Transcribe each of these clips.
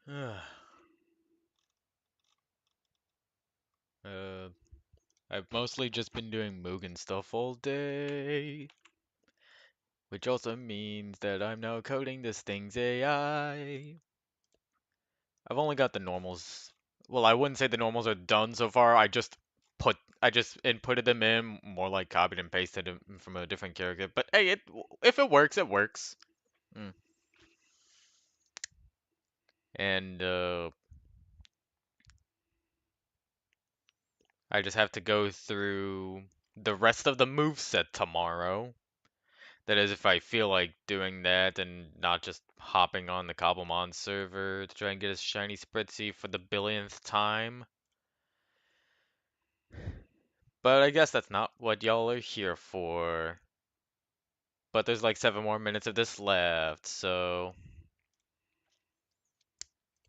Uh, I've mostly just been doing Mugen stuff all day, which also means that I'm now coding this thing's AI. I've only got the normals. Well, I wouldn't say the normals are done so far. I just inputted them in, more like copied and pasted them from a different character. But hey, if it works, it works. Mm. And I just have to go through the rest of the moveset tomorrow. That is, if I feel like doing that and not just hopping on the Cobblemon server to try and get a shiny Spritzy for the billionth time. But I guess that's not what y'all are here for. But there's like 7 more minutes of this left, so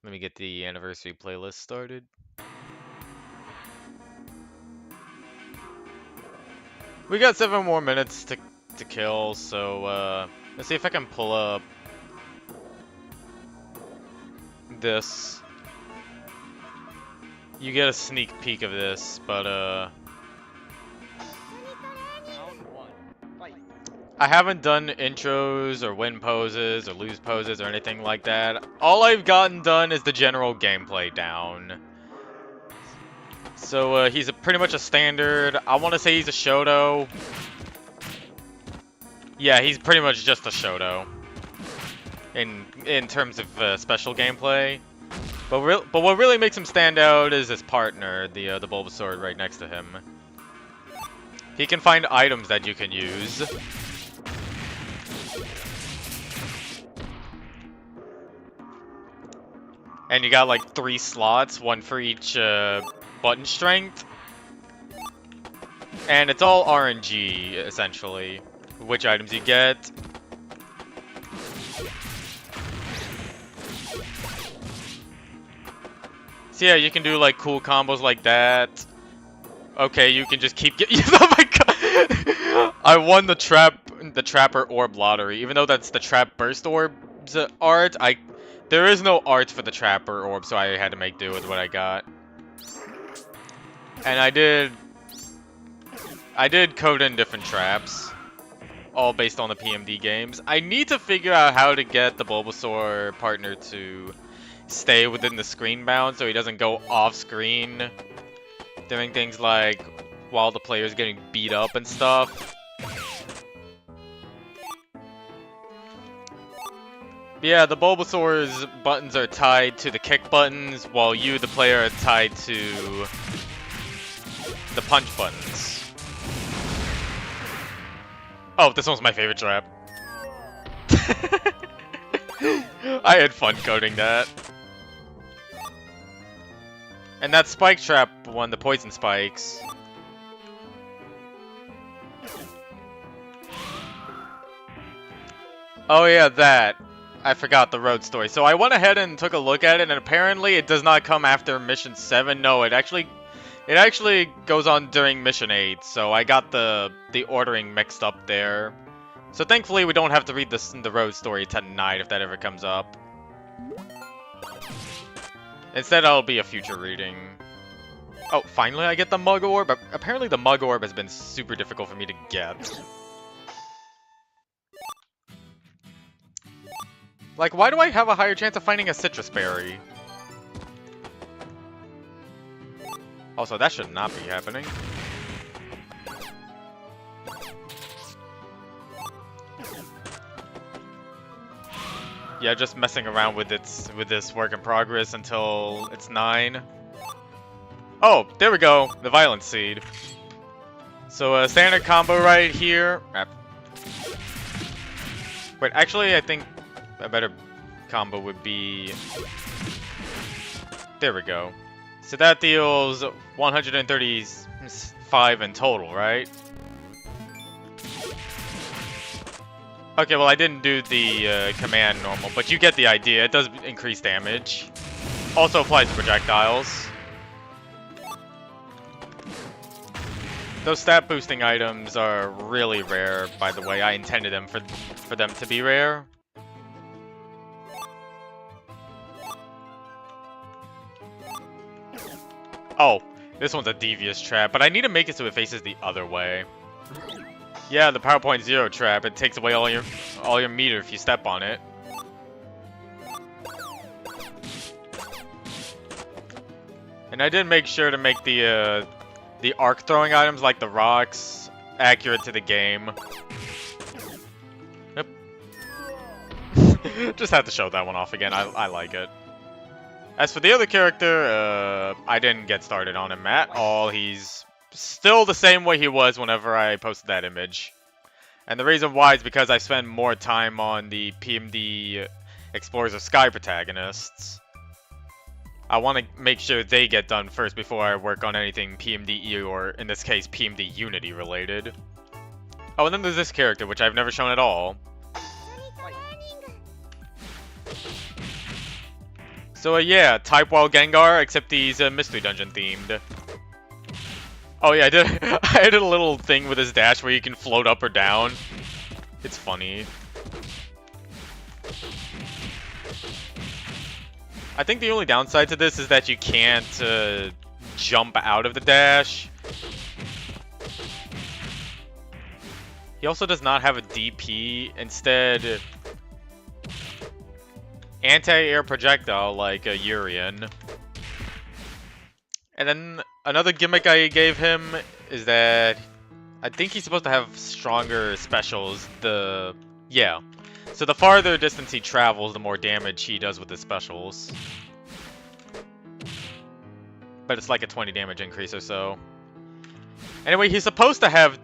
let me get the anniversary playlist started. We got 7 more minutes to kill, so let's see if I can pull up this. You get a sneak peek of this, but I haven't done intros or win poses or lose poses or anything like that. All I've gotten done is the general gameplay down. So he's pretty much a standard. I want to say he's a Shoto. Yeah, he's pretty much just a Shoto in terms of special gameplay. But what really makes him stand out is his partner, the Bulbasaur right next to him. He can find items that you can use. And you got like 3 slots, one for each button strength. And it's all RNG, essentially, which items you get. So yeah, you can do like cool combos like that. Okay, you can just keep getting. Oh my god! I won the Trapper Orb lottery. Even though that's the Trap Burst Orbs art, there is no art for the Trapper Orb, so I had to make do with what I got. And I did code in different traps, all based on the PMD games. I need to figure out how to get the Bulbasaur partner to stay within the screen bound so he doesn't go off screen doing things like while the player's getting beat up and stuff. Yeah, the Bulbasaur's buttons are tied to the kick buttons, while you, the player, are tied to the punch buttons. Oh, this one's my favorite trap. I had fun coding that. And that spike trap won the poison spikes. Oh yeah, that. I forgot the road story. So I went ahead and took a look at it, and apparently it does not come after mission 7. No, it actually goes on during mission 8. So I got the ordering mixed up there. So thankfully we don't have to read the road story tonight if that ever comes up. Instead, it'll be a future reading. Oh, finally I get the Mug Orb. Apparently the Mug Orb has been super difficult for me to get. Like, why do I have a higher chance of finding a Citrus Berry? Also, that should not be happening. Yeah, just messing around with this work in progress until it's 9. Oh, there we go, the Violent Seed. So a standard combo right here. Wait, actually, I think a better combo would be. There we go. So that deals 135 in total, right? Okay, well I didn't do the command normal, but you get the idea. It does increase damage. Also applies to projectiles. Those stat boosting items are really rare, by the way. I intended them for them to be rare. Oh, this one's a devious trap, but I need to make it so it faces the other way. Yeah, the PowerPoint Zero trap. It takes away all your meter if you step on it. And I did make sure to make the arc throwing items like the rocks accurate to the game. Yep. Just had to show that one off again. I like it. As for the other character, I didn't get started on him at all. He's still the same way he was whenever I posted that image. And the reason why is because I spend more time on the PMD-Explorers of Sky protagonists. I want to make sure they get done first before I work on anything PMDE or, in this case, PMD Unity related. Oh, and then there's this character, which I've never shown at all. So, yeah, Type Wild Gengar, except he's Mystery Dungeon themed. Oh, yeah, I did a little thing with his dash where you can float up or down. It's funny. I think the only downside to this is that you can't jump out of the dash. He also does not have a DP. Instead, anti-air projectile like a Urian. And then another gimmick I gave him is that I think he's supposed to have stronger specials. Yeah. So the farther distance he travels, the more damage he does with his specials. But it's like a 20 damage increase or so. Anyway, he's supposed to have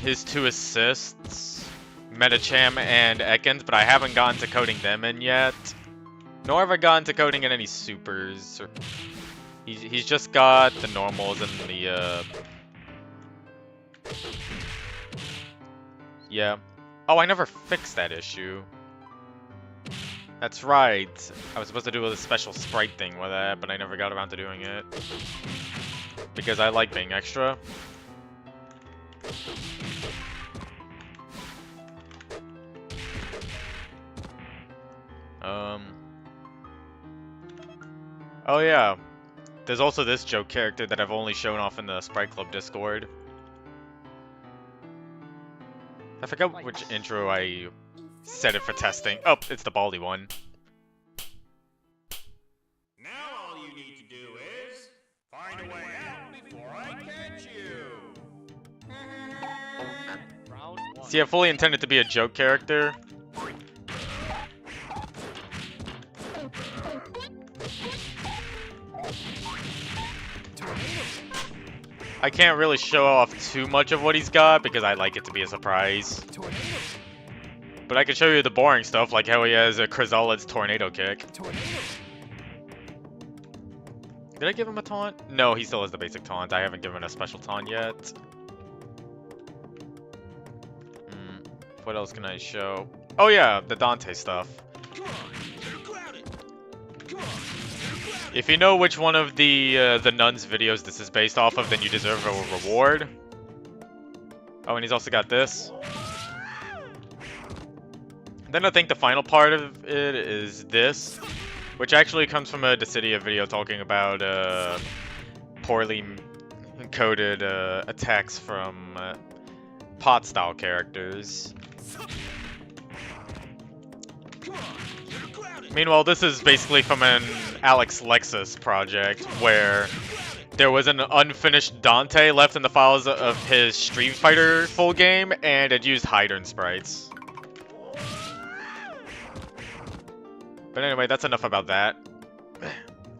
his 2 assists, Metacham and Ekans, but I haven't gotten to coding them in yet. Nor have I gotten to coding in any supers. He's just got the normals and the, yeah. Oh, I never fixed that issue. That's right. I was supposed to do a special sprite thing with that, but I never got around to doing it. Because I like being extra. Oh yeah. There's also this joke character that I've only shown off in the Sprite Club Discord. I forgot which intro I set it for testing. Oh, it's the Baldy one. Now all you need to do is find a way out before I catch you. Round 1. See, I fully intended to be a joke character. I can't really show off too much of what he's got because I like it to be a surprise. But I can show you the boring stuff, like how he has a Chrysalis Tornado Kick. Did I give him a taunt? No, he still has the basic taunt. I haven't given a special taunt yet. What else can I show? Oh yeah, the Dante stuff. If you know which one of the Nuns videos this is based off of, then you deserve a reward. Oh, and he's also got this. Then I think the final part of it is this, which actually comes from a Decidia video talking about poorly coded attacks from pot-style characters. Meanwhile, this is basically from an Alex Lexus project where there was an unfinished Dante left in the files of his Street Fighter full game, and it used Hydern sprites. But anyway, that's enough about that.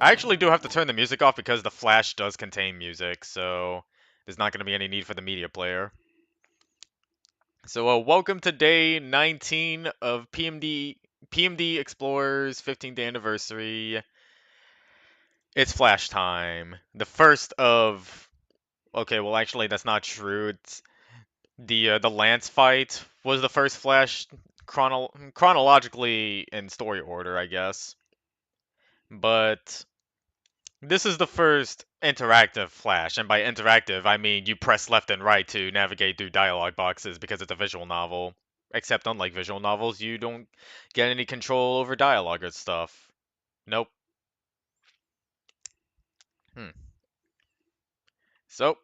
I actually do have to turn the music off because the Flash does contain music, so there's not going to be any need for the media player. So, welcome to day 19 of PMD-Explorers 15th anniversary. It's Flash time. The first of... Okay, well actually that's not true. It's the Lance fight was the first Flash chronologically in story order, I guess. But this is the first interactive Flash, and by interactive, I mean you press left and right to navigate through dialogue boxes because it's a visual novel. Except unlike visual novels, you don't get any control over dialogue or stuff. Nope. So,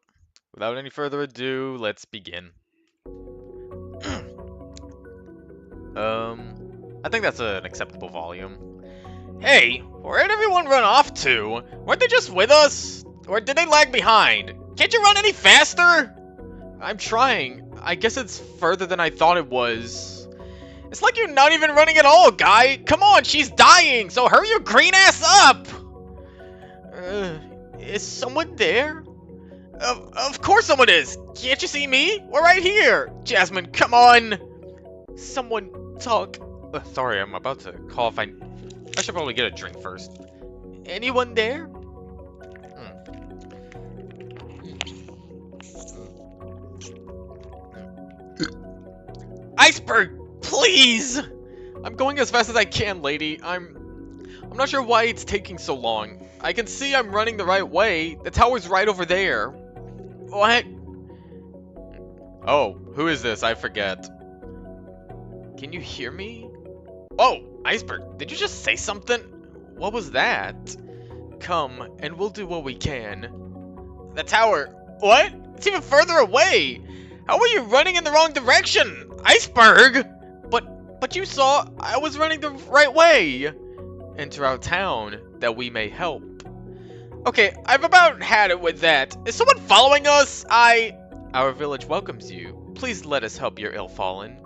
without any further ado, let's begin. I think that's an acceptable volume. Hey, where'd everyone run off to? Weren't they just with us? Or did they lag behind? Can't you run any faster? I'm trying. I guess it's further than I thought it was. It's like you're not even running at all, guy. Come on, she's dying, so hurry your green ass up! Is someone there? Of course someone is! Can't you see me? We're right here! Jasmine, come on! Someone talk. Sorry, I'm about to cough. I should probably get a drink first. Anyone there? Iceberg, please! I'm going as fast as I can, lady. I'm not sure why it's taking so long. I can see I'm running the right way. The tower's right over there. What? Oh, who is this? I forget. Can you hear me? Oh, Iceberg, did you just say something? What was that? Come, and we'll do what we can. The tower. What? It's even further away. How are you running in the wrong direction? Iceberg! But you saw I was running the right way. Enter our town, that we may help. Okay, I've about had it with that. Is someone following us? Our village welcomes you. Please let us help your ill-fallen.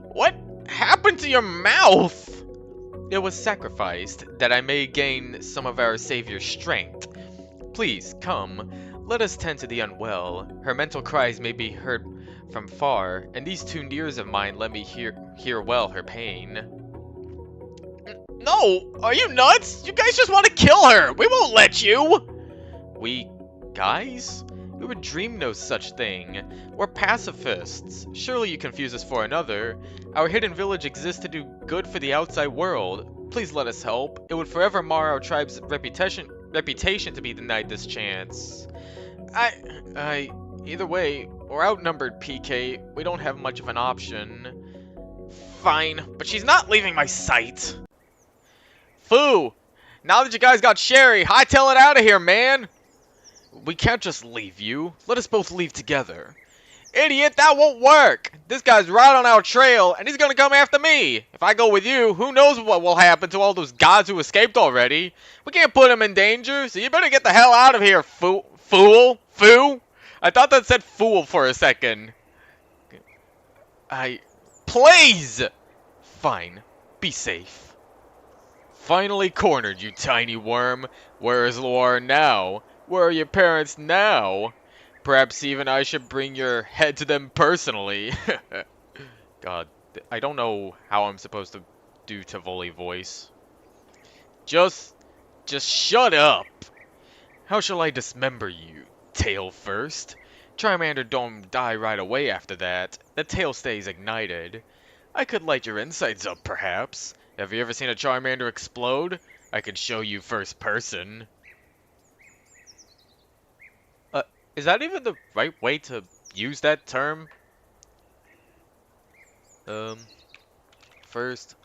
What happened to your mouth? It was sacrificed, that I may gain some of our Savior's strength. Please, come. Let us tend to the unwell. Her mental cries may be heard from far, and these tuned ears of mine let me hear well her pain. No! Are you nuts? You guys just want to kill her! We won't let you! We guys? We would dream no such thing. We're pacifists. Surely you confuse us for another. Our hidden village exists to do good for the outside world. Please let us help. It would forever mar our tribe's reputation to be denied this chance. Either way, we're outnumbered, PK. We don't have much of an option. Fine, but she's not leaving my sight. Foo! Now that you guys got Sherry, hightail it out of here, man! We can't just leave you. Let us both leave together. Idiot, that won't work! This guy's right on our trail, and he's gonna come after me! If I go with you, who knows what will happen to all those gods who escaped already? We can't put them in danger, so you better get the hell out of here, fool! Foo? I thought that said fool for a second. Please! Fine. Be safe. Finally cornered, you tiny worm. Where is Loire now? Where are your parents now? Perhaps even I should bring your head to them personally. God, I don't know how I'm supposed to do Tivoli voice. Just shut up. How shall I dismember you? Tail first? Charmander don't die right away after that. The tail stays ignited. I could light your insides up, perhaps. Have you ever seen a Charmander explode? I could show you first person. Is that even the right way to use that term? First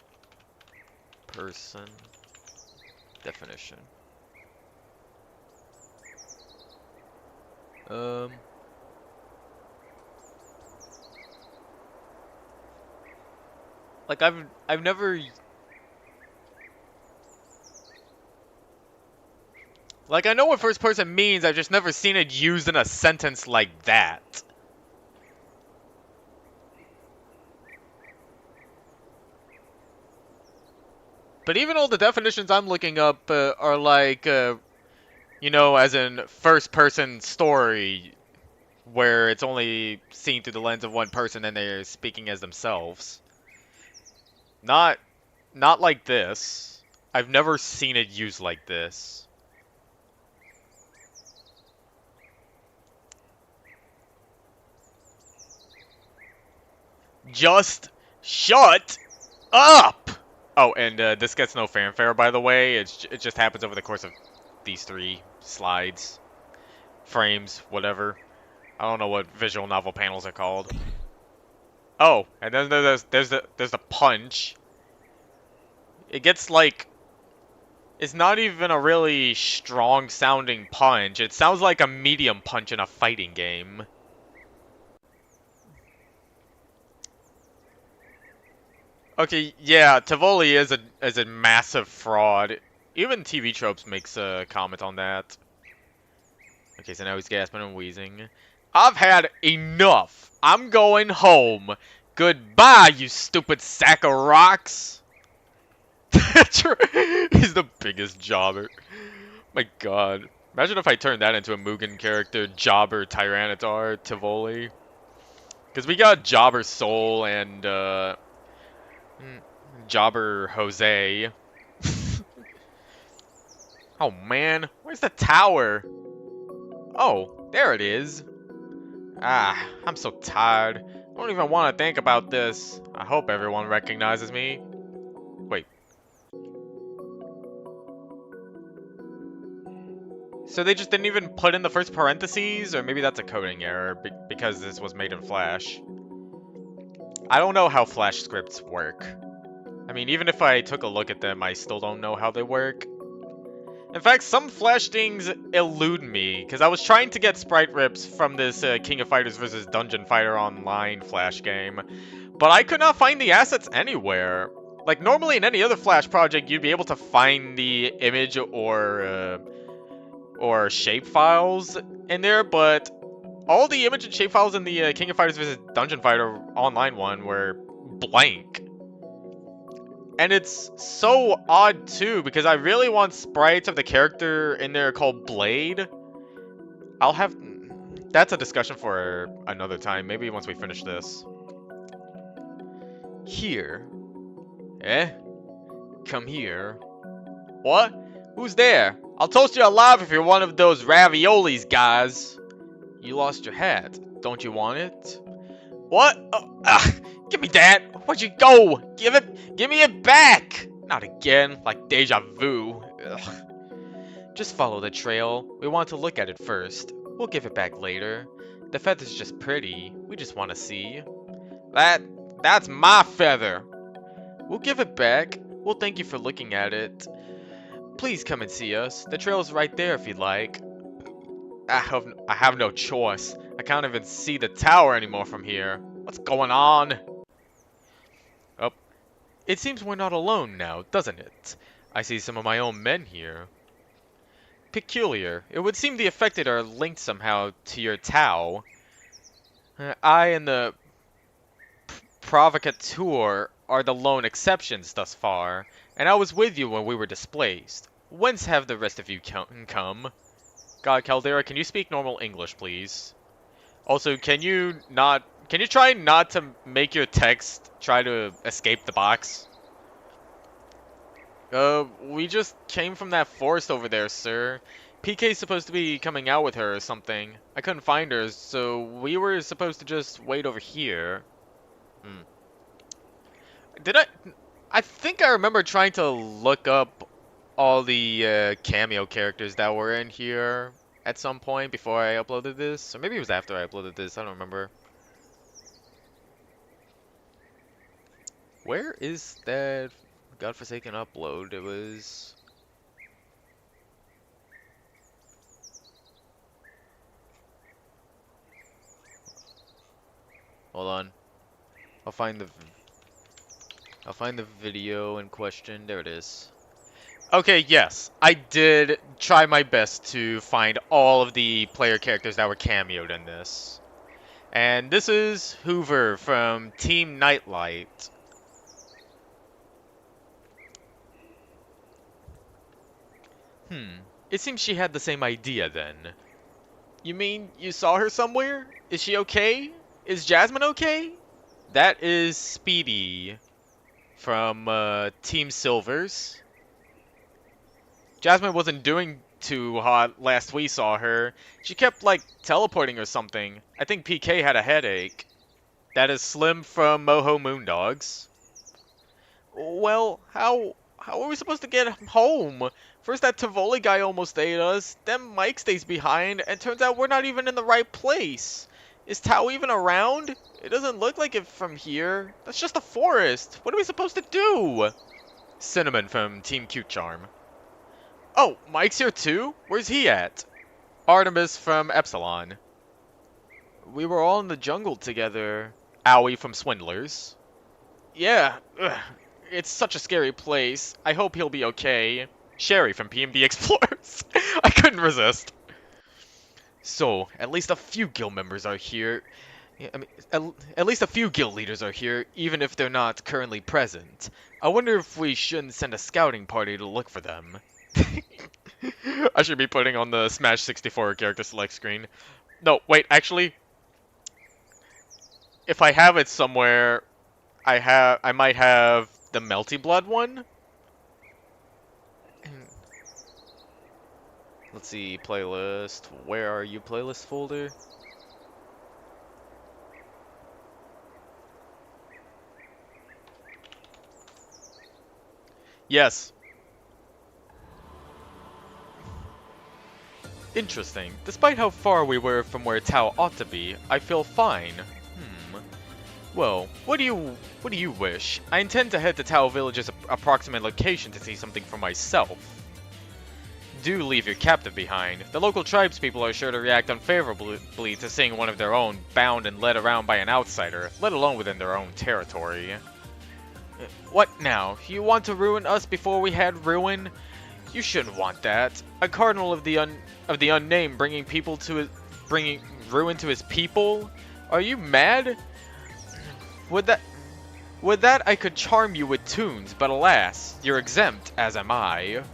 person definition. Like I've never like I know what first person means, I've just never seen it used in a sentence like that. But even all the definitions I'm looking up are like you know, as in first person story where it's only seen through the lens of one person and they're speaking as themselves. Not like this. I've never seen it used like this. Just shut up! Oh, and this gets no fanfare, by the way. It just happens over the course of these 3 slides. Frames, whatever. I don't know what visual novel panels are called. Oh, and then there's the punch. It gets like It's not even a really strong sounding punch. It sounds like a medium punch in a fighting game. Okay, yeah, Tivoli is a massive fraud. Even TV Tropes makes a comment on that. Okay, so now he's gasping and wheezing. I've had enough. I'm going home. Goodbye, you stupid sack of rocks. He's the biggest jobber. My god. Imagine if I turned that into a Mugen character, Jobber Tyranitar Tivoli. Because we got Jobber Soul and Jobber Jose. Oh man, where's the tower? Oh, there it is. Ah, I'm so tired. I don't even want to think about this. I hope everyone recognizes me. Wait. So they just didn't even put in the first parentheses? Or maybe that's a coding error because this was made in Flash. I don't know how Flash scripts work. I mean, even if I took a look at them, I still don't know how they work. In fact, some Flash things elude me, because I was trying to get sprite rips from this King of Fighters vs. Dungeon Fighter Online Flash game, but I could not find the assets anywhere. Like, normally in any other Flash project, you'd be able to find the image or shape files in there, but all the image and shape files in the King of Fighters vs. Dungeon Fighter Online one were blank. And it's so odd too, because I really want sprites of the character in there called Blade. I'll have... That's a discussion for another time, maybe once we finish this. Here. Eh? Come here. What? Who's there? I'll toast you alive if you're one of those raviolis, guys. You lost your hat. Don't you want it? What? Give me that! Where'd you go? Give me it back! Not again, like deja vu. Ugh. Just follow the trail. We want to look at it first. We'll give it back later. The feather's just pretty. We just want to see. That's my feather. We'll give it back. We'll thank you for looking at it. Please come and see us. The trail's right there if you'd like. I have no choice. I can't even see the tower anymore from here. What's going on? Oh, it seems we're not alone now, doesn't it? I see some of my own men here. Peculiar. It would seem the affected are linked somehow to your Tau. I and the Provocateur are the lone exceptions thus far, and I was with you when we were displaced. Whence have the rest of you come? God, Caldera, can you speak normal English, please? Also, can you try not to make your text try to escape the box? We just came from that forest over there, sir. PK's supposed to be coming out with her or something. I couldn't find her, so we were supposed to just wait over here. I think I remember trying to look up all the cameo characters that were in here at some point before I uploaded this. Or maybe it was after I uploaded this, I don't remember. Where is that godforsaken upload? It was... Hold on. I'll find the video in question. There it is. Okay, yes. I did try my best to find all of the player characters that were cameoed in this. And this is Hoover from Team Nightlight. It seems she had the same idea then. You mean you saw her somewhere? Is she okay? Is Jasmine okay? That is Speedy from Team Silvers. Jasmine wasn't doing too hot last we saw her. She kept, like, teleporting or something. I think PK had a headache. That is Slim from Moho Moondogs. Well, how are we supposed to get home? First that Tivoli guy almost ate us, then Mike stays behind, and turns out we're not even in the right place. Is Tao even around? It doesn't look like it from here. That's just a forest. What are we supposed to do? Cinnamon from Team Cute Charm. Oh, Mike's here too? Where's he at? Artemis from Epsilon. We were all in the jungle together. Owie from Swindlers. Yeah, ugh, it's such a scary place. I hope he'll be okay. Sherry from PMD-Explorers. I couldn't resist. So, at least a few guild members are here. Yeah, I mean, at least a few guild leaders are here, even if they're not currently present. I wonder if we shouldn't send a scouting party to look for them. I should be putting on the Smash 64 character select screen. No, wait, actually, if I have it somewhere, I might have the Melty Blood one. Let's see, playlist. Where are you, playlist folder? Yes. Interesting. Despite how far we were from where Tao ought to be, I feel fine. Well, what do you wish? I intend to head to Tao Village's approximate location to see something for myself. Do leave your captive behind. The local tribespeople are sure to react unfavorably to seeing one of their own bound and led around by an outsider, let alone within their own territory. What now? You want to ruin us before we had ruin? You shouldn't want that. A cardinal of the unnamed bringing ruin to his people? Are you mad? Would that I could charm you with tunes, but alas, you're exempt, as am I.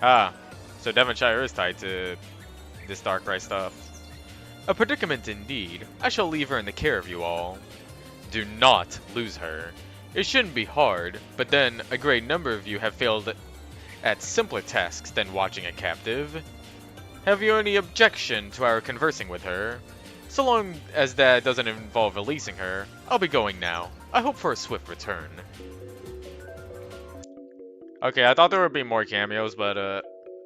Ah, so Devonshire is tied to this Darkrai stuff. A predicament indeed. I shall leave her in the care of you all. Do not lose her. It shouldn't be hard, but then a great number of you have failed at simpler tasks than watching a captive. Have you any objection to our conversing with her? So long as that doesn't involve releasing her, I'll be going now. I hope for a swift return. Okay, I thought there would be more cameos, but,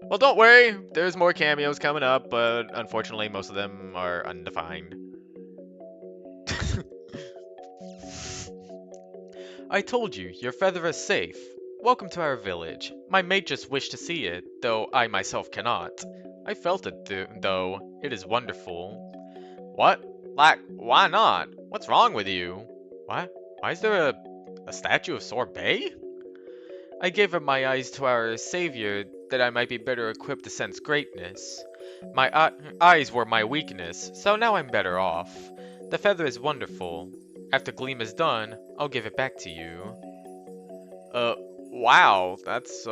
well, don't worry. There's more cameos coming up, but unfortunately, most of them are undefined. I told you, your feather is safe. Welcome to our village. My mate just wished to see it, though I myself cannot. I felt it, though. It is wonderful. What? Like, why not? What's wrong with you? What? Why is there a statue of Sorbet? I gave up my eyes to our savior that I might be better equipped to sense greatness. My eyes were my weakness, so now I'm better off. The feather is wonderful. After Gleam is done, I'll give it back to you. Wow, that's,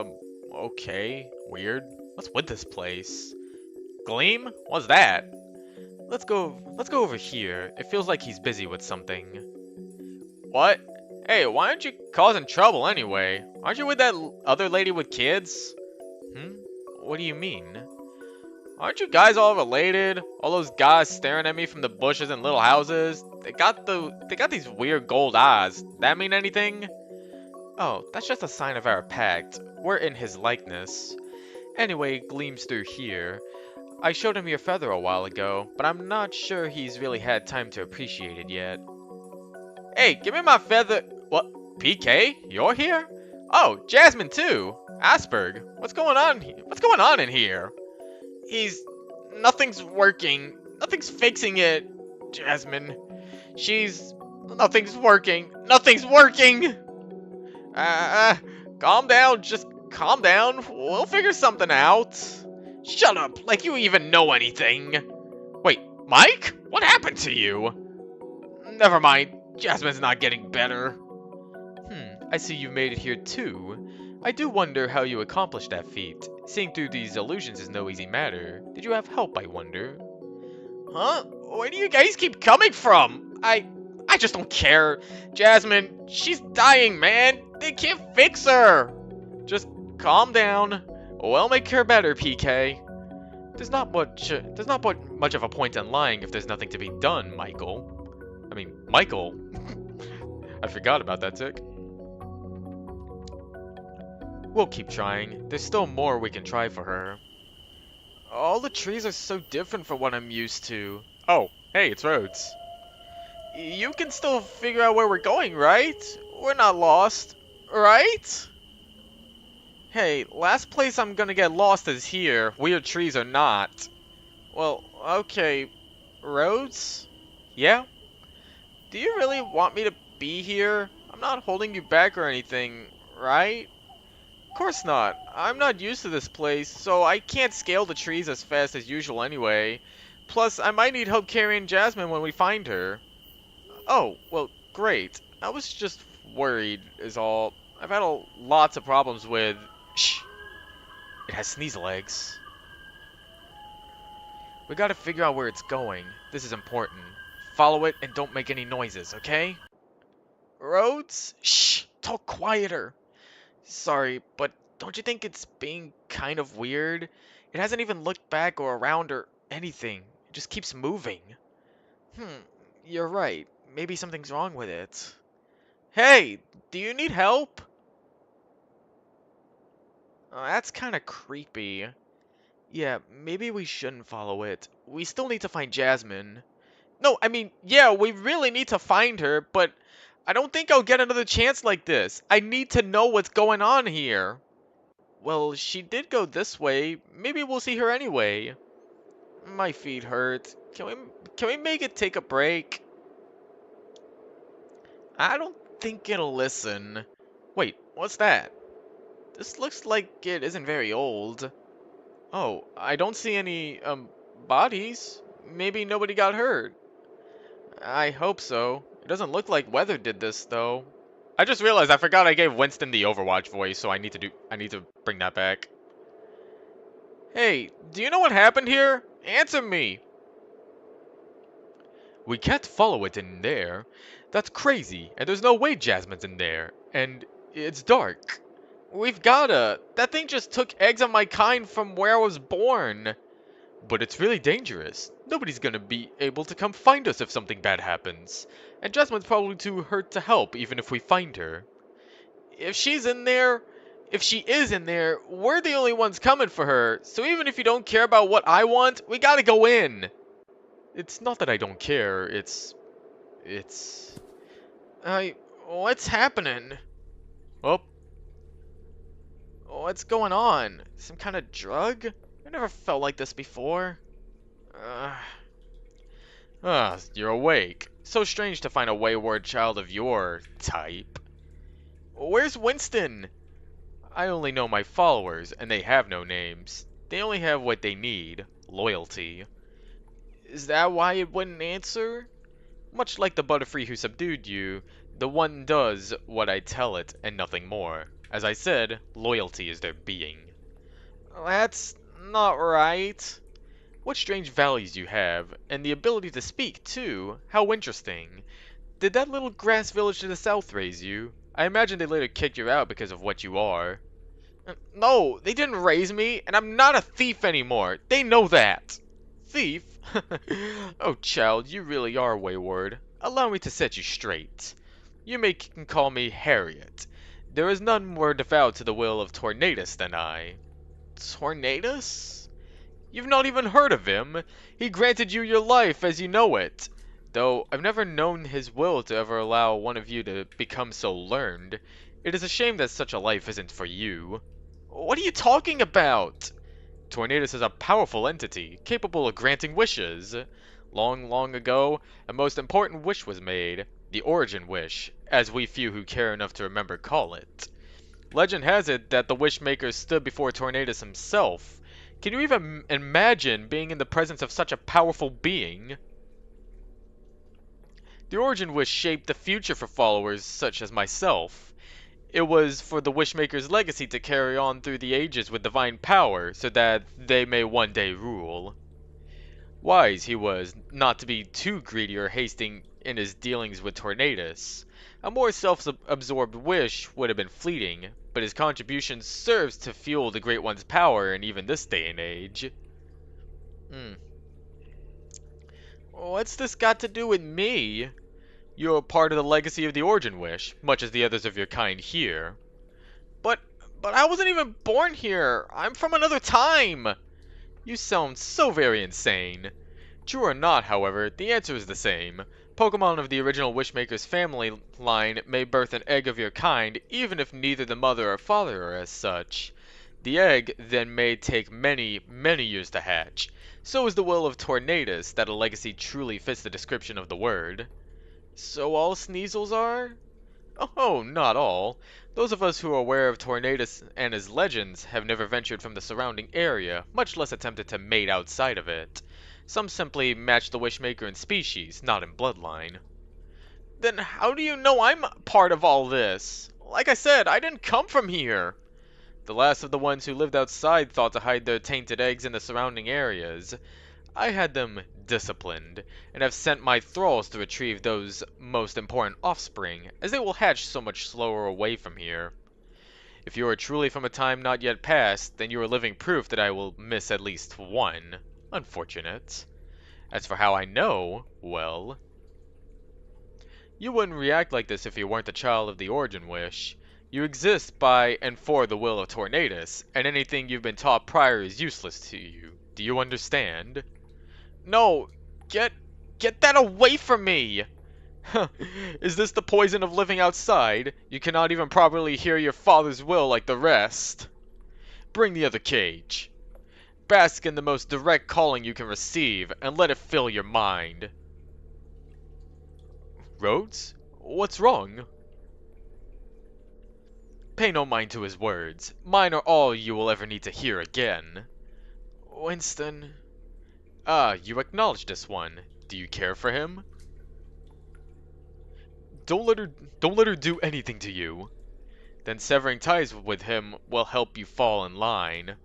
okay, weird. What's with this place? Gleam? What's that? Let's go over here. It feels like he's busy with something. What? Hey, why aren't you causing trouble anyway? Aren't you with that other lady with kids? What do you mean? Aren't you guys all related? All those guys staring at me from the bushes and little houses? They got these weird gold eyes. That mean anything? Oh, that's just a sign of our pact. We're in his likeness. Anyway, Gleam's through here. I showed him your feather a while ago, but I'm not sure he's really had time to appreciate it yet. Hey, give me my feather. What? PK? You're here? Oh, Jasmine too. Asperg. What's going on? What's going on in here? Nothing's working. Nothing's fixing it. Jasmine. Nothing's working. Nothing's working. Calm down. Just calm down. We'll figure something out. Shut up, like you even know anything. Wait, Mike? What happened to you? Never mind, Jasmine's not getting better. I see you made it here too. I do wonder how you accomplished that feat. Seeing through these illusions is no easy matter. Did you have help, I wonder? Huh? Where do you guys keep coming from? I just don't care. Jasmine, she's dying, man. They can't fix her. Just calm down. We'll make her better, PK. There's not much of a point in lying if there's nothing to be done, Michael. I mean, Michael. I forgot about that tick. We'll keep trying. There's still more we can try for her. All the trees are so different from what I'm used to. Oh, hey, it's Rhodes. You can still figure out where we're going, right? We're not lost, right? Hey, last place I'm gonna get lost is here, weird trees or not. Well, okay, roads? Yeah? Do you really want me to be here? I'm not holding you back or anything, right? Of course not. I'm not used to this place, so I can't scale the trees as fast as usual anyway. Plus, I might need help carrying Jasmine when we find her. Oh, well, great. I was just worried, is all. I've had lots of problems with. Shh! It has sneeze legs. We gotta figure out where it's going. This is important. Follow it and don't make any noises, okay? Roads? Shh! Talk quieter! Sorry, but don't you think it's being kind of weird? It hasn't even looked back or around or anything. It just keeps moving. Hmm, you're right. Maybe something's wrong with it. Hey, do you need help? Oh, that's kind of creepy. Yeah, maybe we shouldn't follow it. We still need to find Jasmine. No, I mean, yeah, we really need to find her, but I don't think I'll get another chance like this. I need to know what's going on here. Well, she did go this way. Maybe we'll see her anyway. My feet hurt. Can we make it take a break? I don't think it'll listen. Wait, what's that? This looks like it isn't very old. Oh, I don't see any, bodies. Maybe nobody got hurt. I hope so. It doesn't look like weather did this, though. I just realized I forgot I gave Winston the Overwatch voice, so I need to bring that back. Hey, do you know what happened here? Answer me! We can't follow it in there. That's crazy, and there's no way Jasmine's in there. And it's dark. We've gotta. That thing just took eggs of my kind from where I was born. But it's really dangerous. Nobody's gonna be able to come find us if something bad happens. And Jasmine's probably too hurt to help even if we find her. If she's in there, if she is in there, we're the only ones coming for her. So even if you don't care about what I want, we gotta go in. It's not that I don't care, it's... What's happening? Oh, what's going on? Some kind of drug? I never felt like this before. You're awake. So strange to find a wayward child of your type. Where's Winston? I only know my followers, and they have no names. They only have what they need, loyalty. Is that why it wouldn't answer? Much like the Butterfree who subdued you, the one does what I tell it, and nothing more. As I said, loyalty is their being. That's not right. What strange values you have, and the ability to speak, too. How interesting. Did that little grass village to the south raise you? I imagine they later kicked you out because of what you are. No, they didn't raise me, and I'm not a thief anymore. They know that. Thief? Oh, child, you really are wayward. Allow me to set you straight. Can call me Harriet. There is none more devout to the will of Tornadus than I. Tornadus? You've not even heard of him. He granted you your life as you know it. Though I've never known his will to ever allow one of you to become so learned. It is a shame that such a life isn't for you. What are you talking about? Tornadus is a powerful entity, capable of granting wishes. Long, long ago, a most important wish was made, the Origin Wish, as we few who care enough to remember call it. Legend has it that the Wishmaker stood before Tornadus himself. Can you even imagine being in the presence of such a powerful being? The Origin Wish shaped the future for followers such as myself. It was for the Wishmaker's legacy to carry on through the ages with divine power, so that they may one day rule. Wise he was, not to be too greedy or hasty in his dealings with Tornadus. A more self-absorbed wish would have been fleeting, but his contribution serves to fuel the Great One's power in even this day and age. What's this got to do with me? You're part of the legacy of the Origin Wish, much as the others of your kind here. But I wasn't even born here. I'm from another time. You sound so very insane. True or not, however, the answer is the same. Pokemon of the original Wishmaker's family line may birth an egg of your kind, even if neither the mother or father are as such. The egg then may take many, many years to hatch. So is the will of Tornadus that a legacy truly fits the description of the word. So all Sneasels are? Oh, not all. Those of us who are aware of Tornadus and his legends have never ventured from the surrounding area, much less attempted to mate outside of it. Some simply match the Wishmaker in species, not in bloodline. Then how do you know I'm part of all this? Like I said, I didn't come from here. The last of the ones who lived outside thought to hide their tainted eggs in the surrounding areas. I had them disciplined, and have sent my thralls to retrieve those most important offspring, as they will hatch so much slower away from here. If you are truly from a time not yet past, then you are living proof that I will miss at least one. Unfortunate. As for how I know, well, you wouldn't react like this if you weren't the child of the Origin Wish. You exist by and for the will of Tornadus, and anything you've been taught prior is useless to you. Do you understand? No, get that away from me! Is this the poison of living outside? You cannot even properly hear your father's will like the rest. Bring the other cage. Bask in the most direct calling you can receive, and let it fill your mind. Rhodes? What's wrong? Pay no mind to his words. Mine are all you will ever need to hear again. Winston... Ah, you acknowledge this one. Do you care for him? Don't let her do anything to you. Then severing ties with him will help you fall in line.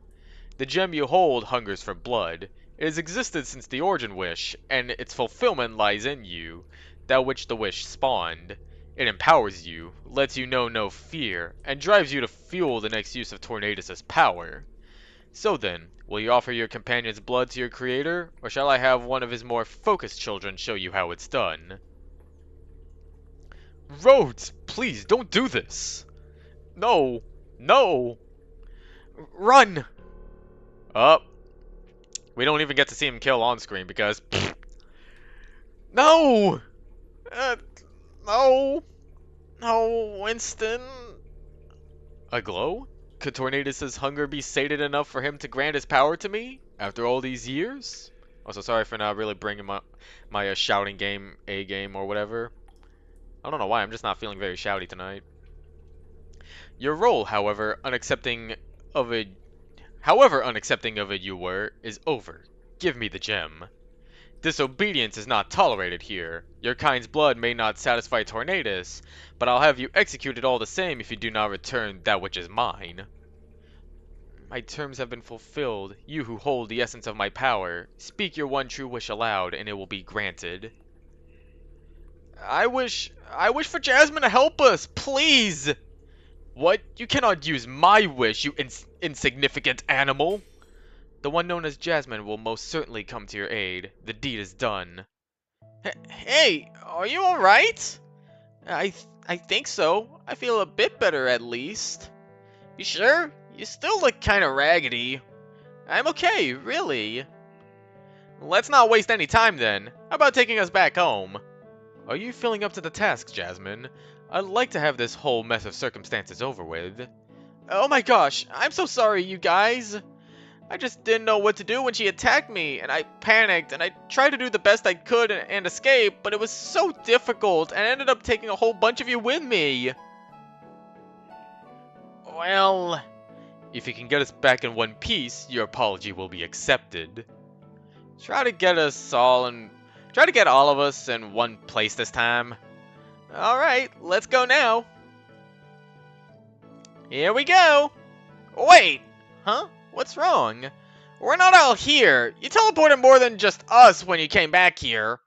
The gem you hold hungers for blood. It has existed since the Origin Wish, and its fulfillment lies in you, that which the wish spawned. It empowers you, lets you know no fear, and drives you to fuel the next use of Tornadus' power. So then, will you offer your companion's blood to your creator, or shall I have one of his more focused children show you how it's done? Rhodes, please don't do this! No! No! Run! Up. We don't even get to see him kill on screen because... No! Uh, no! No, Winston! A glow? Could Tornadus' hunger be sated enough for him to grant his power to me? After all these years? Also, sorry for not really bringing my shouting game, A game, or whatever. I don't know why, I'm just not feeling very shouty tonight. Your role, however unaccepting of it you were, is over. Give me the gem. Disobedience is not tolerated here. Your kind's blood may not satisfy Tornadus, but I'll have you executed all the same if you do not return that which is mine. My terms have been fulfilled. You who hold the essence of my power, speak your one true wish aloud, and it will be granted. I wish for Jasmine to help us, please! What? You cannot use my wish, you insignificant animal! The one known as Jasmine will most certainly come to your aid. The deed is done. Hey, are you alright? I think so. I feel a bit better at least. You sure? You still look kinda raggedy. I'm okay, really. Let's not waste any time then. How about taking us back home? Are you feeling up to the task, Jasmine? I'd like to have this whole mess of circumstances over with. Oh my gosh, I'm so sorry, you guys. I just didn't know what to do when she attacked me, and I panicked, and I tried to do the best I could and escape, but it was so difficult, and I ended up taking a whole bunch of you with me. Well, if you can get us back in one piece, your apology will be accepted. Try to get all of us in one place this time. Alright, let's go now. Here we go. Wait, huh? What's wrong? We're not all here. You teleported more than just us when you came back here.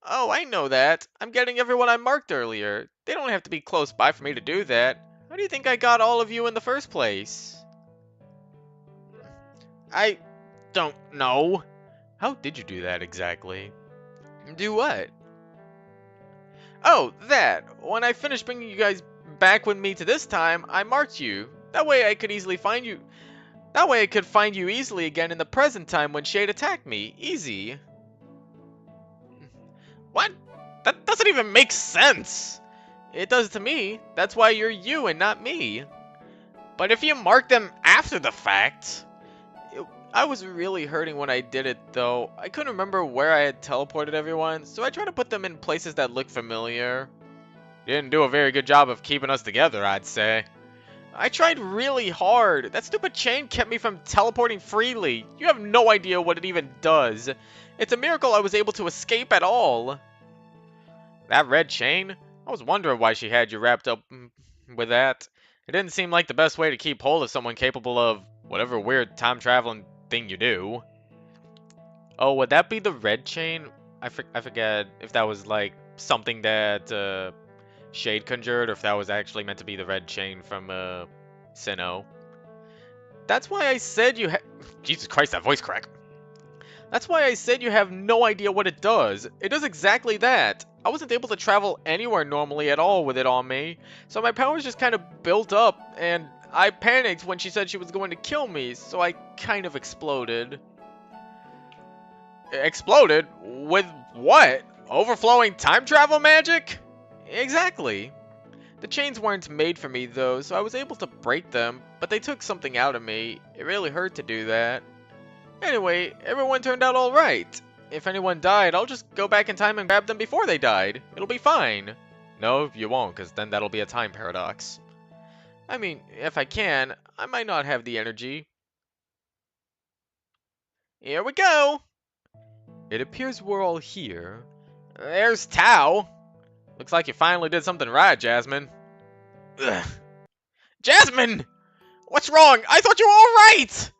Oh, I know that. I'm getting everyone I marked earlier. They don't have to be close by for me to do that. How do you think I got all of you in the first place? I don't know. How did you do that exactly? Do what? Oh, that. When I finished bringing you guys back with me to this time, I marked you. That way I could find you easily again in the present time when Shade attacked me. Easy. What? That doesn't even make sense. It does to me. That's why you're you and not me. But if you mark them after the fact... I was really hurting when I did it, though. I couldn't remember where I had teleported everyone, so I tried to put them in places that look familiar. You didn't do a very good job of keeping us together, I'd say. I tried really hard. That stupid chain kept me from teleporting freely. You have no idea what it even does. It's a miracle I was able to escape at all. That red chain? I was wondering why she had you wrapped up with that. It didn't seem like the best way to keep hold of someone capable of whatever weird time-traveling thing you do. Oh, would that be the red chain? I forget if that was like something that Shade conjured, or if that was actually meant to be the red chain from Sinnoh. That's why I said you Jesus Christ, that voice crack. That's why I said you have no idea what it does. It does exactly that. I wasn't able to travel anywhere normally at all with it on me, so my powers just kind of built up, and I panicked when she said she was going to kill me, so I kind of exploded. Exploded? With what? Overflowing time travel magic? Exactly. The chains weren't made for me though, so I was able to break them, but they took something out of me. It really hurt to do that. Anyway, everyone turned out alright. If anyone died, I'll just go back in time and grab them before they died. It'll be fine. No, you won't, because then that'll be a time paradox. I mean, if I can, I might not have the energy. Here we go! It appears we're all here. There's Tao. Looks like you finally did something right, Jasmine. Ugh. Jasmine! What's wrong? I thought you were alright!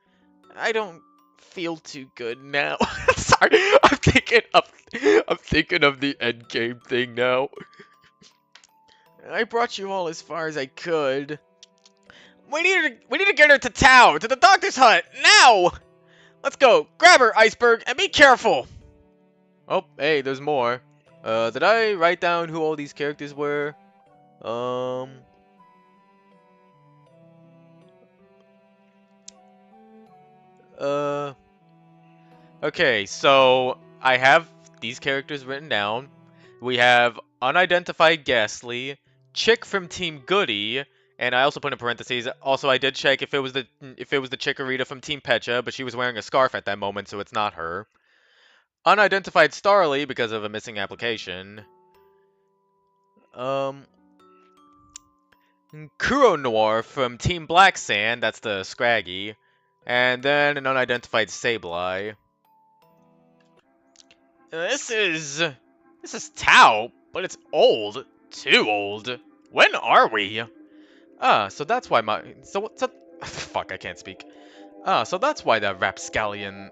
I don't feel too good now. Sorry, I'm thinking of the endgame thing now. I brought you all as far as I could. We need to get her to Tao, to the doctor's hut, now! Let's go. Grab her, Iceberg, and be careful. Oh, hey, there's more. Did I write down who all these characters were? Okay, so I have these characters written down. We have Unidentified Ghastly, Chick from Team Goody, and I also put in parentheses. Also, I did check if it was the Chikorita from Team Pecha, but she was wearing a scarf at that moment, so it's not her. Unidentified Starly because of a missing application. Kuro Noir from Team Black Sand, that's the Scraggy, and then an unidentified Sableye. This is Tao, but it's old. Too old. When are we? So that's why fuck, I can't speak. So that's why that rapscallion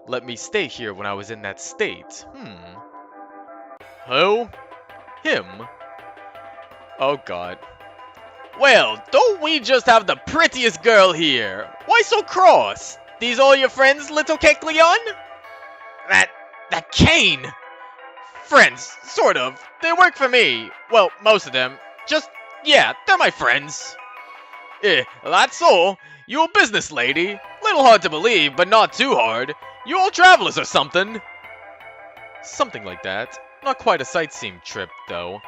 let me stay here when I was in that state. Who? Him? Oh god. Well, don't we just have the prettiest girl here? Why so cross? These all your friends, little Kecleon? That cane! Friends, sort of. They work for me. Well, most of them. Yeah, they're my friends. That's all. You a business lady. Little hard to believe, but not too hard. You all travelers or something. Something like that. Not quite a sightseeing trip, though.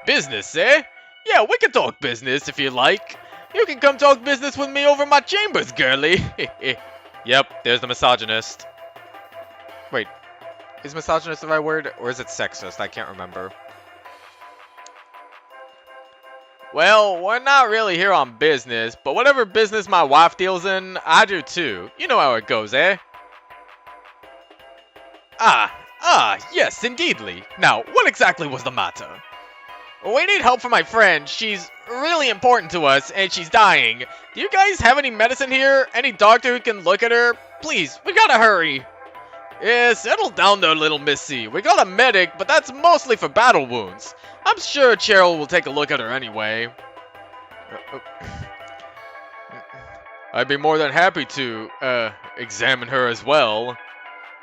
Business, eh? Yeah, we can talk business if you like. You can come talk business with me over my chambers, girlie. Yep, there's the misogynist. Wait, is misogynist the right word, or is it sexist? I can't remember. Well, we're not really here on business, but whatever business my wife deals in, I do too. You know how it goes, eh? Yes, indeedly. Now, what exactly was the matter? We need help for my friend. She's really important to us, and she's dying. Do you guys have any medicine here? Any doctor who can look at her? Please, we gotta hurry. Yeah, settle down there, little missy. We got a medic, but that's mostly for battle wounds. I'm sure Cheryl will take a look at her anyway. I'd be more than happy to, examine her as well.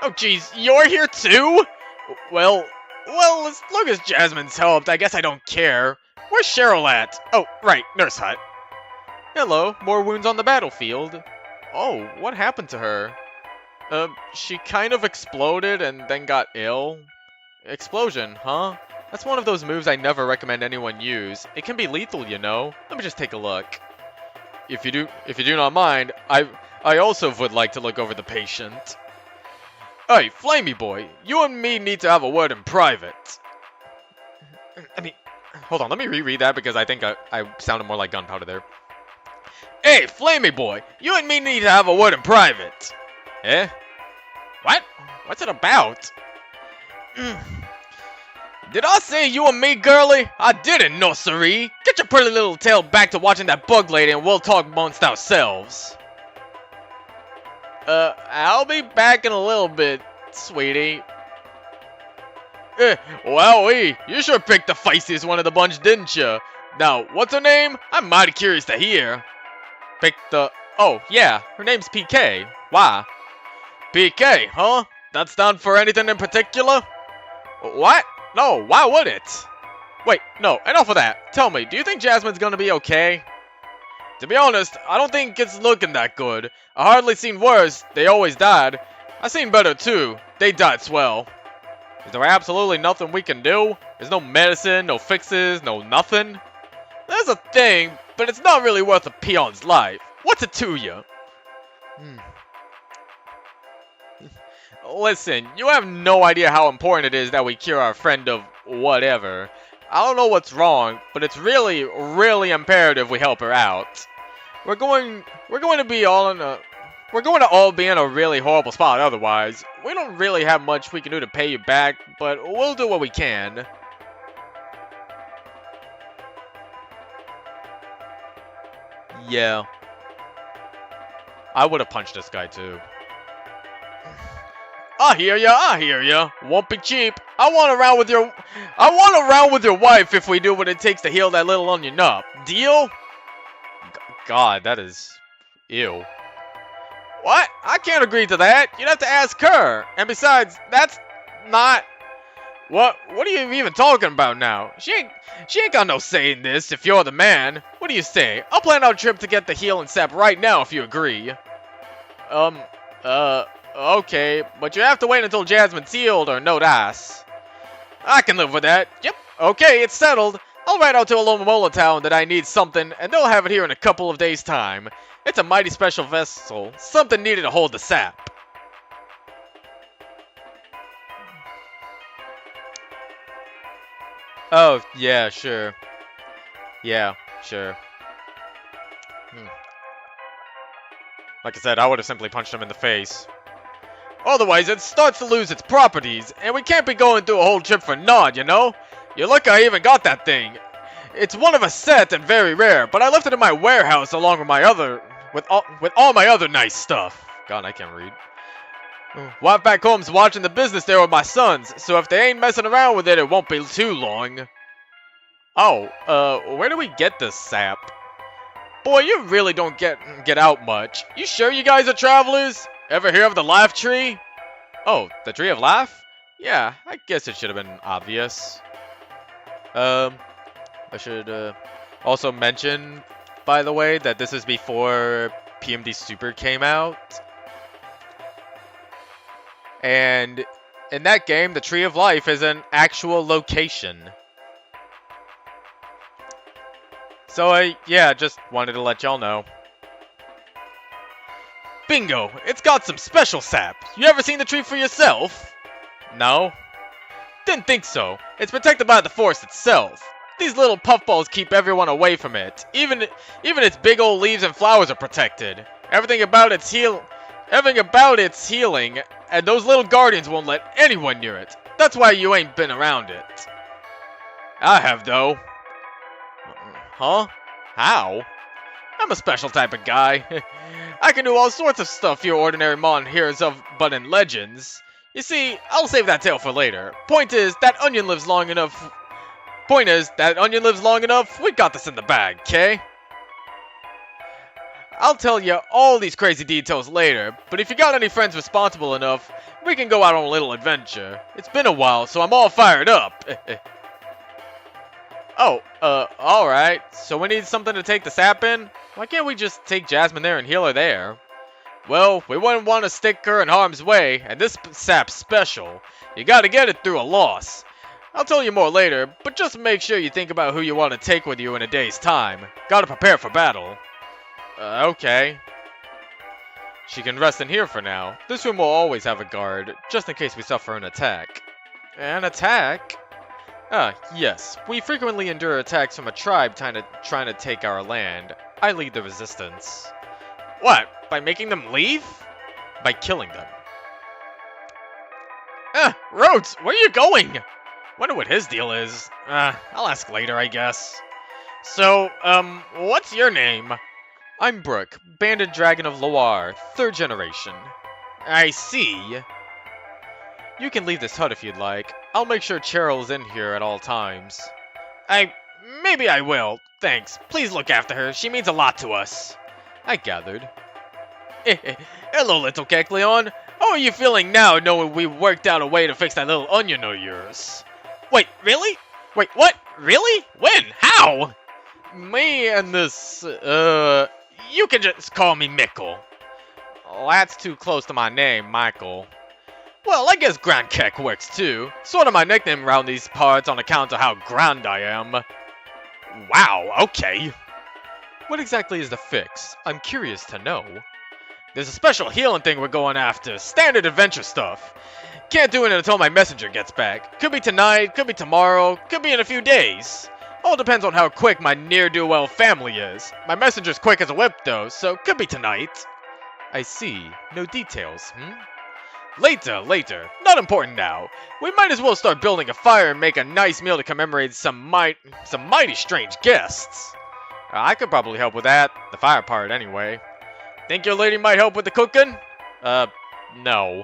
Oh, jeez, you're here too? Well, as long as Jasmine's helped, I guess I don't care. Where's Cheryl at? Oh, right, nurse hut. Hello, more wounds on the battlefield. Oh, what happened to her? She kind of exploded and then got ill. Explosion, huh? That's one of those moves I never recommend anyone use. It can be lethal, you know. Let me just take a look. if you do not mind, I also would like to look over the patient. Hey, Flamey boy, you and me need to have a word in private. I mean, hold on, let me reread that because I think I sounded more like gunpowder there. Hey, Flamey boy, you and me need to have a word in private. Eh? What? What's it about? Did I say you and me, girlie? I didn't, no siree. Get your pretty little tail back to watching that bug lady and we'll talk amongst ourselves. I'll be back in a little bit, sweetie. Wowee, you sure picked the feistiest one of the bunch, didn't you? Now, what's her name? I'm mighty curious to hear. Oh, yeah, her name's PK. Why? PK, huh? That stand for anything in particular? What? No, why would it? Wait, no, enough of that. Tell me, do you think Jasmine's gonna be okay? To be honest, I don't think it's looking that good. I hardly seen worse. They always died. I seen better too. They died swell. Is there absolutely nothing we can do? There's no medicine, no fixes, no nothing? There's a thing, but it's not really worth a peon's life. What's it to you? Listen, you have no idea how important it is that we cure our friend of whatever. I don't know what's wrong, but it's really, really imperative we help her out. We're going to all be in a really horrible spot otherwise. We don't really have much we can do to pay you back, but we'll do what we can. Yeah. I would have punched this guy too. I hear ya. Won't be cheap. I want around with your wife if we do what it takes to heal that little onion up. Deal? God, that is... ew. What? I can't agree to that. You'd have to ask her. And besides, that's not... What are you even talking about now? She ain't got no say in this if you're the man. What do you say? I'll plan our trip to get the healing sap right now if you agree. Okay, but you have to wait until Jasmine's healed or no dice. I can live with that. Yep, okay, it's settled. I'll write out to a Lomomola town that I need something, and they'll have it here in a couple of days' time. It's a mighty special vessel, something needed to hold the sap. Oh, yeah, sure. Yeah, sure. Like I said, I would have simply punched him in the face. Otherwise, it starts to lose its properties, and we can't be going through a whole trip for naught, you know? You're lucky I even got that thing. It's one of a set and very rare, but I left it in my warehouse along with all my other nice stuff. God, I can't read. Wife back home's watching the business there with my sons, so if they ain't messing around with it, it won't be too long. Oh, where do we get this sap? Boy, you really don't get out much. You sure you guys are travelers? Ever hear of the life tree? Oh, the tree of life? Yeah, I guess it should have been obvious. I should also mention, by the way, that this is before PMD Super came out. And in that game, the Tree of Life is an actual location. So yeah, just wanted to let y'all know. Bingo! It's got some special sap. You ever seen the tree for yourself? No? Didn't think so. It's protected by the forest itself. These little puffballs keep everyone away from it. Even its big old leaves and flowers are protected. Everything about its healing, and those little guardians won't let anyone near it. That's why you ain't been around it. I have, though. Huh? How? I'm a special type of guy. I can do all sorts of stuff your ordinary mon hears of but in legends. You see, I'll save that tale for later. Point is, that onion lives long enough, we got this in the bag, okay? I'll tell you all these crazy details later, but if you got any friends responsible enough, we can go out on a little adventure. It's been a while, so I'm all fired up. Oh, alright. So we need something to take the sap in? Why can't we just take Jasmine there and heal her there? Well, we wouldn't want to stick her in harm's way, and this sap's special. You gotta get it through a loss. I'll tell you more later, but just make sure you think about who you want to take with you in a day's time. Gotta prepare for battle. Okay. She can rest in here for now. This room will always have a guard, just in case we suffer an attack. An attack? Ah, yes. We frequently endure attacks from a tribe trying to take our land. I lead the resistance. What? By making them leave? By killing them. Rhodes, where are you going? Wonder what his deal is. I'll ask later, I guess. So, what's your name? I'm Brooke, Banded Dragon of Loire, 3rd generation. I see. You can leave this hut if you'd like. I'll make sure Cheryl's in here at all times. Maybe I will. Thanks. Please look after her. She means a lot to us. I gathered. Hello, little Kecleon. How are you feeling now knowing we worked out a way to fix that little onion of yours? Wait, really? Wait, what? Really? When? How? Me and this, you can just call me Mickle. Oh, that's too close to my name, Michael. Well, I guess Grand Keck works too. Sort of my nickname around these parts on account of how grand I am. Wow, okay. What exactly is the fix? I'm curious to know. There's a special healing thing we're going after. Standard adventure stuff. Can't do it until my messenger gets back. Could be tonight, could be tomorrow, could be in a few days. All depends on how quick my ne'er-do-well family is. My messenger's quick as a whip though, so could be tonight. I see. No details, Later. Not important now. We might as well start building a fire and make a nice meal to commemorate some mighty strange guests. I could probably help with that. The fire part, anyway. Think your lady might help with the cooking? No.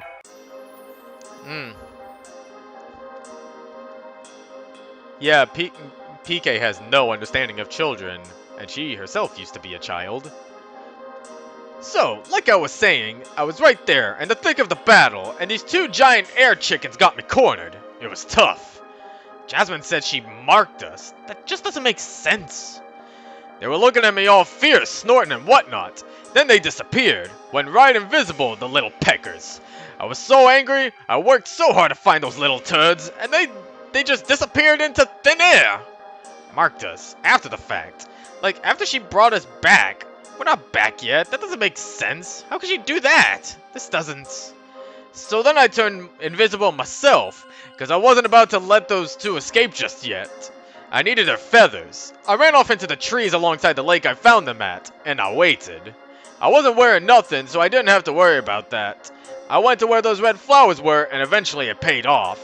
Yeah, PK has no understanding of children, and she herself used to be a child. So, like I was saying, I was right there in the thick of the battle, and these 2 giant air chickens got me cornered. It was tough. Jasmine said she marked us. That just doesn't make sense. They were looking at me all fierce, snorting and whatnot. Then they disappeared, went right invisible, the little peckers. I was so angry, I worked so hard to find those little turds, and they just disappeared into thin air. Marked us, after the fact. Like, after she brought us back. We're not back yet. That doesn't make sense. How could she do that? This doesn't. So then I turned invisible myself, because I wasn't about to let those 2 escape just yet. I needed their feathers. I ran off into the trees alongside the lake I found them at, and I waited. I wasn't wearing nothing, so I didn't have to worry about that. I went to where those red flowers were, and eventually it paid off.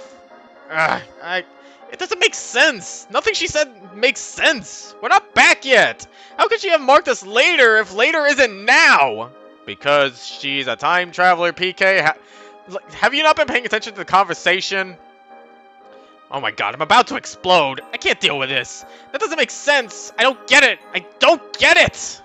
It doesn't make sense. Nothing she said makes sense. We're not back yet. How could she have marked us later if later isn't now? Because she's a time traveler, PK. Have you not been paying attention to the conversation? Oh my god, I'm about to explode. I can't deal with this. That doesn't make sense. I don't get it. I don't get it.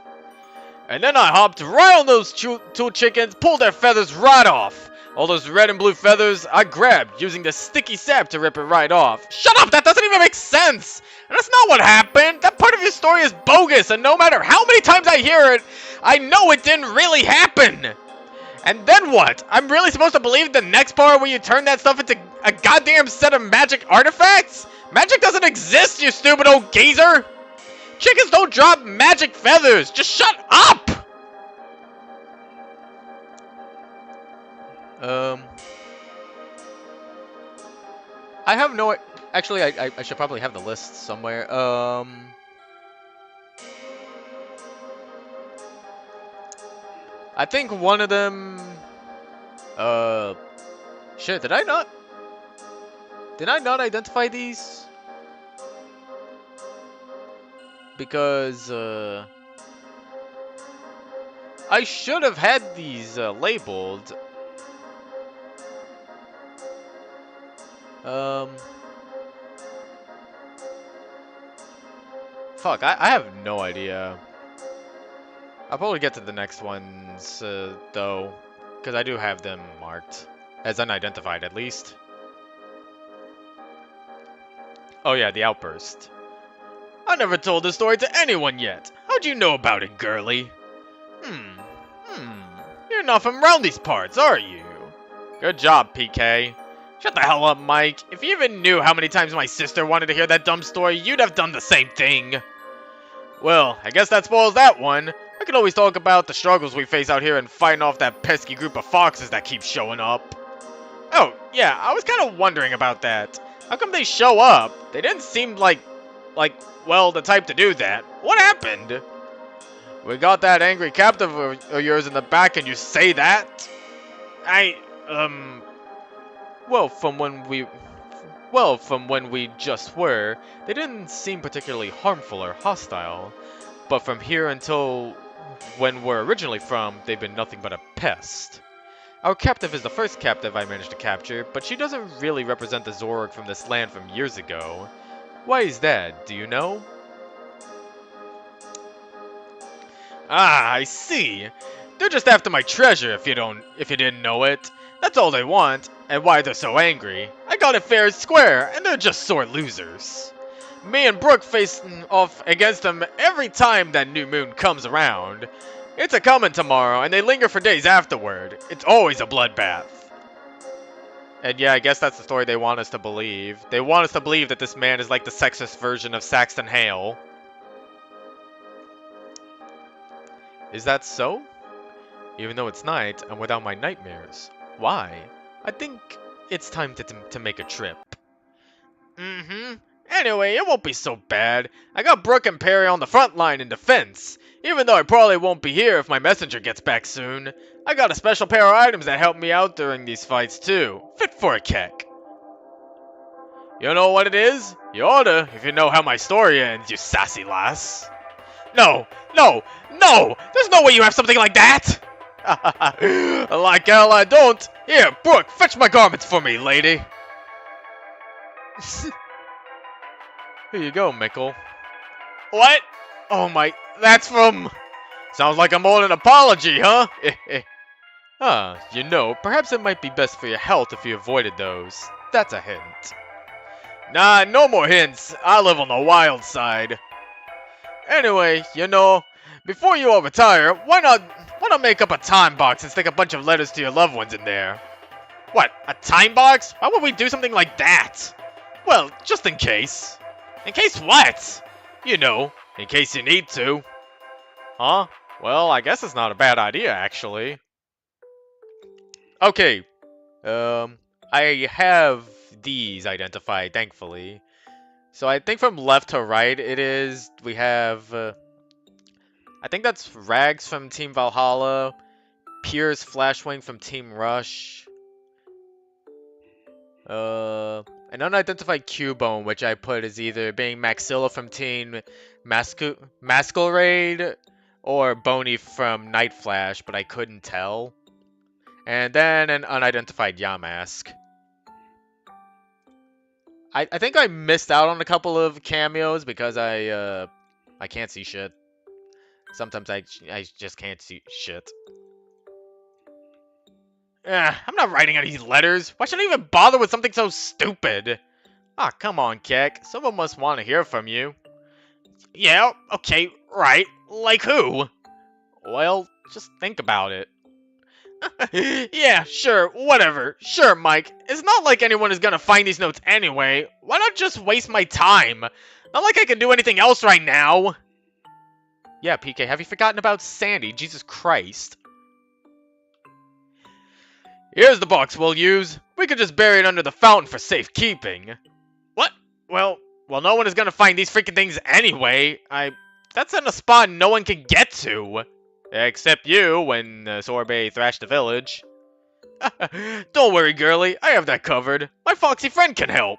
And then I hopped right on those 2 chickens, pulled their feathers right off. All those red and blue feathers I grabbed, using the sticky sap to rip it right off. Shut up! That doesn't even make sense! And that's not what happened! That part of your story is bogus, and no matter how many times I hear it, I know it didn't really happen! And then what? I'm really supposed to believe the next part where you turn that stuff into a goddamn set of magic artifacts? Magic doesn't exist, you stupid old geezer! Chickens don't drop magic feathers! Just shut up! I have no... Actually, I should probably have the list somewhere. I think one of them... Shit, did I not... Did I not identify these? Because, I should have had these, labeled. Fuck, I have no idea. I'll probably get to the next ones, though, because I do have them marked as unidentified, at least. Oh yeah, the outburst. I never told this story to anyone yet. How'd you know about it, girly? You're not from around these parts, are you? Good job, PK. Shut the hell up, Mike. If you even knew how many times my sister wanted to hear that dumb story, you'd have done the same thing. Well, I guess that spoils that one. I can always talk about the struggles we face out here and fighting off that pesky group of foxes that keep showing up. Oh, yeah, I was kind of wondering about that. How come they show up? They didn't seem well, the type to do that. What happened? We got that angry captive of yours in the back and you say that? Well, from when we just were, they didn't seem particularly harmful or hostile. But from here until when we're originally from, they've been nothing but a pest. Our captive is the first captive I managed to capture, but she doesn't really represent the Zorg from this land from years ago. Why is that, do you know? Ah, I see. They're just after my treasure if you didn't know it. That's all they want, and why they're so angry. I got it fair and square, and they're just sore losers. Me and Brooke facing off against them every time that new moon comes around. It's a coming tomorrow, and they linger for days afterward. It's always a bloodbath. And yeah, I guess that's the story they want us to believe. They want us to believe that this man is like the sexist version of Saxton Hale. Is that so? Even though it's night, I'm without my nightmares. Why? I think it's time to make a trip. Mm-hmm. Anyway, it won't be so bad. I got Brooke and Perry on the front line in defense. Even though I probably won't be here if my messenger gets back soon. I got a special pair of items that help me out during these fights too. Fit for a keck. You know what it is? You oughta, if you know how my story ends, you sassy lass. No! No! No! There's no way you have something like that! Like hell I don't! Here, Brooke, fetch my garments for me, lady! Here you go, Mickle. What? Oh my, that's from... Sounds like I'm owed an apology, huh? You know, perhaps it might be best for your health if you avoided those. That's a hint. Nah, no more hints. I live on the wild side. Anyway, you know, before you all retire, why not make up a time box and stick a bunch of letters to your loved ones in there? What, a time box? Why would we do something like that? Well, just in case. In case what? You know, in case you need to. Huh? Well, I guess it's not a bad idea, actually. Okay. I have these identified, thankfully. So I think from left to right, we have, I think that's Rags from Team Valhalla, Piers Flashwing from Team Rush, an unidentified Cubone, which I put as either being Maxilla from Team Masquerade, or Boney from Night Flash, but I couldn't tell. And then an unidentified Yamask. I think I missed out on a couple of cameos because I can't see shit. Sometimes I just can't see shit. I'm not writing any letters. Why should I even bother with something so stupid? Ah, come on, Keck. Someone must want to hear from you. Yeah, okay, right. Like who? Well, just think about it. Yeah, sure, whatever. Sure, Mike. It's not like anyone is gonna find these notes anyway. Why not just waste my time? Not like I can do anything else right now. Yeah, PK, have you forgotten about Sandy? Jesus Christ. Here's the box we'll use. We could just bury it under the fountain for safekeeping. What? Well, no one is gonna find these freaking things anyway. That's in a spot no one can get to. Except you, when Sorbet thrashed the village. Don't worry, girlie. I have that covered. My foxy friend can help.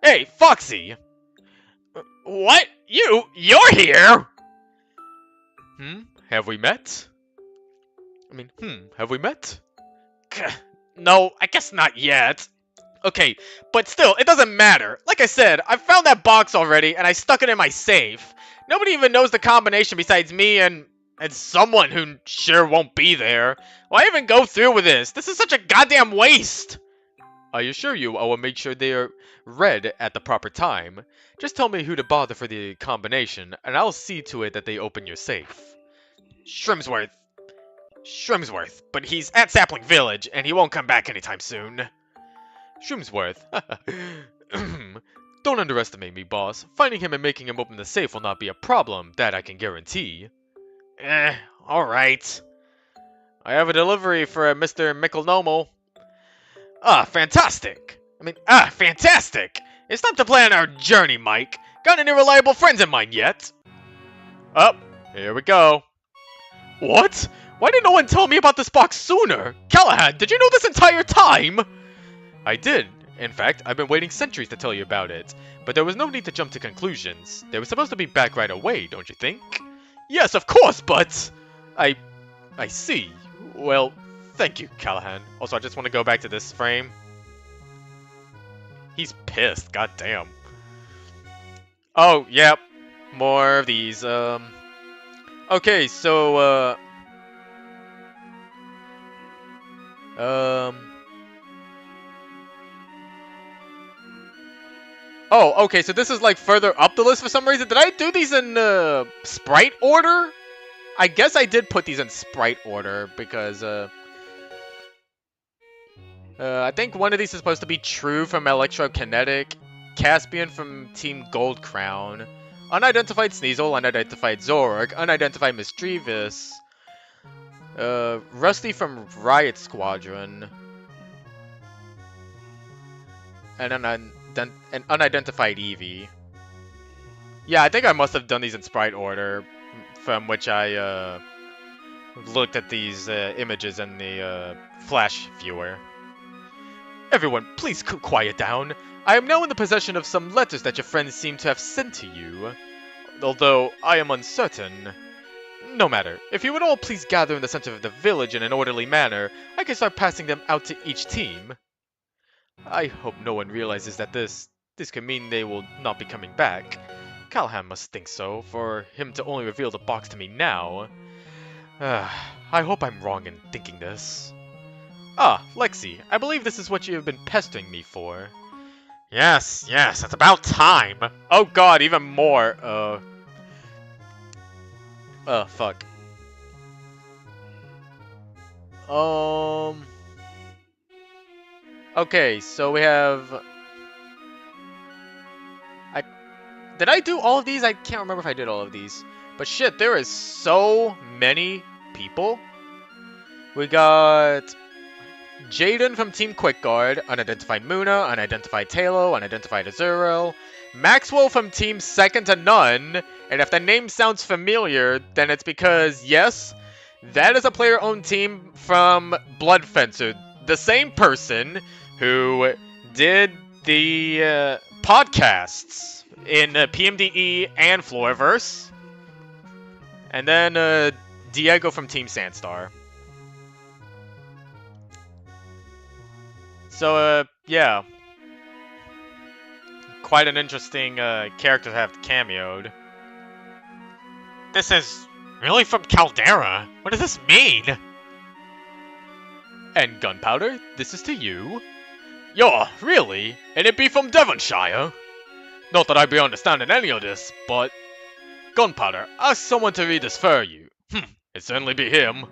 Hey, Foxy! What? You're here?! Have we met? Have we met? No, I guess not yet. Okay, but still, it doesn't matter. Like I said, I found that box already, and I stuck it in my safe. Nobody even knows the combination besides me and someone who sure won't be there. Why even go through with this? This is such a goddamn waste! I assure you I will make sure they are read at the proper time. Just tell me who to bother for the combination, and I'll see to it that they open your safe. Shrimsworth, but he's at Sapling Village, and he won't come back anytime soon. Shrimsworth? Don't underestimate me, boss. Finding him and making him open the safe will not be a problem, that I can guarantee. Alright. I have a delivery for Mr. Michelnomo. Fantastic! Fantastic! It's time to plan our journey, Mike. Got any reliable friends in mind yet? Oh, here we go. What? Why did no one tell me about this box sooner? Callahan, did you know this entire time? I did. In fact, I've been waiting centuries to tell you about it. But there was no need to jump to conclusions. They were supposed to be back right away, don't you think? Yes, of course, but... I... I see. Well, thank you, Callahan. Also, I just want to go back to this frame. He's pissed, goddamn. Oh, yep. More of these, Okay, so, Oh, okay, so this is like further up the list for some reason. Did I do these in sprite order? I guess I did put these in sprite order because I think one of these is supposed to be True from Electrokinetic, Caspian from Team Gold Crown, Unidentified Sneasel, Unidentified Zorg, Unidentified Mischievous, Rusty from Riot Squadron, and an Unidentified Eevee. Yeah, I think I must have done these in sprite order, from which I looked at these images in the Flash viewer. Everyone, please quiet down. I am now in the possession of some letters that your friends seem to have sent to you, although I am uncertain. No matter. If you would all please gather in the center of the village in an orderly manner, I can start passing them out to each team. I hope no one realizes that this could mean they will not be coming back. Callahan must think so, for him to only reveal the box to me now. I hope I'm wrong in thinking this. Ah, Lexi, I believe this is what you have been pestering me for. Yes, it's about time. Oh god, even more, fuck. Okay, so we have... Did I do all of these? I can't remember if I did all of these. But shit, there is so many people. We got... Jaden from Team Quickguard, Unidentified Muna, Unidentified Talo, Unidentified Azuriel, Maxwell from Team Second to None, and if the name sounds familiar, then it's because, yes, that is a player-owned team from Blood Fencer, the same person who did the podcasts in PMDE and Floorverse, and then Diego from Team Sandstar. So, yeah. Quite an interesting character to have cameoed. This is really from Caldera? What does this mean? And Gunpowder, this is to you. Yo, really? And it be from Devonshire? Not that I be understanding any of this, but... Gunpowder, ask someone to read this for you. It certainly be him.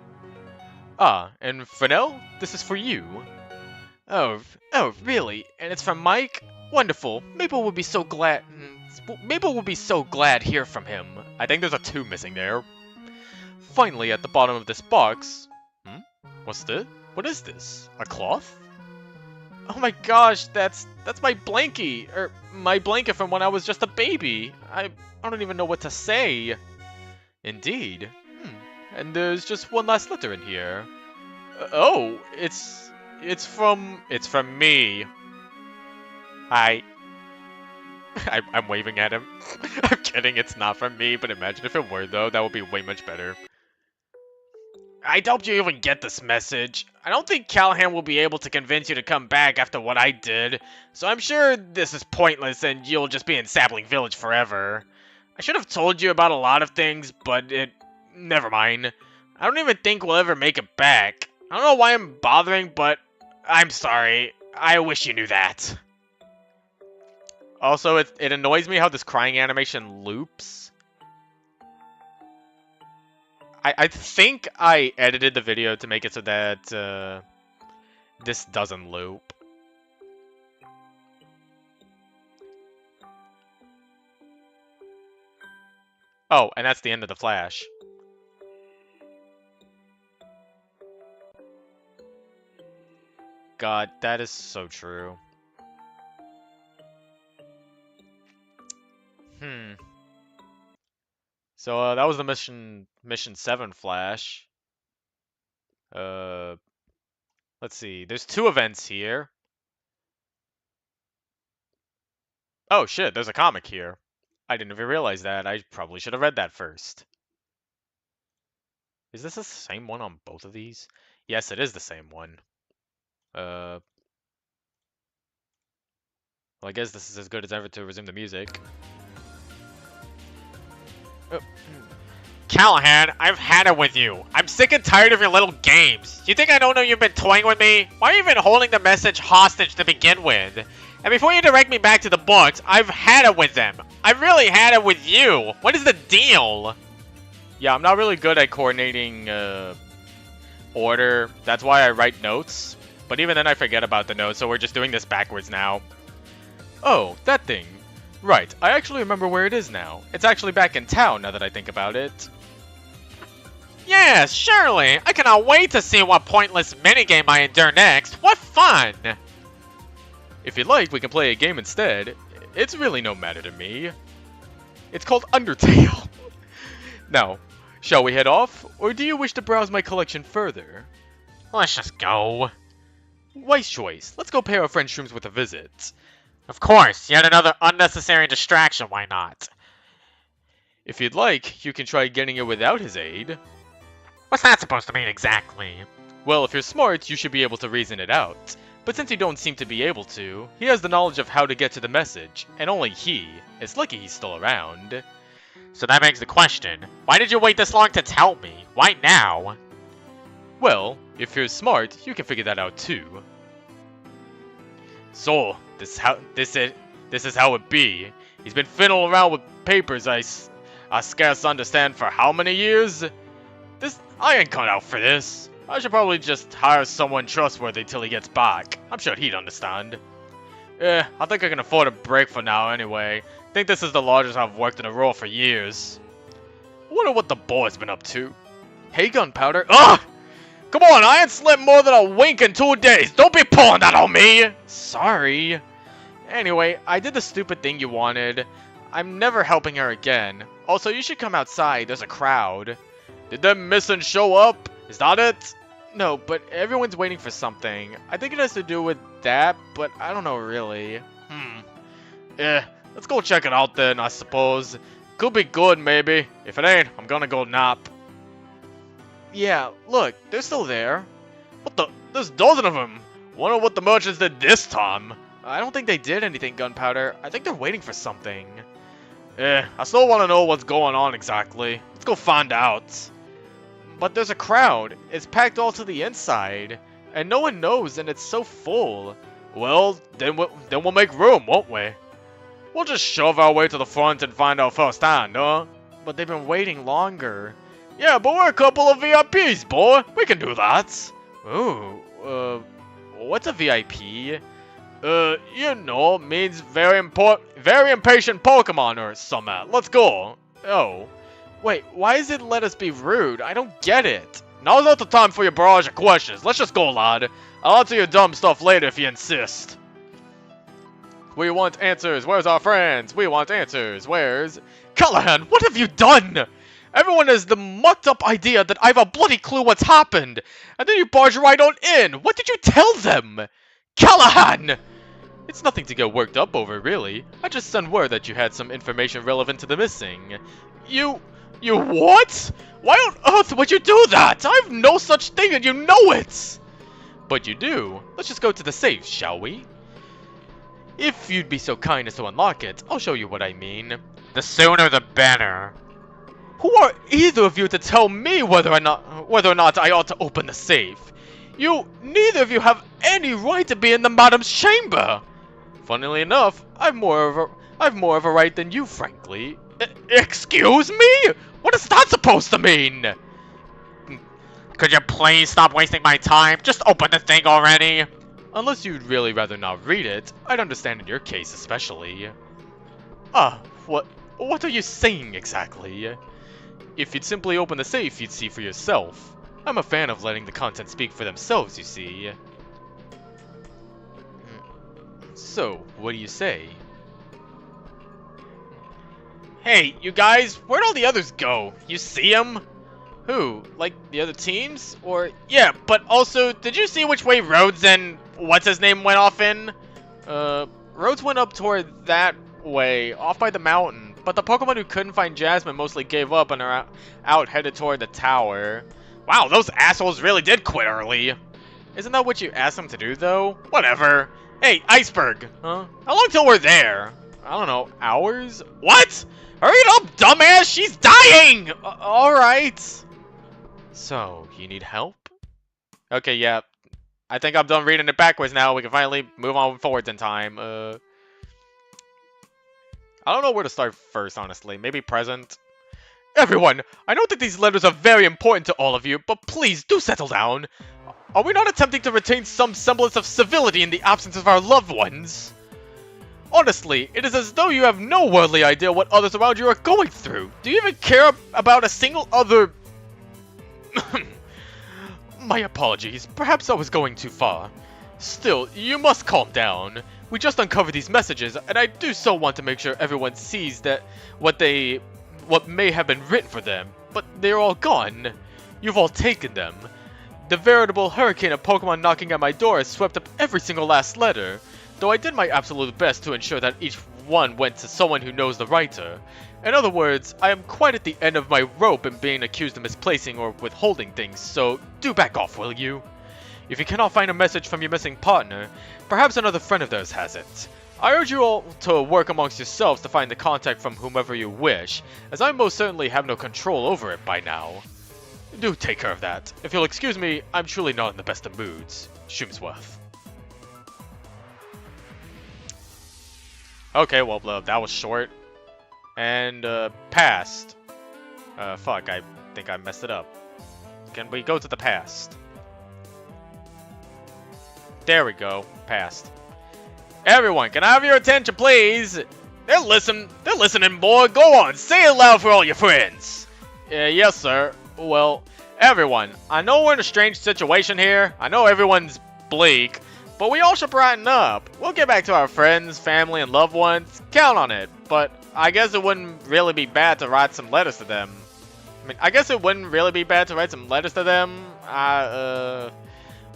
Ah, and Fennel, this is for you. Oh, really? And it's from Mike? Wonderful. Mabel would be so glad... Mabel would be so glad hear from him. I think there's a 2 missing there. Finally, at the bottom of this box... What's this? What is this? A cloth? Oh my gosh, that's my blankie! My blanket from when I was just a baby. I don't even know what to say. Indeed. And there's just one last letter in here. Oh, it's from me. Hi. I'm waving at him. I'm kidding, it's not from me, but imagine if it were though, that would be way much better. I doubt you even get this message. I don't think Callahan will be able to convince you to come back after what I did, so I'm sure this is pointless and you'll just be in Sapling Village forever. I should have told you about a lot of things, but never mind. I don't even think we'll ever make it back. I don't know why I'm bothering, but I'm sorry. I wish you knew that. Also, it annoys me how this crying animation loops. I think I edited the video to make it so that this doesn't loop. Oh, and that's the end of the flash. god, that is so true. Hmm. So that was the mission 7 flash. Uh, let's see. There's 2 events here. Oh shit, there's a comic here. I didn't even realize that. I probably should have read that first. Is this the same one on both of these? Yes, it is the same one. Well, I guess this is as good as ever to resume the music. Oh. Callahan, I've had it with you. I'm sick and tired of your little games. You think I don't know you've been toying with me? Why are you even holding the message hostage to begin with? And before you direct me back to the books, I've had it with them. I really had it with you. What is the deal? Yeah, I'm not really good at coordinating order. That's why I write notes. But even then I forget about the notes, so we're just doing this backwards now. Oh, that thing. Right, I actually remember where it is now. It's actually back in town now that I think about it. Yes, surely. I cannot wait to see what pointless minigame I endure next. What fun! If you'd like, we can play a game instead. It's really no matter to me. It's called Undertale. Now, shall we head off, or do you wish to browse my collection further? Let's just go. Wise choice. Let's go pay our friend Shrooms with a visit. Of course, yet another unnecessary distraction, why not? If you'd like, you can try getting it without his aid. What's that supposed to mean exactly? Well, if you're smart, you should be able to reason it out. But since you don't seem to be able to, he has the knowledge of how to get to the message, and only he. It's lucky he's still around. So that begs the question, why did you wait this long to tell me? Why now? Well, if you're smart, you can figure that out too. So, this is how it be. He's been fiddling around with papers I scarce understand for how many years? I ain't cut out for this. I should probably just hire someone trustworthy till he gets back. I'm sure he'd understand. I think I can afford a break for now anyway. Think this is the largest I've worked in a role for years. Wonder what the boy's been up to. Hey, Gunpowder. Ugh! Come on, I ain't slept more than a wink in 2 days. Don't be pulling that on me! Sorry. Anyway, I did the stupid thing you wanted. I'm never helping her again. Also, you should come outside. There's a crowd. Did them missing show up? Is that it? No, but everyone's waiting for something. I think it has to do with that, but I don't know really. Let's go check it out then, I suppose. Could be good, maybe. If it ain't, I'm gonna go nap. Yeah, look, they're still there. What the? There's dozens of them. Wonder what the merchants did this time. I don't think they did anything, Gunpowder. I think they're waiting for something. I still want to know what's going on exactly. Let's go find out. But there's a crowd. It's packed all to the inside. And no one knows, and it's so full. Well, then we'll make room, won't we? We'll just shove our way to the front and find our first hand, huh? But they've been waiting longer. Yeah, but we're a couple of VIPs, boy. We can do that. Ooh, what's a VIP? You know, means very impatient Pokemon or something. Let's go. Oh. Wait, why does it let us be rude? I don't get it. Now's not the time for your barrage of questions. Let's just go, lad. I'll answer your dumb stuff later if you insist. We want answers. Where's our friends? We want answers. Where's... Callahan, what have you done? Everyone has the mucked up idea that I have a bloody clue what's happened. And then you barge right on in. What did you tell them? Callahan! It's nothing to get worked up over, really. I just sent word that you had some information relevant to the missing. You what? Why on earth would you do that? I have no such thing and you know it! But you do. Let's just go to the safe, shall we? If you'd be so kind as to unlock it, I'll show you what I mean. The sooner the better. Who are either of you to tell me whether or not I ought to open the safe? Neither of you have any right to be in the madam's chamber. Funnily enough, I've more of a right than you, frankly. Excuse me? What is that supposed to mean? Could you please stop wasting my time? Just open the thing already. Unless you'd really rather not read it, I'd understand in your case especially. What are you saying exactly? If you'd simply open the safe, you'd see for yourself. I'm a fan of letting the contents speak for themselves, you see. So, what do you say? Hey, you guys, where'd all the others go? You see them? Who? Like the other teams? Or Yeah, but also, did you see which way Rhodes and what's-his-name went off in? Rhodes went up toward that way, off by the mountain. But the Pokemon who couldn't find Jasmine mostly gave up and are out headed toward the tower. Wow, those assholes really did quit early. Isn't that what you asked them to do, though? Whatever. Hey, Iceberg. Huh? How long till we're there? I don't know, hours? What? Hurry it up, dumbass! She's dying! Alright. So, you need help? Okay, yeah. I think I'm done reading it backwards now. We can finally move on forwards in time. I don't know where to start first, honestly. Maybe present? Everyone, I know that these letters are very important to all of you, but please do settle down. Are we not attempting to retain some semblance of civility in the absence of our loved ones? Honestly, it is as though you have no worldly idea what others around you are going through. Do you even care about a single other... My apologies, perhaps I was going too far. Still, you must calm down. We just uncovered these messages, and I do so want to make sure everyone sees that what may have been written for them, but they're all gone. You've all taken them. The veritable hurricane of Pokemon knocking at my door has swept up every single last letter, though I did my absolute best to ensure that each one went to someone who knows the writer. In other words, I am quite at the end of my rope in being accused of misplacing or withholding things, so do back off, will you? If you cannot find a message from your missing partner, perhaps another friend of theirs has it. I urge you all to work amongst yourselves to find the contact from whomever you wish, as I most certainly have no control over it by now. Do take care of that. If you'll excuse me, I'm truly not in the best of moods. Shumsworth. Okay, well, that was short. And, past. Fuck, I think I messed it up. Can we go to the past? There we go. Past. Everyone, can I have your attention, please? They're listening, boy. Go on, say it loud for all your friends. Yes, sir. Well, everyone, I know we're in a strange situation here. I know everyone's bleak, but we all should brighten up. We'll get back to our friends, family, and loved ones. Count on it. But I guess it wouldn't really be bad to write some letters to them. I guess it wouldn't really be bad to write some letters to them.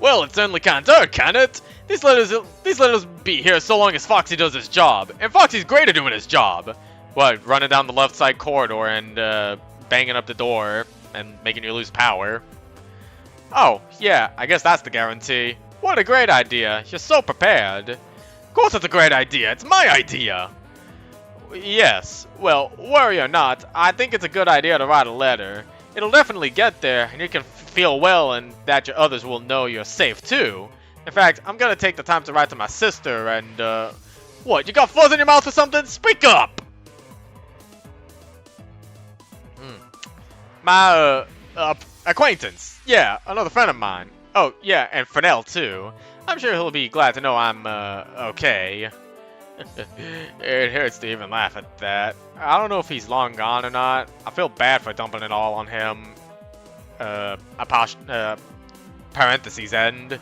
Well, it certainly can't hurt, can it? These letters be here so long as Foxy does his job, and Foxy's great at doing his job. What, running down the left side corridor and, banging up the door and making you lose power? Oh, yeah, I guess that's the guarantee. What a great idea. You're so prepared. Of course it's a great idea. It's my idea. Yes. Well, worry or not, I think it's a good idea to write a letter. It'll definitely get there, and you can feel well and that your others will know you're safe too. In fact, I'm gonna take the time to write to my sister and, What, you got fuzz in your mouth or something? Speak up! My, acquaintance. Yeah, another friend of mine. Oh, yeah, and Fresnel too. I'm sure he'll be glad to know I'm, okay. It hurts to even laugh at that. I don't know if he's long gone or not. I feel bad for dumping it all on him. Parentheses end.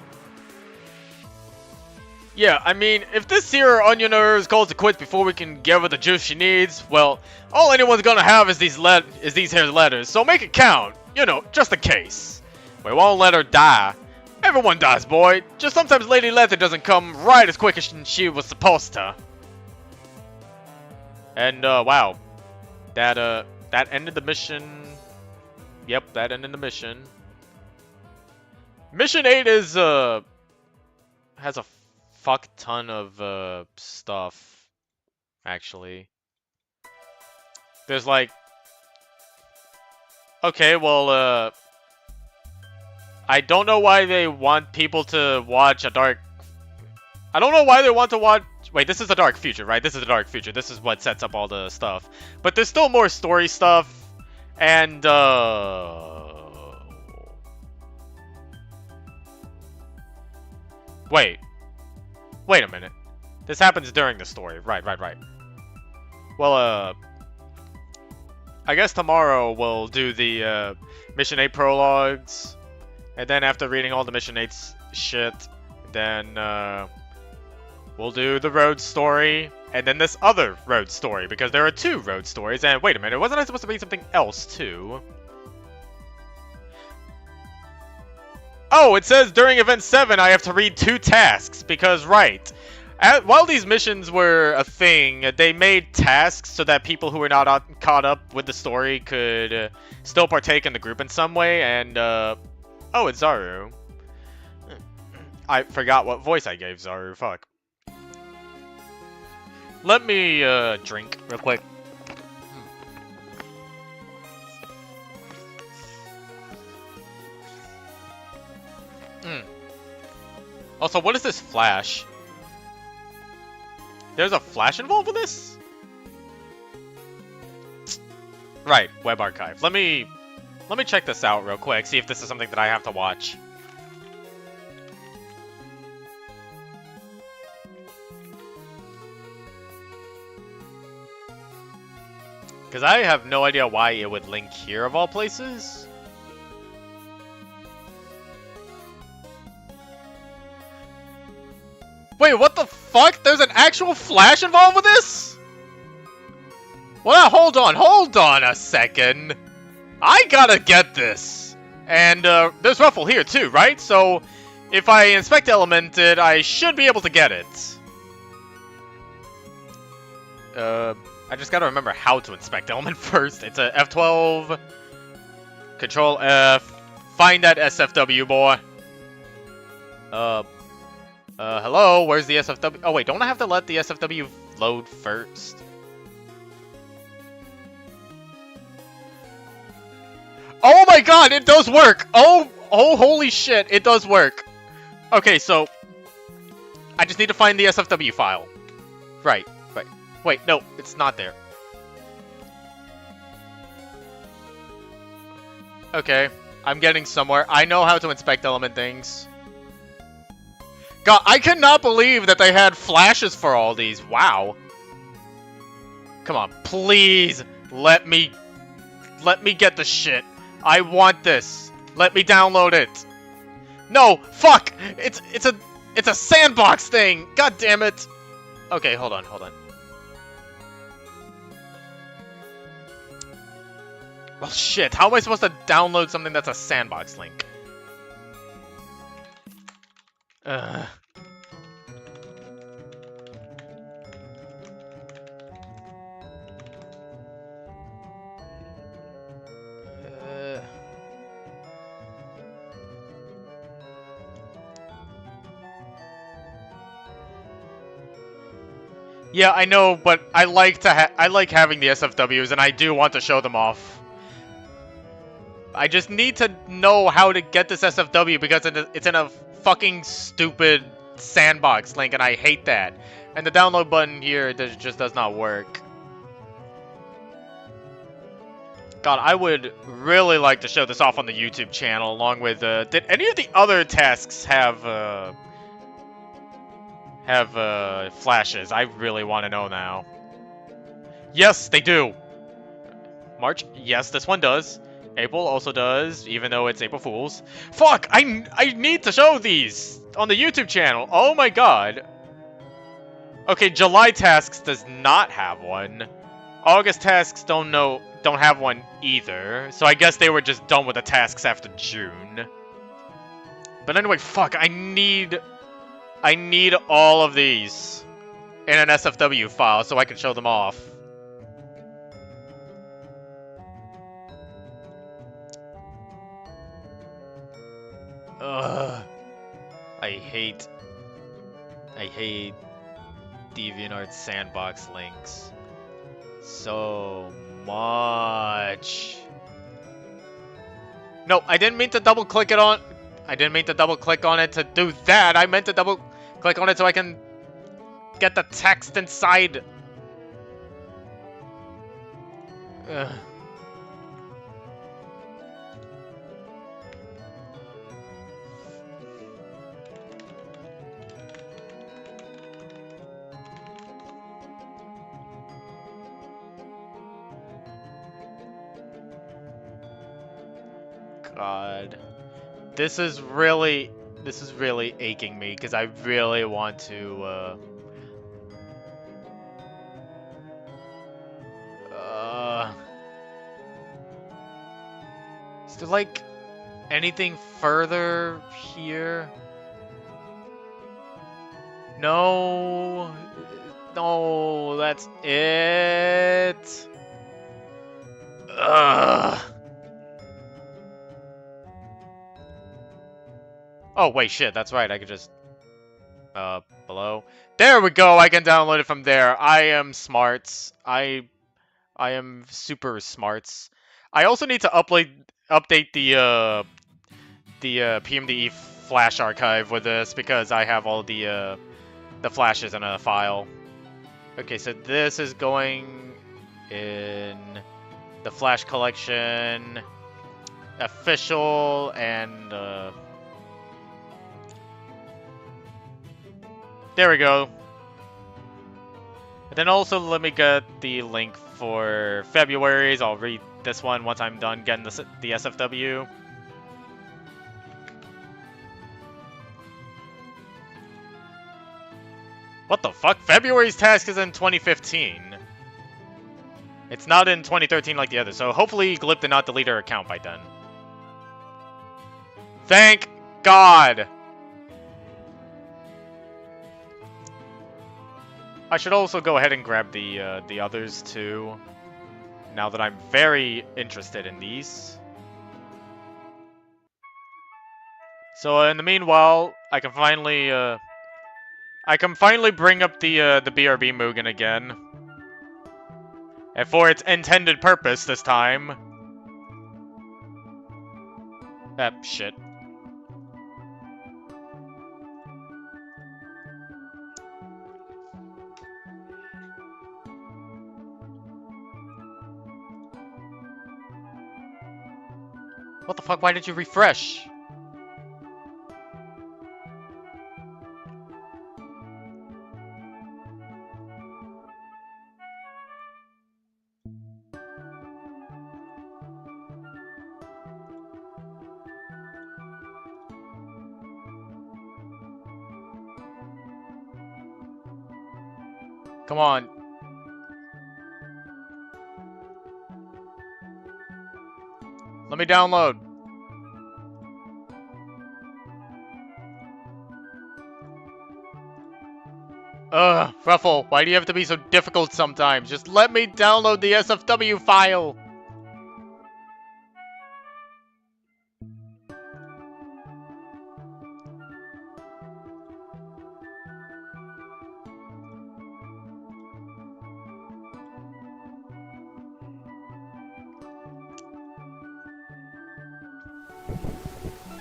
Yeah, I mean, if this here onion nerves calls it quits before we can give her the juice she needs, well, all anyone's gonna have is these here letters, so make it count. You know, just in case. We won't let her die. Everyone dies, boy. Just sometimes Lady Leather doesn't come right as quick as she was supposed to. And, wow. That ended the mission. Yep, that ended the mission. Mission 8 is, has a fuck ton of, stuff, actually. There's, like... Okay, well, I don't know why they want people to watch a dark... I don't know why they want to watch... Wait, this is the dark future, right? This is the dark future. This is what sets up all the stuff. But there's still more story stuff. And, Wait. Wait a minute. This happens during the story. Right. Well, I guess tomorrow we'll do the, Mission 8 prologues. And then after reading all the Mission 8's shit, then, We'll do the road story, and then this other road story, because there are 2 road stories, and wait a minute, wasn't I supposed to be something else, too? Oh, it says during Event 7 I have to read 2 tasks, because, right. While these missions were a thing, they made tasks so that people who were not caught up with the story could still partake in the group in some way, and, oh, it's Zaru. I forgot what voice I gave Zaru, fuck. Let me, drink real quick. Also, what is this flash? There's a flash involved with this? Right, web archive. Let me check this out real quick, see if this is something that I have to watch. Because I have no idea why it would link here of all places. Wait, what the fuck? There's an actual flash involved with this? Well, hold on a second. I gotta get this. And, there's Ruffle here too, right? So, if I inspect Elemented, I should be able to get it. I just gotta remember how to inspect Element first. It's a F12. Control F. Find that SFW, boy. Hello? Where's the SFW? Oh, wait, don't I have to let the SFW load first? Oh my god, it does work! Oh, holy shit, it does work. Okay, so... I just need to find the SFW file. Right. Wait, no, it's not there. Okay, I'm getting somewhere. I know how to inspect element things. God, I cannot believe that they had flashes for all these. Wow. Come on, please let me get the shit. I want this. Let me download it. No, fuck. It's a sandbox thing. God damn it. Okay, hold on. Well, shit. How am I supposed to download something that's a sandbox link? Yeah, I know, but I like having the SFWs, and I do want to show them off. I just need to know how to get this SFW because it's in a fucking stupid sandbox link, and I hate that. And the download button here just does not work. God, I would really like to show this off on the YouTube channel, along with, did any of the other tasks have flashes? I really want to know now. Yes, they do. March, yes, this one does. April also does, even though it's April Fool's. Fuck! I need to show these on the YouTube channel. Oh my god. Okay, July tasks does not have one. August tasks don't have one either. So I guess they were just done with the tasks after June. But anyway, fuck, I need all of these in an SFW file so I can show them off. Ugh. I hate DeviantArt sandbox links so much. No, I didn't mean to double click it on. I didn't mean to double click on it to do that. I meant to double click on it so I can get the text inside. Ugh. God. This is really aching me because I really want to Is there like anything further here? No. No, that's it. Ugh. Oh, wait, shit, that's right. I could just... below. There we go, I can download it from there. I am smarts. I am super smarts. I also need to update the PMD flash archive with this because I have all the flashes in a file. Okay, so this is going in the flash collection, official, and there we go. And then also let me get the link for February's. I'll read this one once I'm done getting the SFW. What the fuck? February's task is in 2015. It's not in 2013 like the others, so hopefully Glip did not delete her account by then. Thank God! I should also go ahead and grab the others too, now that I'm very interested in these. So in the meanwhile, I can finally bring up the BRB Mugen again. And for its intended purpose this time. Shit. What the fuck, why did you refresh? Come on. Let me download. Ugh, Ruffle, why do you have to be so difficult sometimes? Just let me download the SFW file!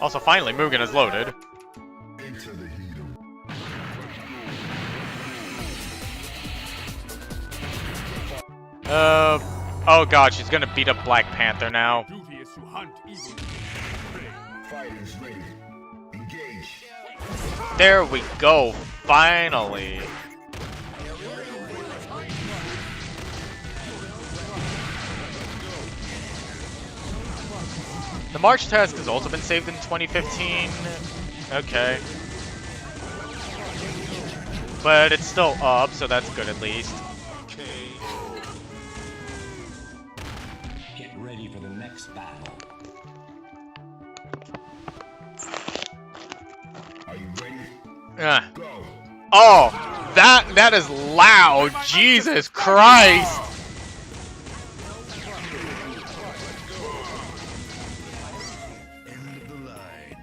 Also, finally, Mugen is loaded. Oh god, she's gonna beat up Black Panther now. There we go, finally. The March task has also been saved in 2015. Okay. But it's still up, so that's good at least. Get ready for the next battle. Are you ready? Go. Oh, that is loud. Jesus Christ. End of the line.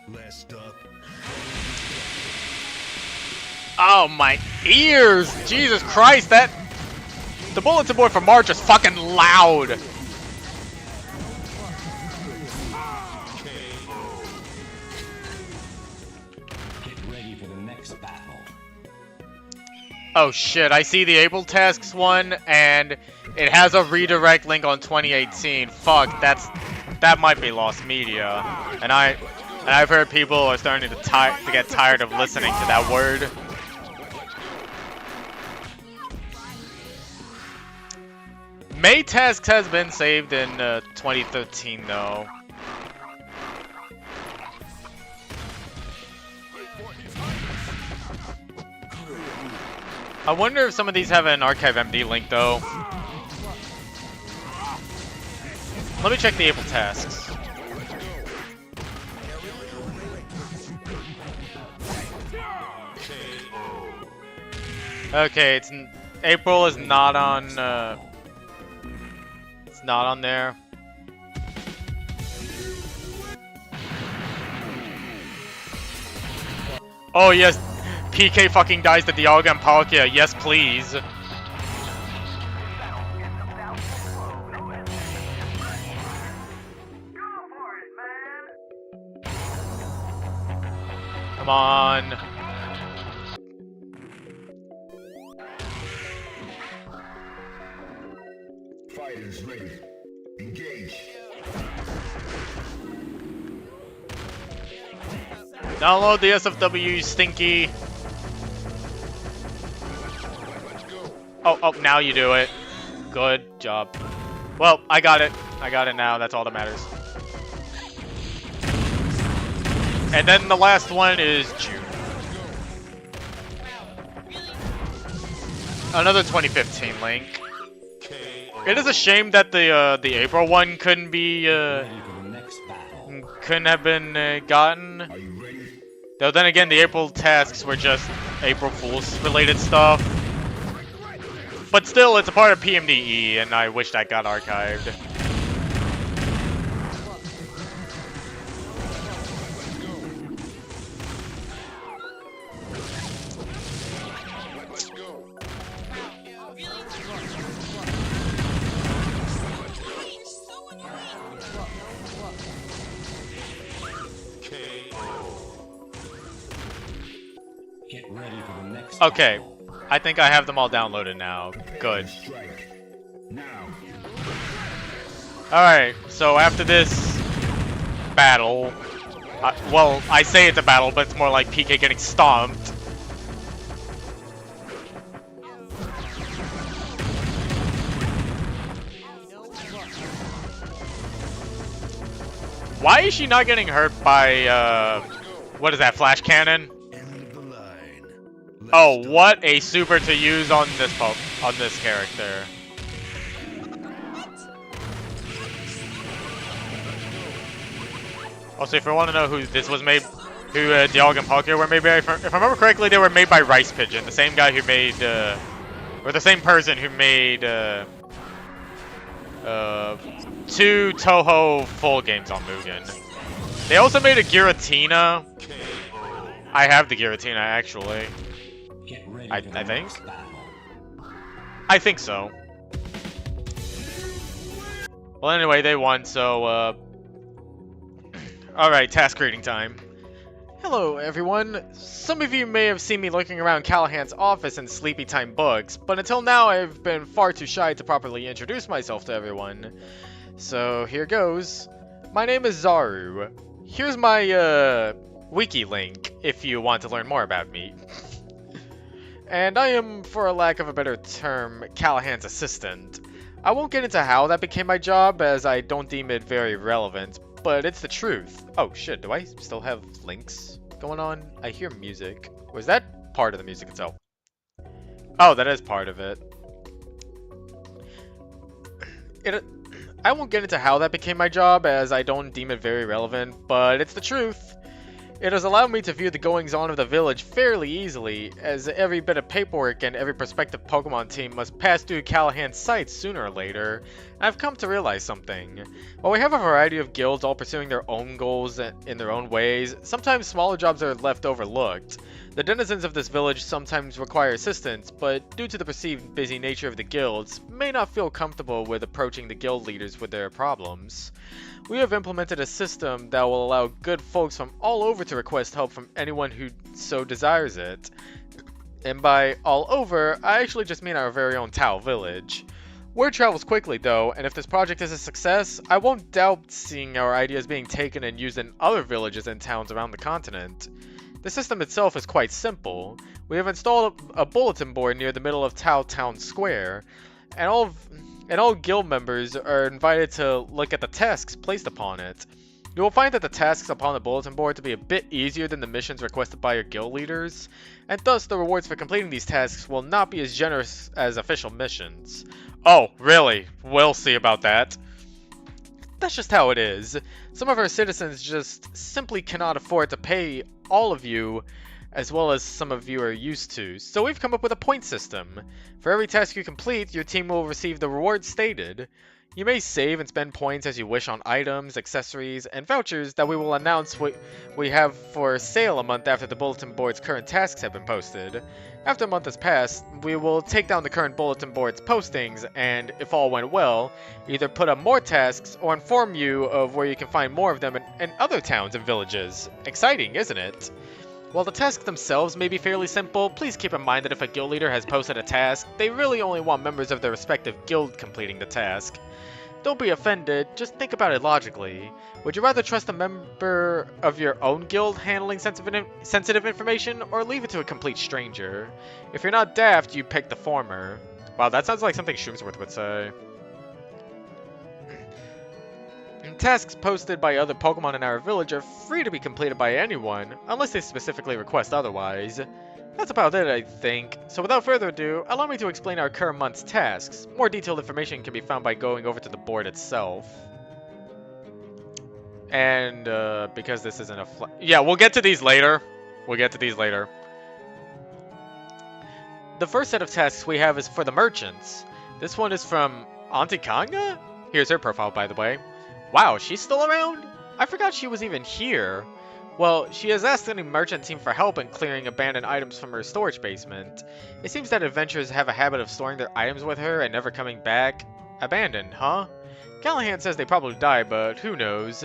Last stop. Oh, my ears. Jesus Christ, the bulletin board for March is fucking loud. Get ready for the next battle. Oh shit, I see the Able Tasks one, and it has a redirect link on 2018. Fuck, that might be lost media. And I've heard people are starting to get tired of listening to that word. May tasks has been saved in 2013 though. I wonder if some of these have an Archive MD link though. Let me check the Able tasks. Okay, April is not on. It's not on there. Oh yes, PK fucking dies to Dialga and Palkia. Yes, please. Come on. Fighters ready. Engage. Download the SFW, Stinky. Oh, now you do it. Good job. Well, I got it. I got it now. That's all that matters. And then the last one is June. Another 2015 link. It is a shame that the April one couldn't be Ready for the next battle. couldn't have been gotten. Are you ready? Though then again, the April tasks were just April Fool's related stuff. But still, it's a part of PMD-E, and I wish that got archived. Get ready for the next Okay, battle. I think I have them all downloaded now. Good. Strike. Now. Alright, so after this battle, well, I say it's a battle, but it's more like PK getting stomped. Why is she not getting hurt by, what is that, flash cannon? Oh, what a super to use on this character. Also, if you want to know who this was made, who Dialga and Palkia were made by, if I remember correctly, they were made by Rice Pigeon, the same guy who made, or the same person who made, 2 Toho full games on Mugen. They also made a Giratina. I have the Giratina, actually. Get ready I for the think. next battle. I think so. Well, anyway, they won, so, Alright, task reading time. Hello, everyone. Some of you may have seen me lurking around Callahan's office in Sleepy Time Books, but until now I've been far too shy to properly introduce myself to everyone. So, here goes. My name is Zaru. Here's my, wiki link, if you want to learn more about me. And I am, for a lack of a better term, Callahan's assistant. I won't get into how that became my job, as I don't deem it very relevant, but it's the truth. Oh shit, do I still have links going on? I hear music. Was that part of the music itself? Oh, that is part of it. I won't get into how that became my job, as I don't deem it very relevant, but it's the truth. It has allowed me to view the goings-on of the village fairly easily, as every bit of paperwork and every prospective Pokemon team must pass through Callahan's sights sooner or later. I've come to realize something. While we have a variety of guilds all pursuing their own goals in their own ways, sometimes smaller jobs are left overlooked. The denizens of this village sometimes require assistance, but due to the perceived busy nature of the guilds, may not feel comfortable with approaching the guild leaders with their problems. We have implemented a system that will allow good folks from all over to request help from anyone who so desires it. And by all over, I actually just mean our very own Tao village. Word travels quickly though, and if this project is a success, I won't doubt seeing our ideas being taken and used in other villages and towns around the continent. The system itself is quite simple. We have installed a bulletin board near the middle of Tao Town Square, and all guild members are invited to look at the tasks placed upon it. You will find that the tasks upon the bulletin board to be a bit easier than the missions requested by your guild leaders, and thus the rewards for completing these tasks will not be as generous as official missions. Oh, really? We'll see about that. That's just how it is. Some of our citizens just simply cannot afford to pay all of you as well as some of you are used to, so we've come up with a point system. For every task you complete, your team will receive the reward stated. You may save and spend points as you wish on items, accessories, and vouchers that we will announce we have for sale a month after the bulletin board's current tasks have been posted. After a month has passed, we will take down the current bulletin board's postings and, if all went well, either put up more tasks or inform you of where you can find more of them in other towns and villages. Exciting, isn't it? While the tasks themselves may be fairly simple, please keep in mind that if a guild leader has posted a task, they really only want members of their respective guild completing the task. Don't be offended, just think about it logically. Would you rather trust a member of your own guild handling sensitive information, or leave it to a complete stranger? If you're not daft, you pick the former. Wow, that sounds like something Shroomsworth would say. Tasks posted by other Pokemon in our village are free to be completed by anyone, unless they specifically request otherwise. That's about it, I think. So without further ado, allow me to explain our current month's tasks. More detailed information can be found by going over to the board itself. And, because this isn't a yeah, we'll get to these later. We'll get to these later. The first set of tasks we have is for the merchants. This one is from Auntie Kanga? Here's her profile, by the way. Wow, she's still around? I forgot she was even here. Well, she has asked any merchant team for help in clearing abandoned items from her storage basement. It seems that adventurers have a habit of storing their items with her and never coming back. Abandoned, huh? Callahan says they probably died, but who knows?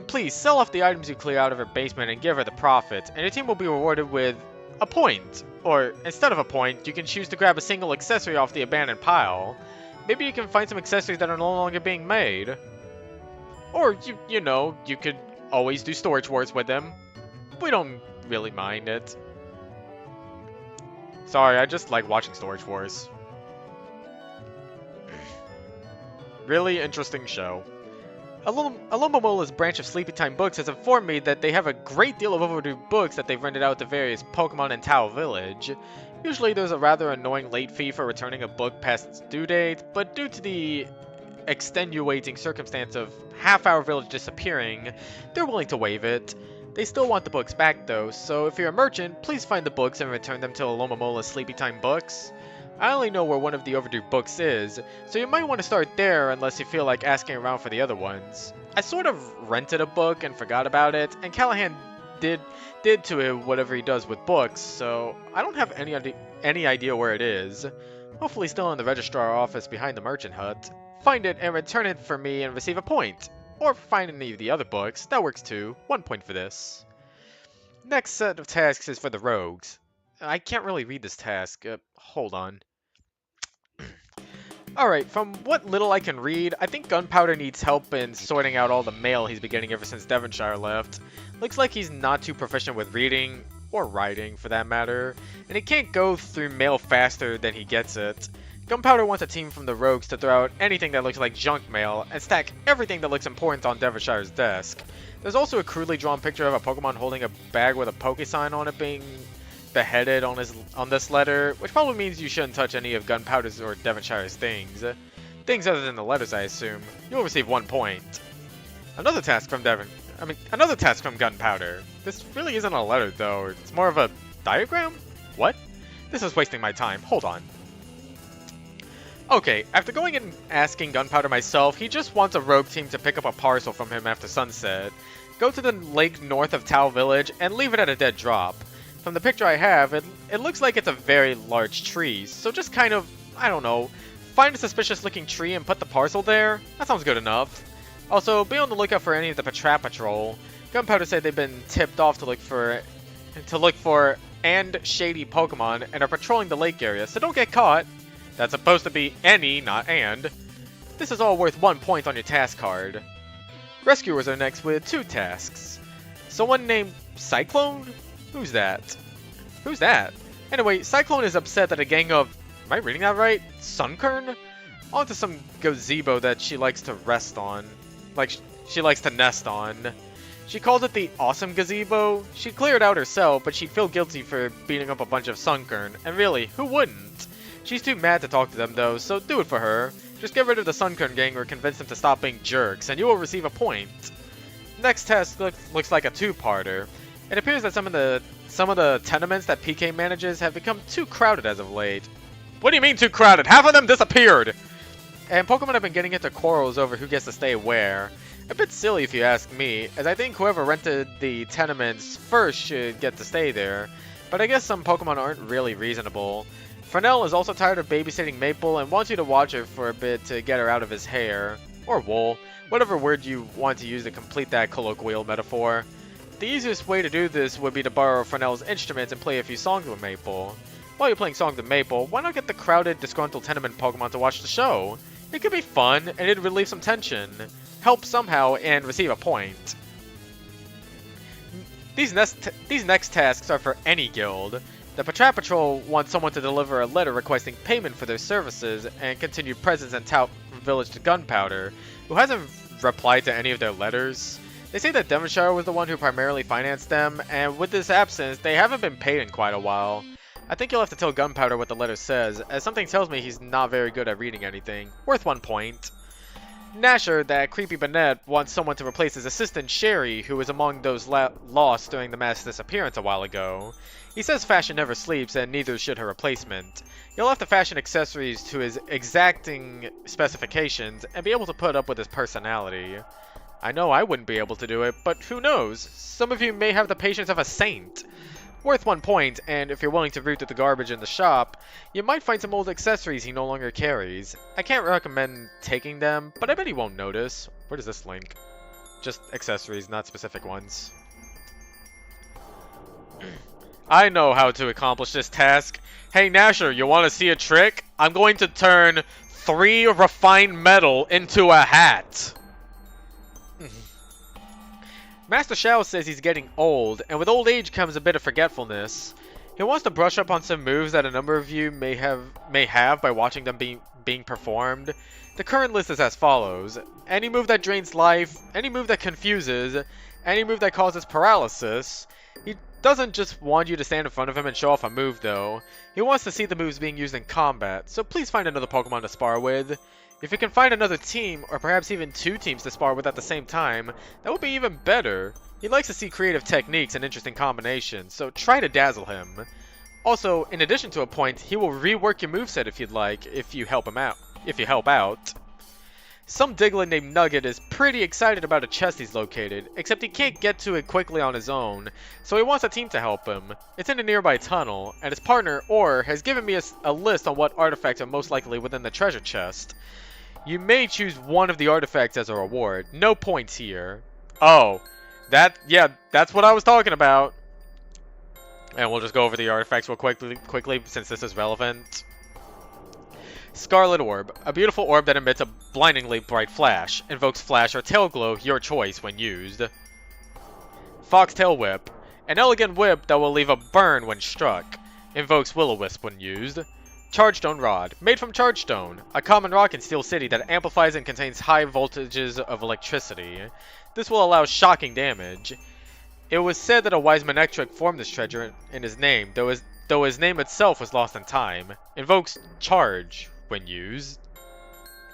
Please, sell off the items you clear out of her basement and give her the profit, and your team will be rewarded with a point. Or, instead of a point, you can choose to grab a single accessory off the abandoned pile. Maybe you can find some accessories that are no longer being made. Or, you know, you could always do storage wars with them. We don't really mind it. Sorry, I just like watching storage wars. Really interesting show. Alumamola's branch of Sleepytime Books has informed me that they have a great deal of overdue books that they've rented out to various Pokemon in Tao Village. Usually there's a rather annoying late fee for returning a book past its due date, but due to the extenuating circumstance of half our village disappearing, they're willing to waive it. They still want the books back though, so if you're a merchant, please find the books and return them to Alumamola's Sleepytime Books. I only know where one of the overdue books is, so you might want to start there unless you feel like asking around for the other ones. I sort of rented a book and forgot about it, and Callahan did to it whatever he does with books, so I don't have any idea where it is. Hopefully still in the registrar office behind the merchant hut. Find it and return it for me and receive a point. Or find any of the other books, that works too. 1 point for this. Next set of tasks is for the rogues. I can't really read this task. Hold on. Alright, from what little I can read, I think Gunpowder needs help in sorting out all the mail he's been getting ever since Devonshire left. Looks like he's not too proficient with reading, or writing for that matter, and he can't go through mail faster than he gets it. Gunpowder wants a team from the rogues to throw out anything that looks like junk mail and stack everything that looks important on Devonshire's desk. There's also a crudely drawn picture of a Pokemon holding a bag with a Poke sign on it being beheaded on this letter, which probably means you shouldn't touch any of Gunpowder's or Devonshire's things. Things other than the letters, I assume. You'll receive 1 point. Another task from Gunpowder. This really isn't a letter though, it's more of a diagram? What? This is wasting my time, hold on. Okay, after going and asking Gunpowder myself, he just wants a rogue team to pick up a parcel from him after sunset. Go to the lake north of Tao Village and leave it at a dead drop. From the picture I have, it looks like it's a very large tree, so just kind of, I don't know, find a suspicious looking tree and put the parcel there? That sounds good enough. Also, be on the lookout for any of the Trap Patrol. Gunpowder said they've been tipped off to look for and shady Pokemon and are patrolling the lake area, so don't get caught. That's supposed to be any, not and. This is all worth 1 point on your task card. Rescuers are next with 2 tasks. Someone named Cyclone? Who's that? Who's that? Anyway, Cyclone is upset that a gang of, am I reading that right? Sunkern? Onto some gazebo that she likes to rest on. Like, she likes to nest on. She called it the Awesome Gazebo. She'd clear it out herself, but she'd feel guilty for beating up a bunch of Sunkern. And really, who wouldn't? She's too mad to talk to them though, so do it for her. Just get rid of the Sunkern gang or convince them to stop being jerks, and you will receive a point. Next task looks like a 2-parter. It appears that some of the tenements that PK manages have become too crowded as of late. What do you mean too crowded? Half of them disappeared! And Pokemon have been getting into quarrels over who gets to stay where. A bit silly if you ask me, as I think whoever rented the tenements first should get to stay there. But I guess some Pokemon aren't really reasonable. Fresnel is also tired of babysitting Maple and wants you to watch her for a bit to get her out of his hair. Or wool. Whatever word you want to use to complete that colloquial metaphor. The easiest way to do this would be to borrow Fresnel's instruments and play a few songs with Maple. While you're playing songs with Maple, why not get the crowded, disgruntled tenement Pokemon to watch the show? It could be fun, and it'd relieve some tension. Help somehow, and receive a point. These next tasks are for any guild. The Patrat Patrol wants someone to deliver a letter requesting payment for their services and continued presence in Tout Village to Gunpowder, who hasn't replied to any of their letters. They say that Devonshire was the one who primarily financed them, and with this absence, they haven't been paid in quite a while. I think you'll have to tell Gunpowder what the letter says, as something tells me he's not very good at reading anything. Worth 1 point. Nasher, that creepy Bennett, wants someone to replace his assistant Sherry, who was among those lost during the mass disappearance a while ago. He says fashion never sleeps, and neither should her replacement. He'll have to fashion accessories to his exacting specifications, and be able to put up with his personality. I know I wouldn't be able to do it, but who knows? Some of you may have the patience of a saint. Worth 1 point, and if you're willing to root through the garbage in the shop, you might find some old accessories he no longer carries. I can't recommend taking them, but I bet he won't notice. Where does this link? Just accessories, not specific ones. I know how to accomplish this task. Hey Nasher, you want to see a trick? I'm going to turn 3 refined metal into a hat. Master Shao says he's getting old, and with old age comes a bit of forgetfulness. He wants to brush up on some moves that a number of you may have by watching them being performed. The current list is as follows: any move that drains life, any move that confuses, any move that causes paralysis. He doesn't just want you to stand in front of him and show off a move though. He wants to see the moves being used in combat, so please find another Pokemon to spar with. If you can find another team, or perhaps even 2 teams to spar with at the same time, that would be even better. He likes to see creative techniques and interesting combinations, so try to dazzle him. Also, in addition to a point, he will rework your moveset if you'd like, if you help out. Some Diglett named Nugget is pretty excited about a chest he's located, except he can't get to it quickly on his own, so he wants a team to help him. It's in a nearby tunnel, and his partner, Orr, has given me a list on what artifacts are most likely within the treasure chest. You may choose one of the artifacts as a reward. No points here. Oh, that's what I was talking about. And we'll just go over the artifacts real quickly since this is relevant. Scarlet Orb, a beautiful orb that emits a blindingly bright flash. Invokes flash or tail glow, your choice when used. Foxtail Whip, an elegant whip that will leave a burn when struck. Invokes Will-O-Wisp when used. Chargestone Rod, made from Chargestone, a common rock in Steel City that amplifies and contains high voltages of electricity. This will allow shocking damage. It was said that a wise Manectric formed this treasure in his name, though his name itself was lost in time. Invokes Charge when used.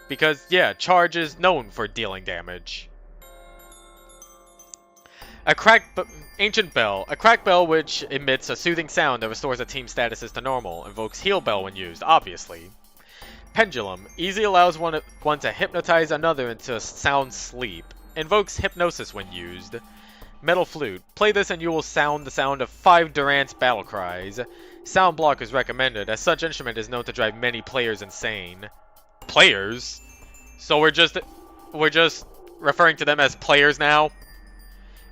Because, yeah, Charge is known for dealing damage. Ancient Bell, a cracked bell which emits a soothing sound that restores a team's statuses to normal. Invokes Heal Bell when used, obviously. Pendulum, easily allows one to hypnotize another into a sound sleep. Invokes Hypnosis when used. Metal Flute, play this and you will sound the sound of 5 Durant's battle cries. Sound block is recommended, as such instrument is known to drive many players insane. Players? So we're just referring to them as players now?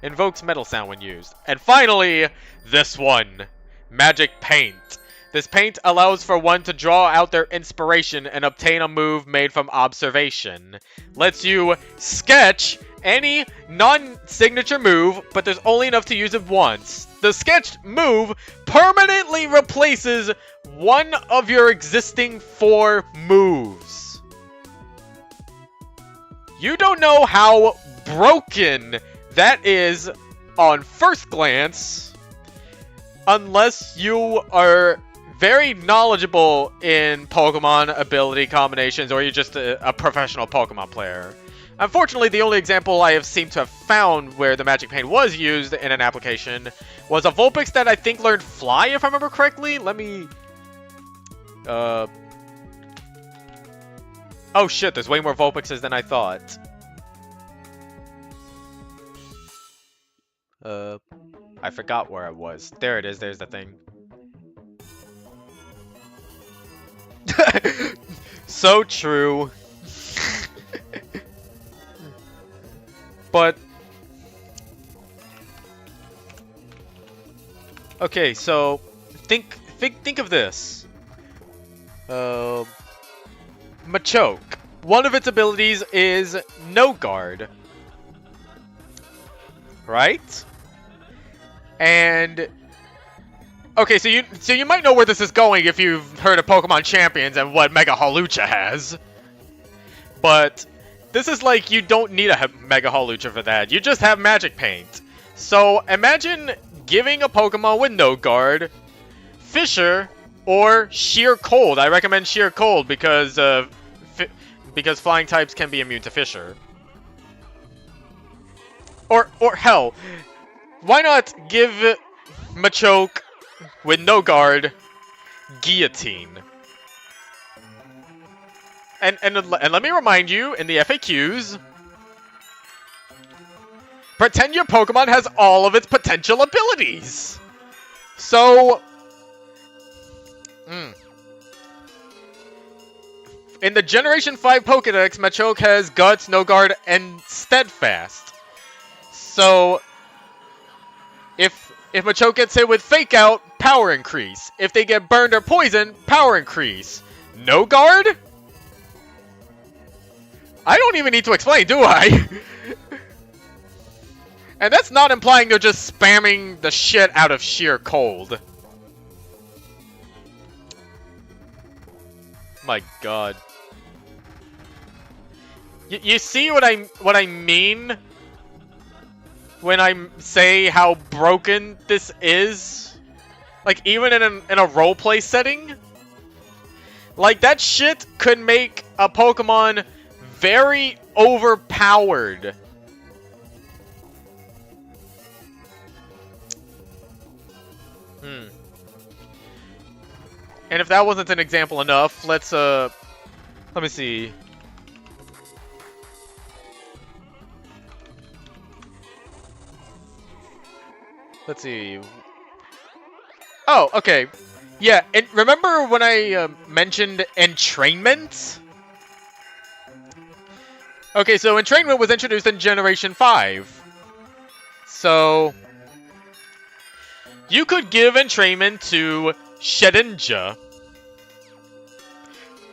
Invokes Metal Sound when used. And finally, this one. Magic Paint. This paint allows for one to draw out their inspiration and obtain a move made from observation. Lets you sketch any non-signature move, but there's only enough to use it once. The sketched move permanently replaces one of your existing 4 moves. You don't know how broken that is on first glance, unless you are very knowledgeable in Pokemon ability combinations or you're just a professional Pokemon player. Unfortunately, the only example I have seemed to have found where the Magic Paint was used in an application was a Vulpix that I think learned Fly, if I remember correctly. Let me... Oh shit, there's way more Vulpixes than I thought. I forgot where I was. There it is, there's the thing. So true. But... Okay, so... Think of this. Machoke. One of its abilities is No Guard. Right? And... Okay, so you might know where this is going if you've heard of Pokemon Champions and what Mega Hawlucha has. But this is like you don't need a Mega Hawlucha for that. You just have Magic Paint. So imagine giving a Pokemon with No Guard, Fissure, or Sheer Cold. I recommend Sheer Cold because flying types can be immune to Fissure. Or hell, why not give Machoke with No Guard Guillotine? And let me remind you, in the FAQs, pretend your Pokemon has all of its potential abilities. So, in the Generation 5 Pokedex, Machoke has Guts, No Guard, and Steadfast. So, if Machoke gets hit with Fake Out, power increase. If they get burned or poisoned, power increase. No Guard? I don't even need to explain, do I? And that's not implying they're just spamming the shit out of Sheer Cold. My god. You see what I mean when I say how broken this is? Like, even in a roleplay setting? Like, that shit could make a Pokemon very overpowered. And if that wasn't an example enough, let me see. Let's see. Oh, okay. Yeah, and remember when I mentioned entrainment? Okay, so entrainment was introduced in Generation 5. So you could give entrainment to Shedinja.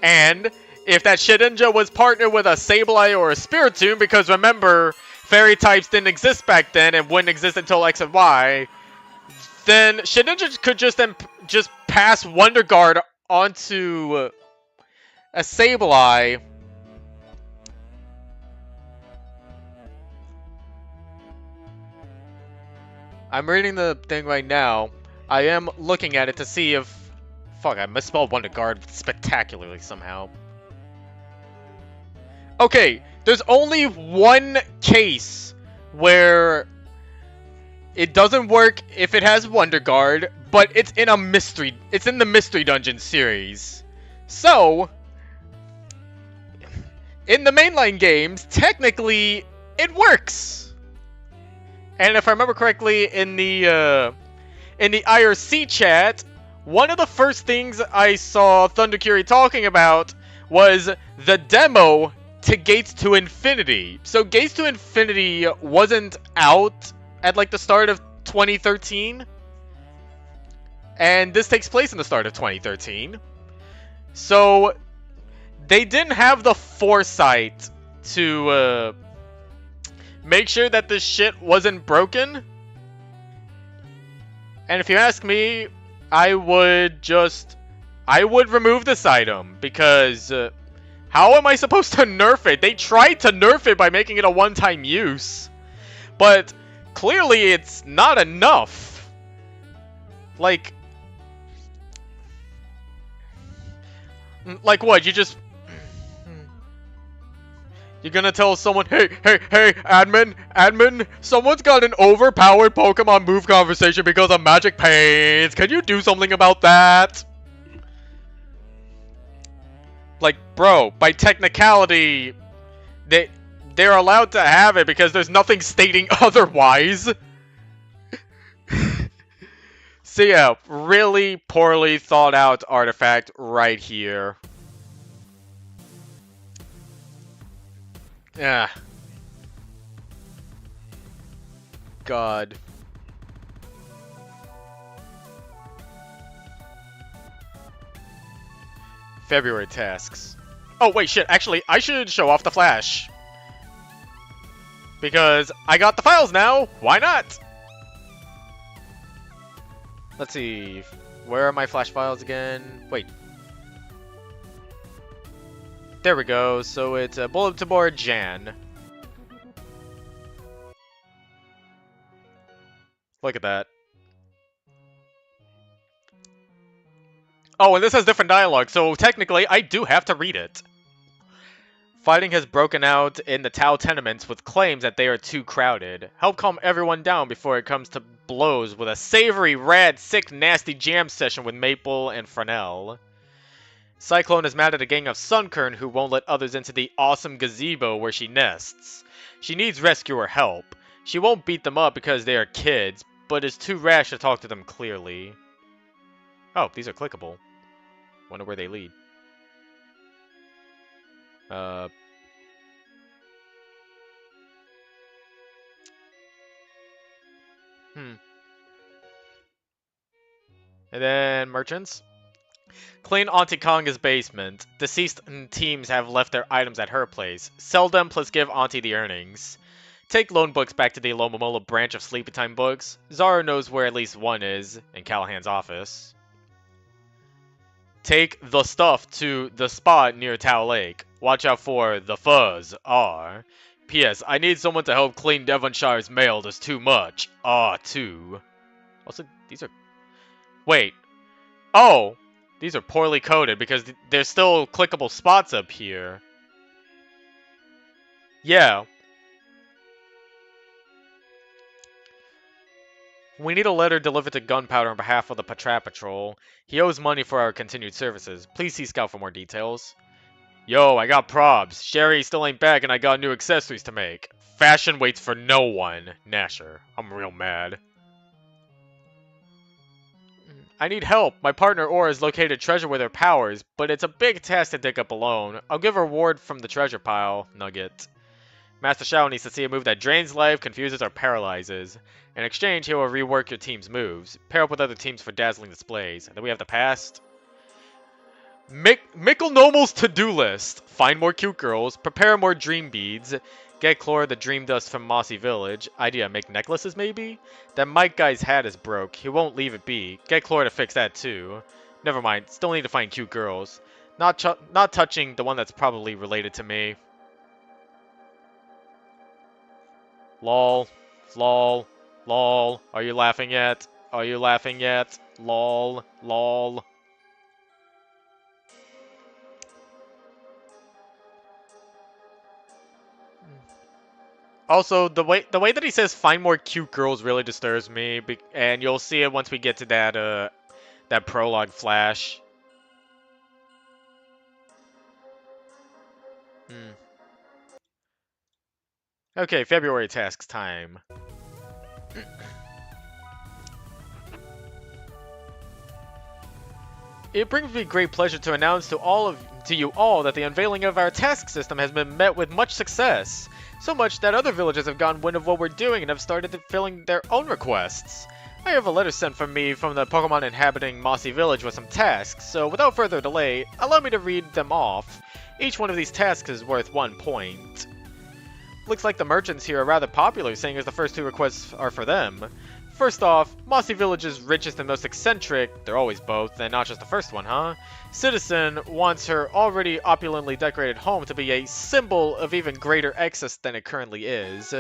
And if that Shedinja was partnered with a Sableye or a Spiritomb, because remember, fairy types didn't exist back then and wouldn't exist until X and Y, then Shedinja could just pass Wonder Guard onto a Sableye. I'm reading the thing right now. I am looking at it to see if... Fuck, I misspelled Wonder Guard spectacularly somehow. Okay, there's only one case where it doesn't work if it has Wonder Guard, but it's in the Mystery Dungeon series. So, in the mainline games, technically, it works. And if I remember correctly, in the IRC chat, one of the first things I saw Thundercurie talking about was the demo to Gates to Infinity. So Gates to Infinity wasn't out at like the start of 2013. And this takes place in the start of 2013. So they didn't have the foresight to make sure that this shit wasn't broken. And if you ask me, I would remove this item, because how am I supposed to nerf it? They tried to nerf it by making it a one-time use, but clearly it's not enough. Like what? You're gonna tell someone, hey, admin, someone's got an overpowered Pokemon move conversation because of magic paints. Can you do something about that? Like, bro, by technicality, they're allowed to have it because there's nothing stating otherwise. So yeah, really poorly thought out artifact right here. Yeah. God. February tasks. Oh, wait, shit. Actually, I should show off the Flash. Because I got the files now. Why not? Let's see. Where are my Flash files again? Wait. There we go. So it's a bulletin board Jan. Look at that. Oh, and this has different dialogue, so technically I do have to read it. Fighting has broken out in the Tau tenements with claims that they are too crowded. Help calm everyone down before it comes to blows with a savory, rad, sick, nasty jam session with Maple and Fresnel. Cyclone is mad at a gang of Sunkern who won't let others into the awesome gazebo where she nests. She needs rescuer help. She won't beat them up because they are kids, but is too rash to talk to them clearly. Oh, these are clickable. Wonder where they lead. And then merchants. Clean Auntie Konga's basement. Deceased teams have left their items at her place. Sell them plus give Auntie the earnings. Take loan books back to the Lomomola branch of Sleepy Time Books. Zara knows where at least one is, in Callahan's office. Take the stuff to the spot near Tau Lake. Watch out for the fuzz, R. P.S. I need someone to help clean Devonshire's mail. There's too much. R2. Also, these are... Wait. Oh! These are poorly coded because there's still clickable spots up here. Yeah. We need a letter delivered to Gunpowder on behalf of the Patra Patrol. He owes money for our continued services. Please see Scout for more details. Yo, I got probs. Sherry still ain't back and I got new accessories to make. Fashion waits for no one. Nasher. I'm real mad. I need help. My partner Aura has located treasure with her powers, but it's a big task to dig up alone. I'll give a reward from the treasure pile. Nugget. Master Shao needs to see a move that drains life, confuses, or paralyzes. In exchange, he will rework your team's moves. Pair up with other teams for dazzling displays. And then we have the past. Mickle Nomel's to-do list. Find more cute girls. Prepare more dream beads. Get Chlor the dream dust from Mossy Village. Idea, make necklaces maybe? That Mike guy's hat is broke. He won't leave it be. Get Chlor to fix that too. Never mind. Still need to find cute girls. Not touching the one that's probably related to me. Lol. Lol. Lol. Are you laughing yet? Are you laughing yet? Lol. Lol. Also, the way that he says "find more cute girls" really disturbs me, and you'll see it once we get to that prologue flash. Okay, February tasks time. It brings me great pleasure to announce to you all that the unveiling of our task system has been met with much success. So much that other villagers have gotten wind of what we're doing and have started filling their own requests. I have a letter sent from me from the Pokemon inhabiting Mossy Village with some tasks, so without further delay, allow me to read them off. Each one of these tasks is worth 1 point. Looks like the merchants here are rather popular, seeing as the first 2 requests are for them. First off, Mossy Village's richest and most eccentric, they're always both, and not just the first one, huh? Citizen wants her already opulently decorated home to be a symbol of even greater excess than it currently is.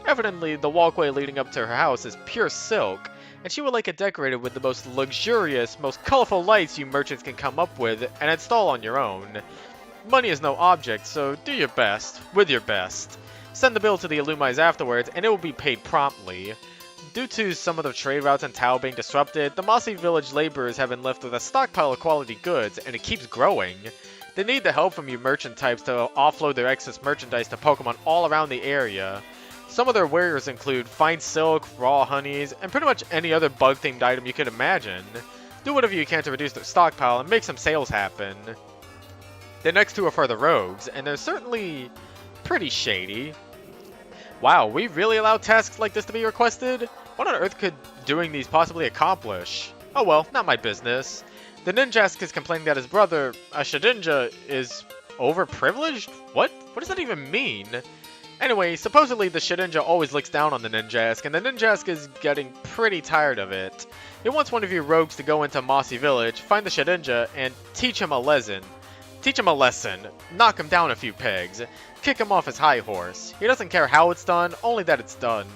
Evidently, the walkway leading up to her house is pure silk, and she would like it decorated with the most luxurious, most colorful lights you merchants can come up with and install on your own. Money is no object, so do your best, with your best. Send the bill to the Illumites afterwards, and it will be paid promptly. Due to some of the trade routes in Tao being disrupted, the Mossy Village laborers have been left with a stockpile of quality goods, and it keeps growing. They need the help from you merchant types to offload their excess merchandise to Pokemon all around the area. Some of their wares include fine silk, raw honeys, and pretty much any other bug-themed item you could imagine. Do whatever you can to reduce their stockpile and make some sales happen. The next two are for the rogues, and they're certainly pretty shady. Wow, we really allow tasks like this to be requested? What on earth could doing these possibly accomplish? Oh well, not my business. The Ninjask is complaining that his brother, a Shedinja, is overprivileged? What? What does that even mean? Anyway, supposedly the Shedinja always looks down on the Ninjask, and the Ninjask is getting pretty tired of it. He wants one of you rogues to go into Mossy Village, find the Shedinja, and teach him a lesson. Teach him a lesson. Knock him down a few pegs. Kick him off his high horse. He doesn't care how it's done, only that it's done.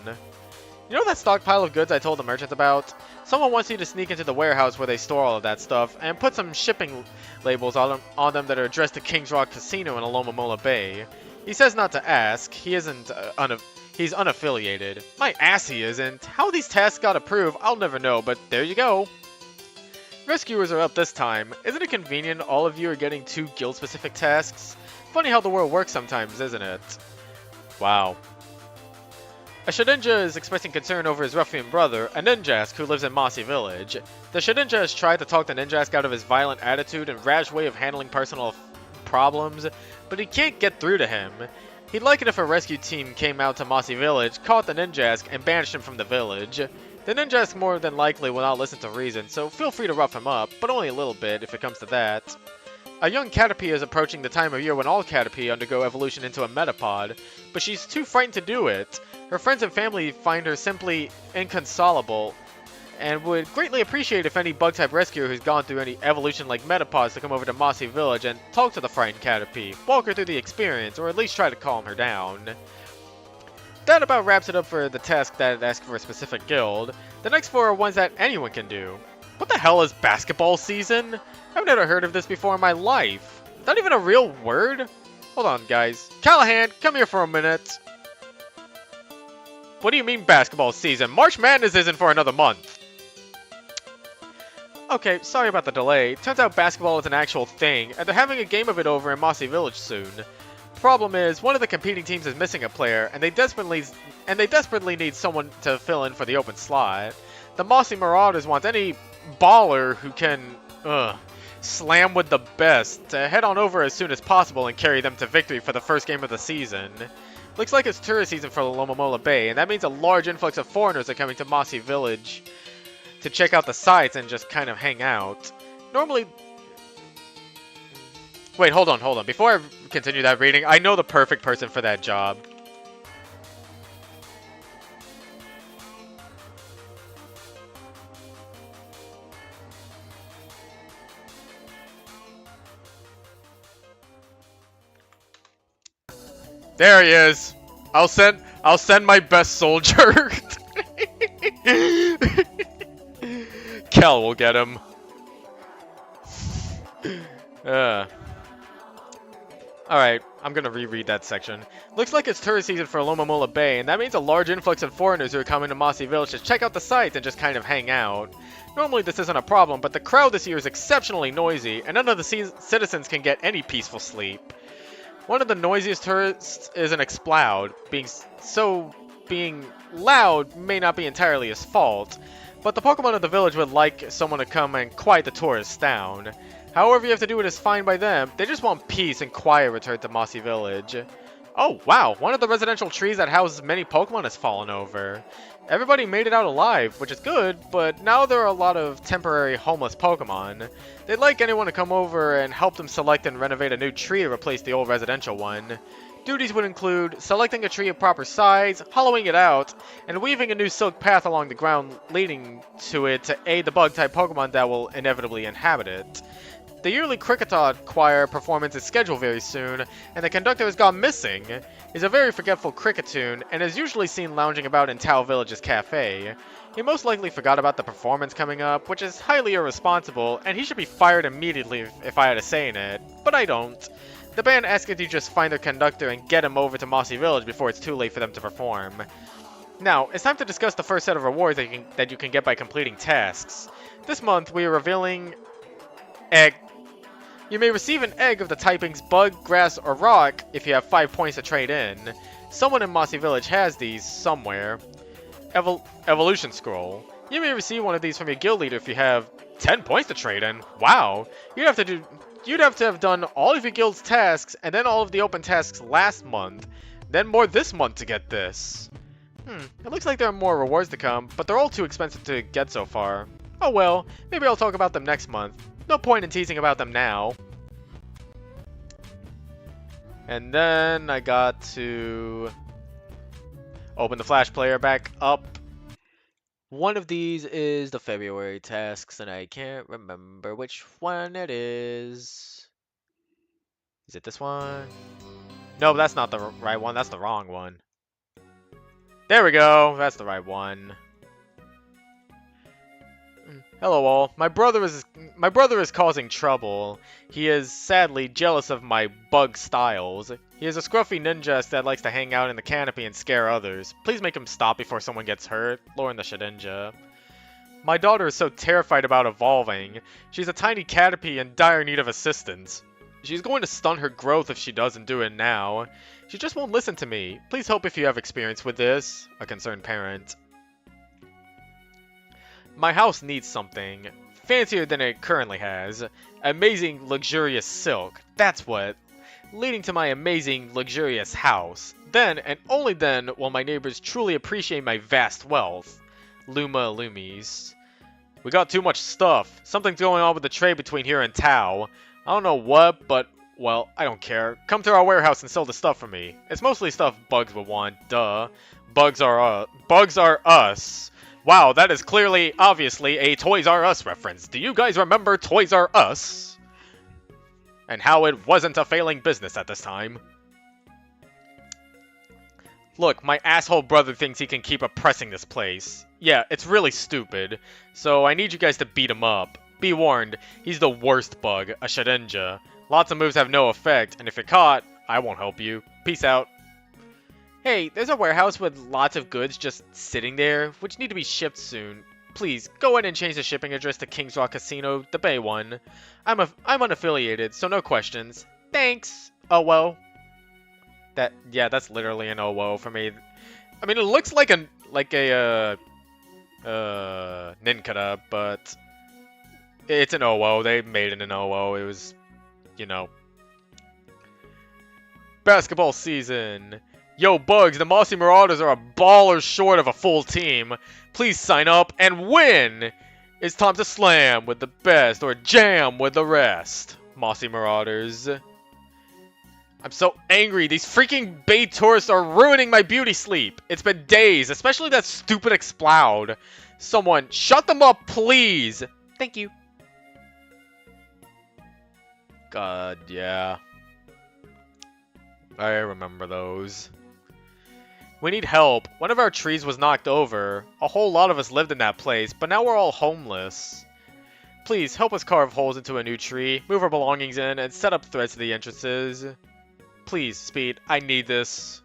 You know that stockpile of goods I told the merchant about? Someone wants you to sneak into the warehouse where they store all of that stuff, and put some shipping labels on them that are addressed to King's Rock Casino in Alomomola Bay. He says not to ask. He isn't, he's unaffiliated. My ass he isn't. How these tasks got approved, I'll never know, but there you go. Rescuers are up this time. Isn't it convenient all of you are getting 2 guild-specific tasks? Funny how the world works sometimes, isn't it? Wow. A Shedinja is expressing concern over his ruffian brother, a Ninjask who lives in Mossy Village. The Shedinja has tried to talk the Ninjask out of his violent attitude and rash way of handling personal problems, but he can't get through to him. He'd like it if a rescue team came out to Mossy Village, caught the Ninjask, and banished him from the village. The Ninjask more than likely will not listen to reason, so feel free to rough him up, but only a little bit if it comes to that. A young Caterpie is approaching the time of year when all Caterpie undergo evolution into a Metapod, but she's too frightened to do it. Her friends and family find her simply inconsolable, and would greatly appreciate if any Bug-type rescuer who's gone through any evolution like Metapods to come over to Mossy Village and talk to the frightened Caterpie, walk her through the experience, or at least try to calm her down. That about wraps it up for the task that asks for a specific guild. The next 4 are ones that anyone can do. What the hell is basketball season? I've never heard of this before in my life. Is that even a real word? Hold on, guys. Callahan, come here for a minute. What do you mean basketball season? March Madness isn't for another month. Okay, sorry about the delay. Turns out basketball is an actual thing, and they're having a game of it over in Mossy Village soon. Problem is, one of the competing teams is missing a player, and they desperately need someone to fill in for the open slot. The Mossy Marauders want any baller who can, slam with the best to head on over as soon as possible and carry them to victory for the first game of the season. Looks like it's tourist season for Alomomola Bay, and that means a large influx of foreigners are coming to Mossy Village to check out the sights and just kind of hang out. Normally... Wait, hold on. Before I continue that reading, I know the perfect person for that job. There he is. I'll send my best soldier. Kel will get him. Alright, I'm gonna reread that section. Looks like it's tourist season for Alomomola Bay, and that means a large influx of foreigners who are coming to Mossy Village to check out the sights and just kind of hang out. Normally this isn't a problem, but the crowd this year is exceptionally noisy, and none of the citizens can get any peaceful sleep. One of the noisiest tourists is an Exploud. Being loud may not be entirely his fault, but the Pokemon of the village would like someone to come and quiet the tourists down. However you have to do it is fine by them. They just want peace and quiet returned to Mossy Village. Oh wow, one of the residential trees that houses many Pokemon has fallen over. Everybody made it out alive, which is good, but now there are a lot of temporary homeless Pokemon. They'd like anyone to come over and help them select and renovate a new tree to replace the old residential one. Duties would include selecting a tree of proper size, hollowing it out, and weaving a new silk path along the ground leading to it to aid the bug-type Pokemon that will inevitably inhabit it. The yearly Cricketod Choir performance is scheduled very soon, and the conductor has gone missing. He's a very forgetful Cricketoon, and is usually seen lounging about in Tao Village's cafe. He most likely forgot about the performance coming up, which is highly irresponsible, and he should be fired immediately if I had a say in it, but I don't. The band asks that you just find their conductor and get him over to Mossy Village before it's too late for them to perform. Now, it's time to discuss the first set of rewards that you can get by completing tasks. This month, we are revealing egg. You may receive an egg of the typings bug, grass, or rock if you have 5 points to trade in. Someone in Mossy Village has these somewhere. Evolution Scroll. You may receive one of these from your guild leader if you have 10 points to trade in. Wow. You'd have to have done all of your guild's tasks and then all of the open tasks last month, then more this month to get this. It looks like there are more rewards to come, but they're all too expensive to get so far. Oh well, maybe I'll talk about them next month. No point in teasing about them now. And then I got to open the Flash player back up. One of these is the February tasks, and I can't remember which one it is. Is it this one? No, that's not the right one. That's the wrong one. There we go. That's the right one. Hello all. My brother is causing trouble. He is sadly jealous of my bug styles. He is a scruffy ninja that likes to hang out in the canopy and scare others. Please make him stop before someone gets hurt. Lauren the Shedinja. My daughter is so terrified about evolving. She's a tiny canopy in dire need of assistance. She's going to stunt her growth if she doesn't do it now. She just won't listen to me. Please help if you have experience with this. A concerned parent. My house needs something fancier than it currently has. Amazing, luxurious silk. That's what. Leading to my amazing, luxurious house. Then, and only then, will my neighbors truly appreciate my vast wealth. Luma Loomies. We got too much stuff. Something's going on with the trade between here and Tau. I don't know what, but, well, I don't care. Come to our warehouse and sell the stuff for me. It's mostly stuff bugs would want, duh. Bugs are us. Wow, that is clearly, obviously, a Toys R Us reference. Do you guys remember Toys R Us? And how it wasn't a failing business at this time? Look, my asshole brother thinks he can keep oppressing this place. Yeah, it's really stupid. So I need you guys to beat him up. Be warned, he's the worst bug, a Shedinja. Lots of moves have no effect, and if you're caught, I won't help you. Peace out. Hey, there's a warehouse with lots of goods just sitting there, which need to be shipped soon. Please, go ahead and change the shipping address to King's Rock Casino, the Bay one. I'm unaffiliated, so no questions. Thanks, Owo. That's literally an Owo for me. I mean, it looks like a Ninkata, but it's an Owo. They made it an Owo. It was, you know. Basketball season. Yo, Bugs, the Mossy Marauders are a baller short of a full team. Please sign up and win! It's time to slam with the best or jam with the rest. Mossy Marauders. I'm so angry. These freaking Bay tourists are ruining my beauty sleep. It's been days, especially that stupid Exploud. Someone, shut them up, please! Thank you. God, yeah. I remember those. We need help. One of our trees was knocked over. A whole lot of us lived in that place, but now we're all homeless. Please, help us carve holes into a new tree, move our belongings in, and set up threads to the entrances. Please, Speed, I need this.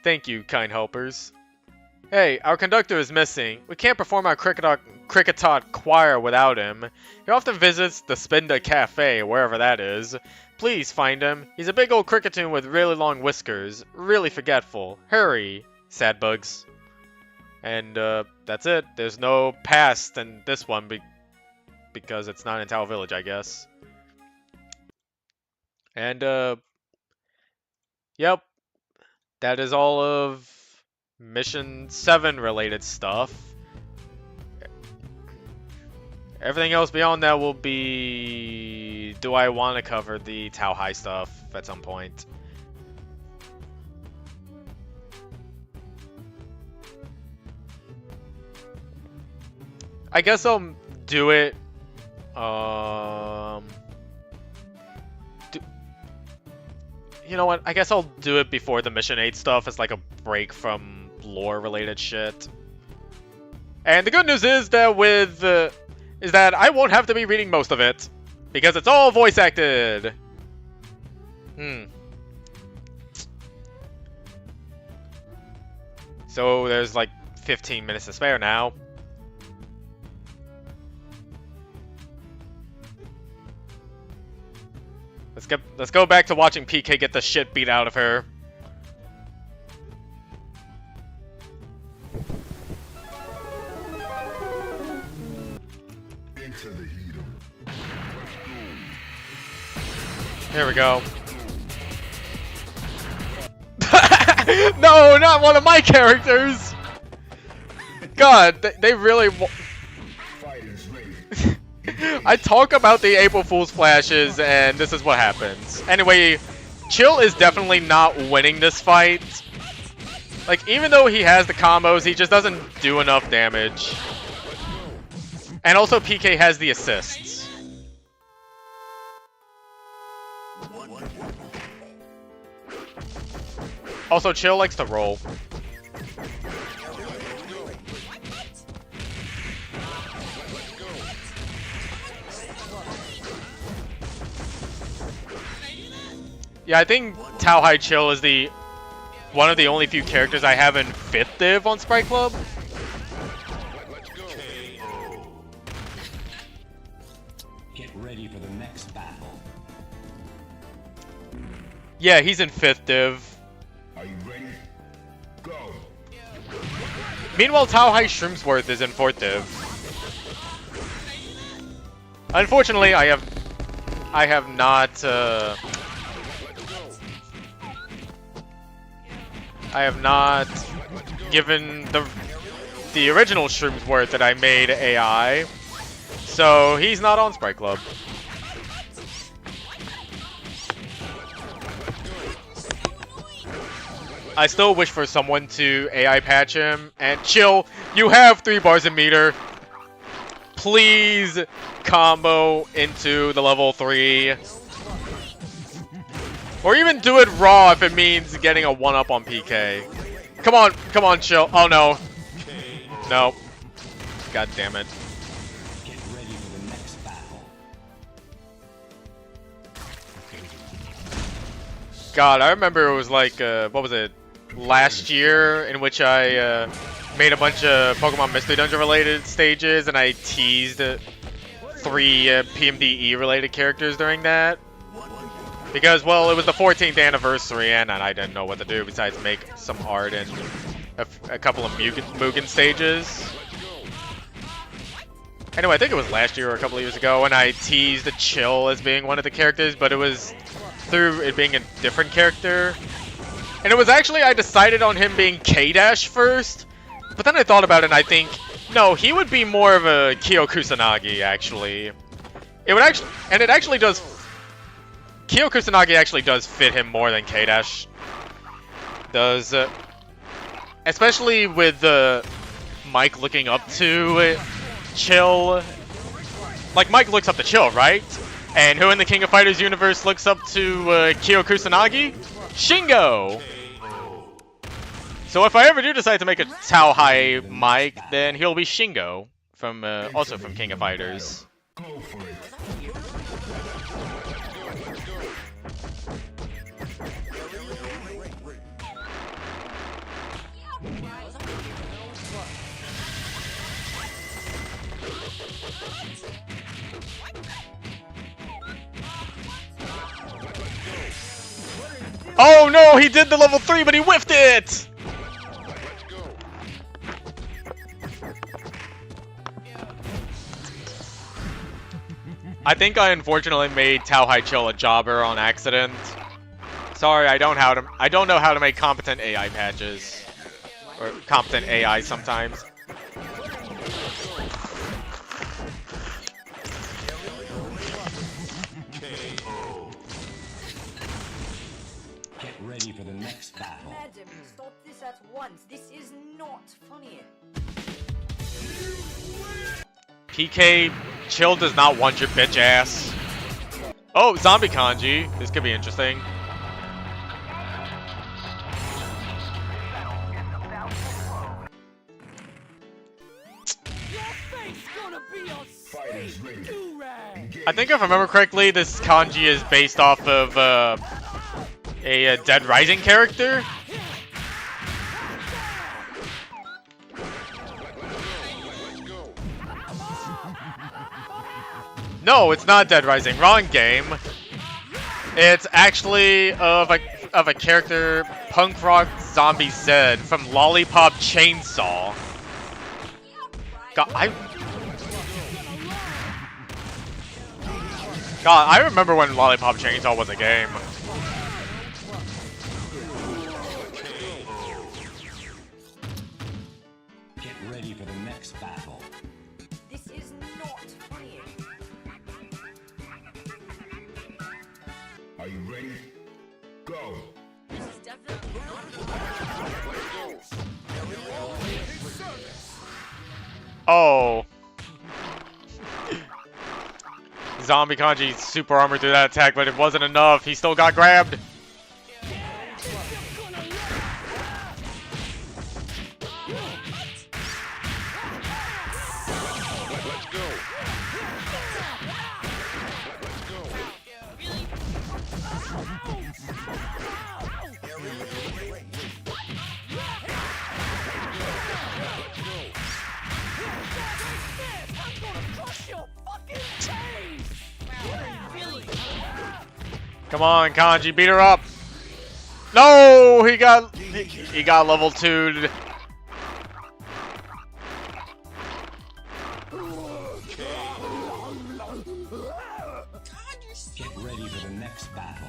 Thank you, kind helpers. Hey, our conductor is missing. We can't perform our Cricketot choir without him. He often visits the Spinda Cafe, wherever that is. Please find him. He's a big old cricketoon with really long whiskers. Really forgetful. Hurry, sad bugs. And that's it. There's no past in this one because it's not in Tau Village, I guess. And yep. That is all of Mission 7 related stuff. Everything else beyond that will be... Do I want to cover the Tau High stuff at some point? I guess I'll do it. You know what? I guess I'll do it before the Mission 8 stuff as like a break from lore related shit. And the good news is that with... is that I won't have to be reading most of it. Because it's all voice acted. So there's like 15 minutes to spare now. Let's go back to watching PK get the shit beat out of her. Here we go. No, not one of my characters! God, they really... I talk about the April Fool's flashes, and this is what happens. Anyway, Chill is definitely not winning this fight. Like, even though he has the combos, he just doesn't do enough damage. And also, PK has the assists. Also, Chill likes to roll. Yeah, I think Tao Hai Chill is one of the only few characters I have in 5th Div on Sprite Club. Get ready for the next battle. Yeah, he's in 5th Div. Are you ready? Go. Meanwhile, Tao Hai Shroomsworth is in 4th Div. Unfortunately, I have not given the original Shroomsworth that I made AI, so he's not on Sprite Club. I still wish for someone to AI patch him. And Chill, you have 3 bars of meter. Please combo into the level 3. Or even do it raw if it means getting a 1-up on PK. Come on, Chill. Oh no. No. God damn it. Get ready for the next battle. God, I remember it was like, what was it? Last year, in which I made a bunch of Pokemon Mystery Dungeon related stages, and I teased 3 PMD-E related characters during that. Because, well, it was the 14th anniversary, and I didn't know what to do besides make some art and a couple of Mugen stages. Anyway, I think it was last year or a couple of years ago, and I teased Chill as being one of the characters, but it was through it being a different character. And it was actually, I decided on him being K-Dash first, but then I thought about it and I think, no, he would be more of a Kyo Kusanagi, actually. It would actually, and it actually does, Kyo Kusanagi actually does fit him more than K-Dash does. Especially with Mike looking up to Chill. Like, Mike looks up to Chill, right? And who in the King of Fighters universe looks up to Kyo Kusanagi? Shingo! So if I ever do decide to make a Tao Hai Mike, then he'll be Shingo, from also from King of Fighters. Go for it. Oh no, he did the level 3, but he whiffed it! I think I unfortunately made Tao Hai Chill a jobber on accident. Sorry, I don't know how to make competent AI patches. Or competent AI sometimes. Get ready for the next battle. Madam, stop this at once. This is not funny. PK, Chill does not want your bitch ass. Oh, zombie kanji. This could be interesting. I think if I remember correctly, this kanji is based off of a Dead Rising character. No, it's not Dead Rising. Wrong game. It's actually of a character, Punk Rock Zombie Zed from Lollipop Chainsaw. God, I remember when Lollipop Chainsaw was a game. Get ready for the next battle. This is not funny. Are you ready? Go! Oh. Zombie Kanji super armor through that attack, but it wasn't enough. He still got grabbed. Come on, Kanji, beat her up. No, he got level 2'd. Get ready for the next battle.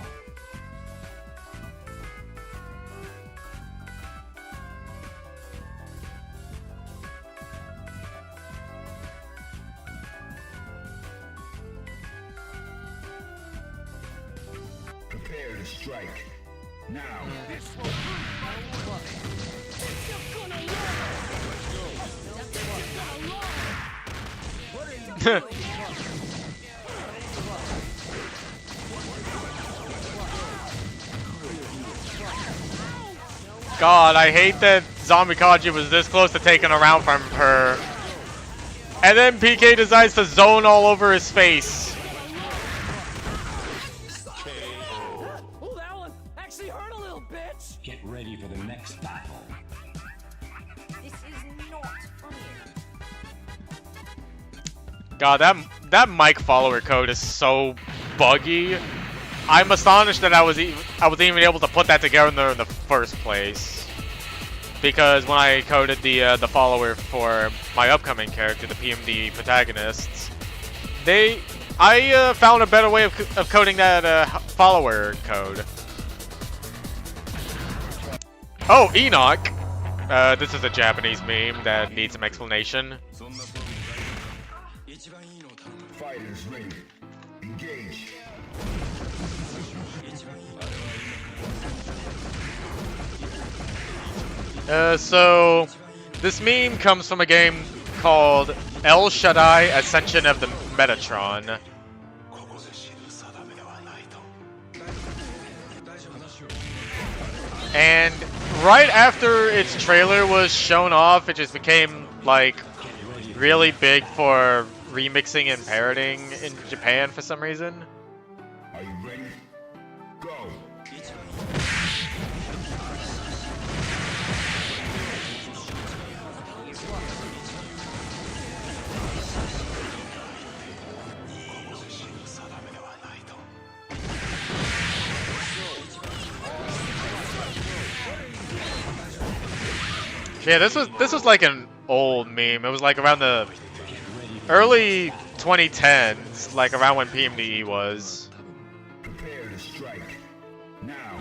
Prepare to strike. Now. God, I hate that Zombie Kanji was this close to taking a round from her. And then PK decides to zone all over his face. Oh, that one actually hurt a little, bitch. Get ready for the next battle. This is not funny. God, that mic follower code is so buggy. I'm astonished that I was even able to put that together in the first place. Because when I coded the follower for my upcoming character, the PMD protagonists, I found a better way of coding that follower code. Oh, Enoch! This is a Japanese meme that needs some explanation. Fighters ready. Engage. So this meme comes from a game called El Shaddai Ascension of the Metatron. And right after its trailer was shown off, it just became like really big for remixing and parroting in Japan for some reason. Are you ready? Go! Yeah, this was like an old meme. It was like around the early 2010s, like around when PMD was. Prepare to strike. Now.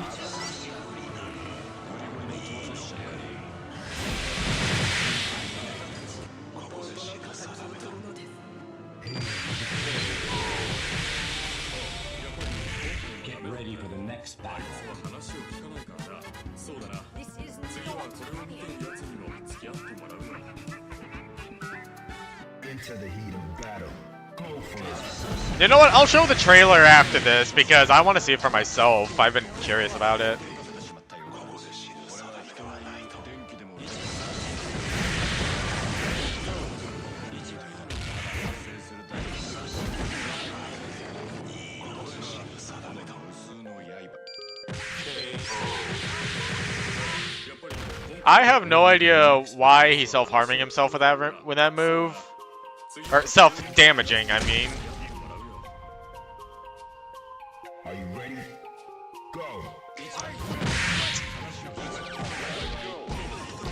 Get ready for the next battle. This is not funny. Into the heat of battle. Go for it. You know what? I'll show the trailer after this because I want to see it for myself. I've been curious about it. I have no idea why he's self-harming himself with that move. Or self-damaging, I mean. Are you ready? Go.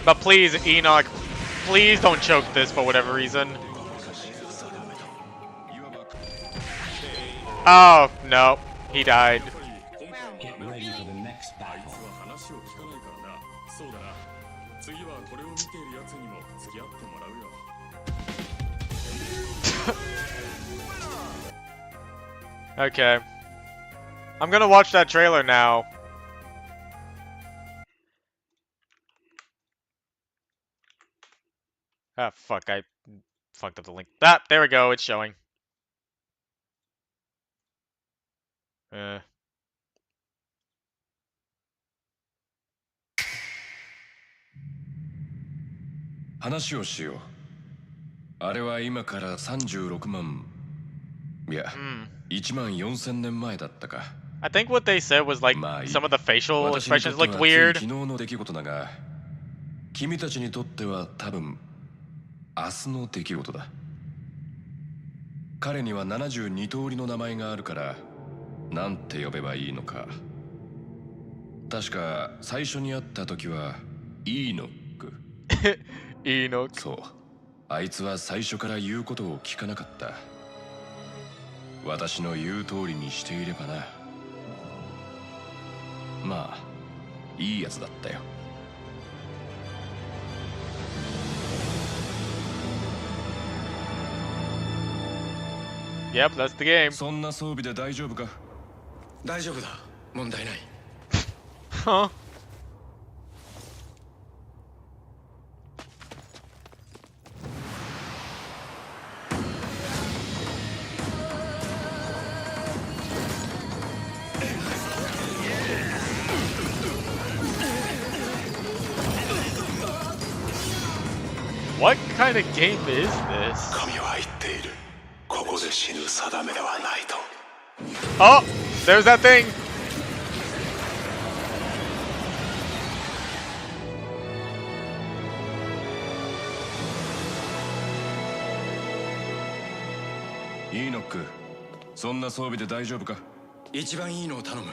But please, Enoch, please don't choke this for whatever reason. Oh, no. He died. Get ready for the next battle. Okay. I'm gonna watch that trailer now. Ah, fuck, I fucked up the link. Ah, there we go, it's showing.話をしよう。あれは今から36万、いや、1万4000年前だったか。I think what they said was like some of the facial expressions looked weird. 昨日の出来事だが、君たちにとっては多分明日の出来事だ。彼には72通りの名前があるから、なんて呼べばいいのか。確か最初に会った時はイーノック。Enoch. そう。あいつは最初から言うことを聞かなかった。私の言う通りにしていればな。まあ、いいやつだったよ。Yep, that's the game. そんな装備で大丈夫か？大丈夫だ。問題ない。Huh? What kind of game is this? 神は言っている。ここで死ぬ定めではないと。Oh, there's that thing. イーノック、そんな装備で大丈夫か？一番いいのを頼む。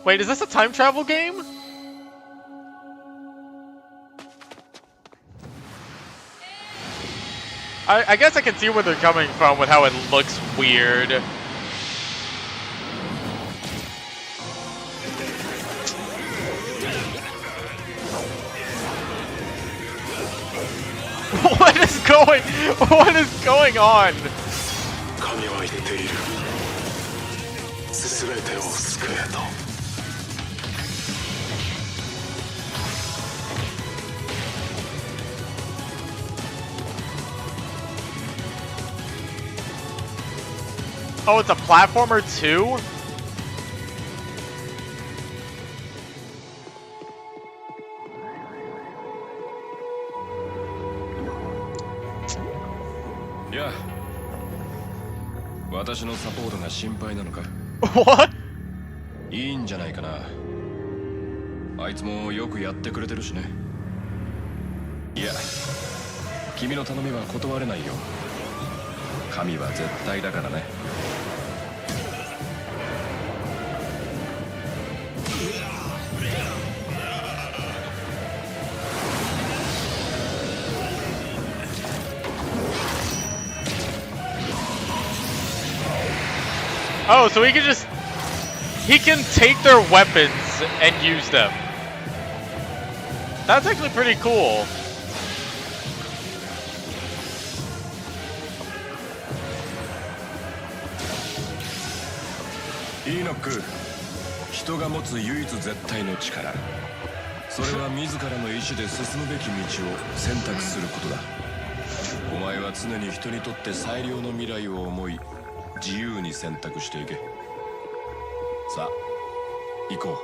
Wait, is this a time travel game? I guess I can see where they're coming from with how it looks weird. What is going on? 神は言っている。すべてを救えと。Oh, it's a platformer too? いや、私のサポートが心配なのか？ What? いいんじゃないかな。あいつもよくやってくれてるしね。いや、君の頼みは断れないよ。神は絶対だからね。Oh, so he can take their weapons and use them. That's actually pretty cool.イーノック、人が持つ唯一絶対の力、それは自らの意志で進むべき道を選択することだ。お前は常に人にとって最良の未来を思い、自由に選択していけ。さあ、行こう。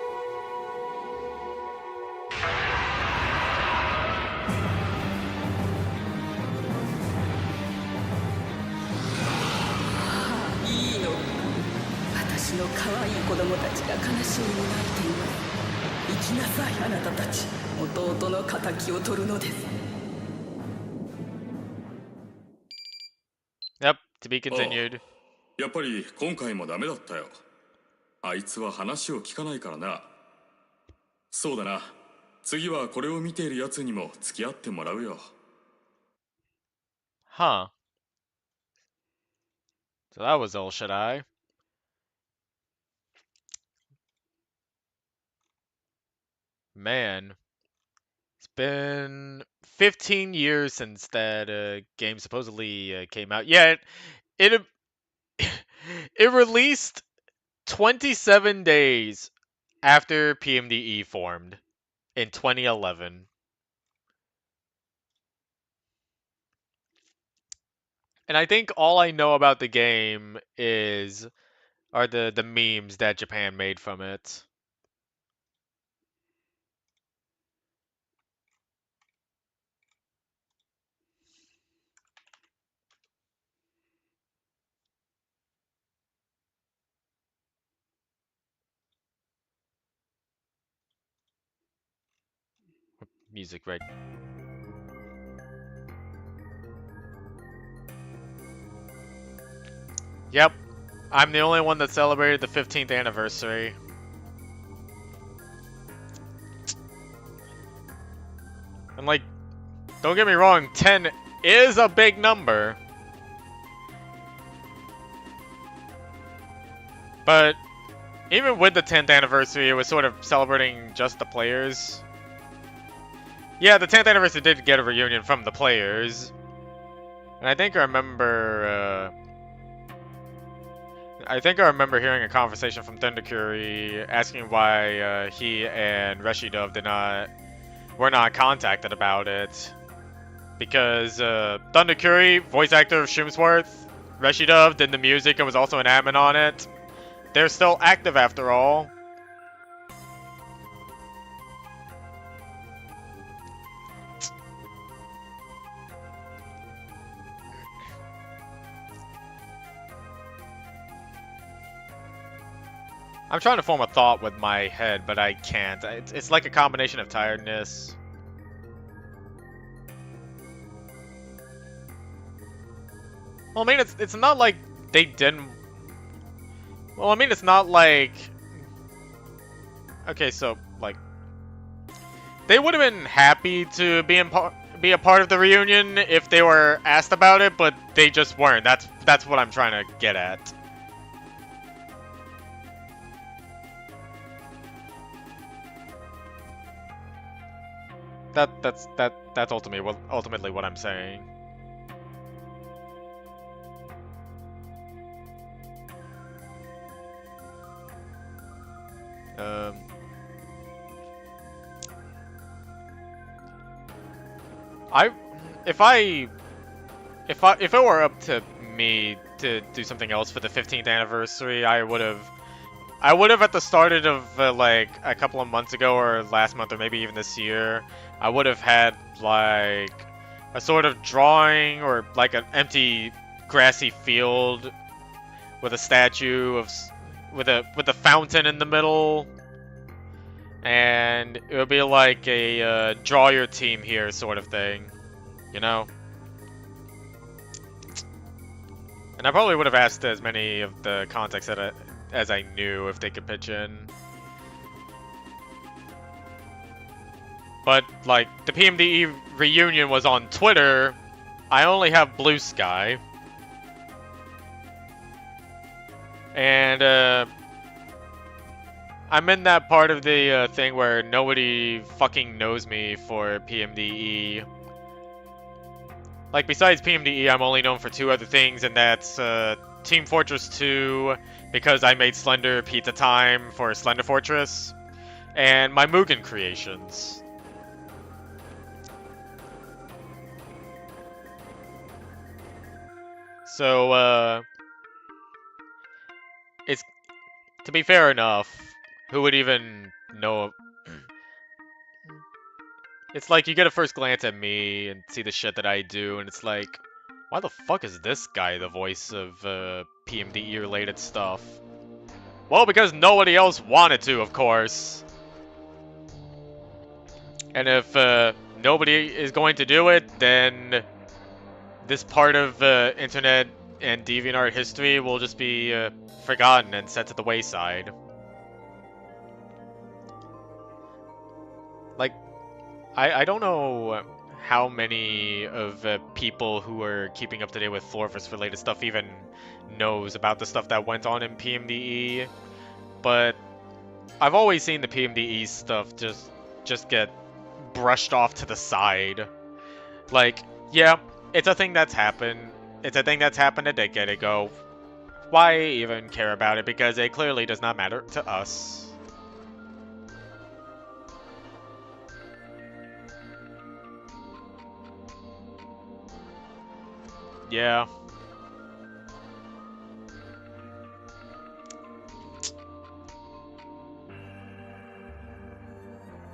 いいの。私の可愛い子供たちが悲しみに泣いています。生きなさいあなたたち弟の仇を取るのです Yep, to be continued. やっぱり今回もダメだったよ。あいつは話を聞かないからな。そうだな。次はこれを見ている奴にも付き合ってもらうよ。Huh. So that was all, should I? Man. It's been 15 years since that game supposedly came out. Yeah, it it released 27 days after PMDE formed in 2011. And I think all I know about the game are the memes that Japan made from it. Music, right? Yep. I'm the only one that celebrated the 15th anniversary. And like, don't get me wrong, 10 is a big number. But even with the 10th anniversary, it was sort of celebrating just the players. Yeah, the 10th anniversary did get a reunion from the players. And I think I remember hearing a conversation from Thunder Curie asking why he and Reshidov were not contacted about it. Because Thunder Curie, voice actor of Shrimsworth, Reshidov did the music and was also an admin on it. They're still active after all. I'm trying to form a thought with my head, but I can't. It's like a combination of tiredness. Well, I mean, it's not like they didn't... Well, I mean, it's not like... Okay, so, like... They would have been happy to be a part of the reunion if they were asked about it, but they just weren't. That's what I'm trying to get at. That's ultimately what I'm saying. If it were up to me to do something else for the 15th anniversary, I would have at the start of like a couple of months ago or last month or maybe even this year, I would have had like a sort of drawing or like an empty grassy field with a statue of with a fountain in the middle, and it would be like a draw your team here sort of thing, you know? And I probably would have asked as many of the contacts as I knew if they could pitch in. But, like, the PMDE reunion was on Twitter. I only have Blue Sky. And, I'm in that part of the thing where nobody fucking knows me for PMDE. Like, besides PMDE, I'm only known for two other things, and that's Team Fortress 2, because I made Slender Pizza Time for Slender Fortress, and my Mugen creations. So, it's, to be fair enough, who would even know? It's like you get a first glance at me and see the shit that I do, and it's like, why the fuck is this guy the voice of PMDE related stuff? Well, because nobody else wanted to, of course. And if nobody is going to do it, then this part of internet and DeviantArt history will just be forgotten and set to the wayside. Like, I don't know how many of people who are keeping up to date with Florverse related stuff even knows about the stuff that went on in PMDE, but I've always seen the PMDE stuff just get brushed off to the side. Like, yeah, it's a thing that's happened. It's a thing that's happened a decade ago. Why even care about it? Because it clearly does not matter to us. Yeah.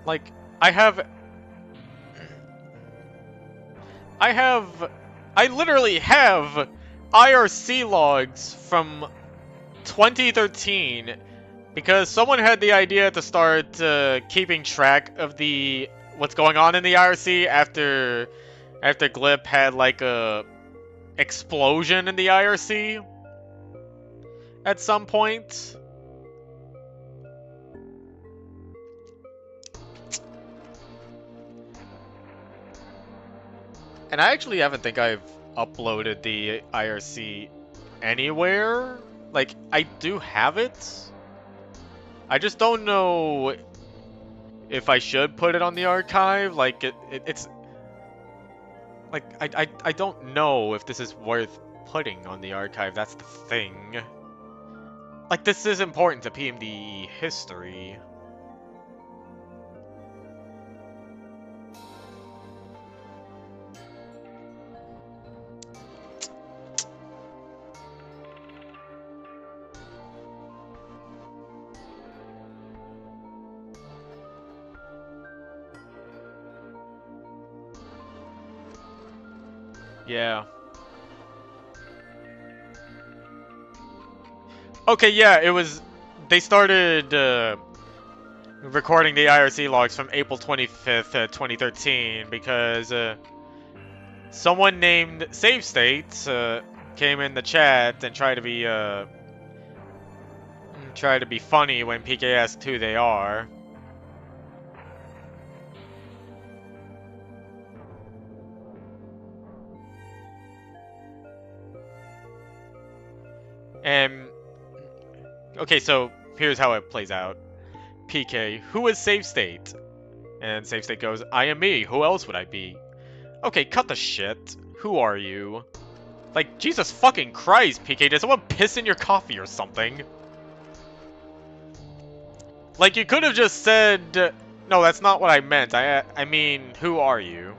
Like, I literally have IRC logs from 2013 because someone had the idea to start keeping track of what's going on in the IRC after Glip had like a explosion in the IRC at some point. And I actually haven't think I've uploaded the IRC anywhere. Like, I do have it. I just don't know if I should put it on the archive. Like, it's... Like, I don't know if this is worth putting on the archive. That's the thing. Like, this is important to PMD history. Yeah. Okay, yeah, it was... They started recording the IRC logs from April 25th, 2013, because someone named Save State came in the chat and tried to be funny when PK asked who they are. And okay, so here's how it plays out. PK, who is Save State? And Save State goes, I am me. Who else would I be? Okay, cut the shit. Who are you? Like, Jesus fucking Christ, PK, did someone piss in your coffee or something? Like, you could have just said... No, that's not what I meant. I mean, who are you?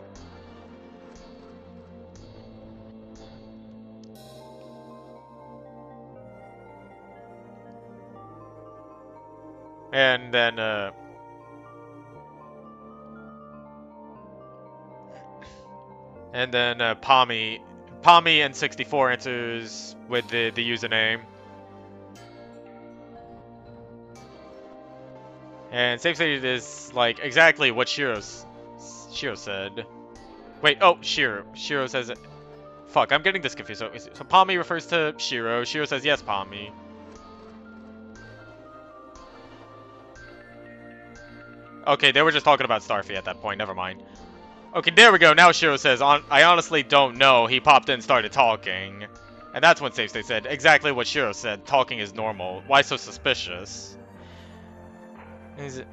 And then, Palmy and 64 answers with the username. And Safe State is, like, exactly what Shiro said. Wait, oh, Shiro. Shiro says... Fuck, I'm getting this confused. So Palmy refers to Shiro. Shiro says, yes, Palmy. Okay, they were just talking about Starfy at that point. Never mind. Okay, there we go. Now Shiro says, I honestly don't know. He popped in and started talking. And that's when Safe State said exactly what Shiro said. Talking is normal. Why so suspicious? And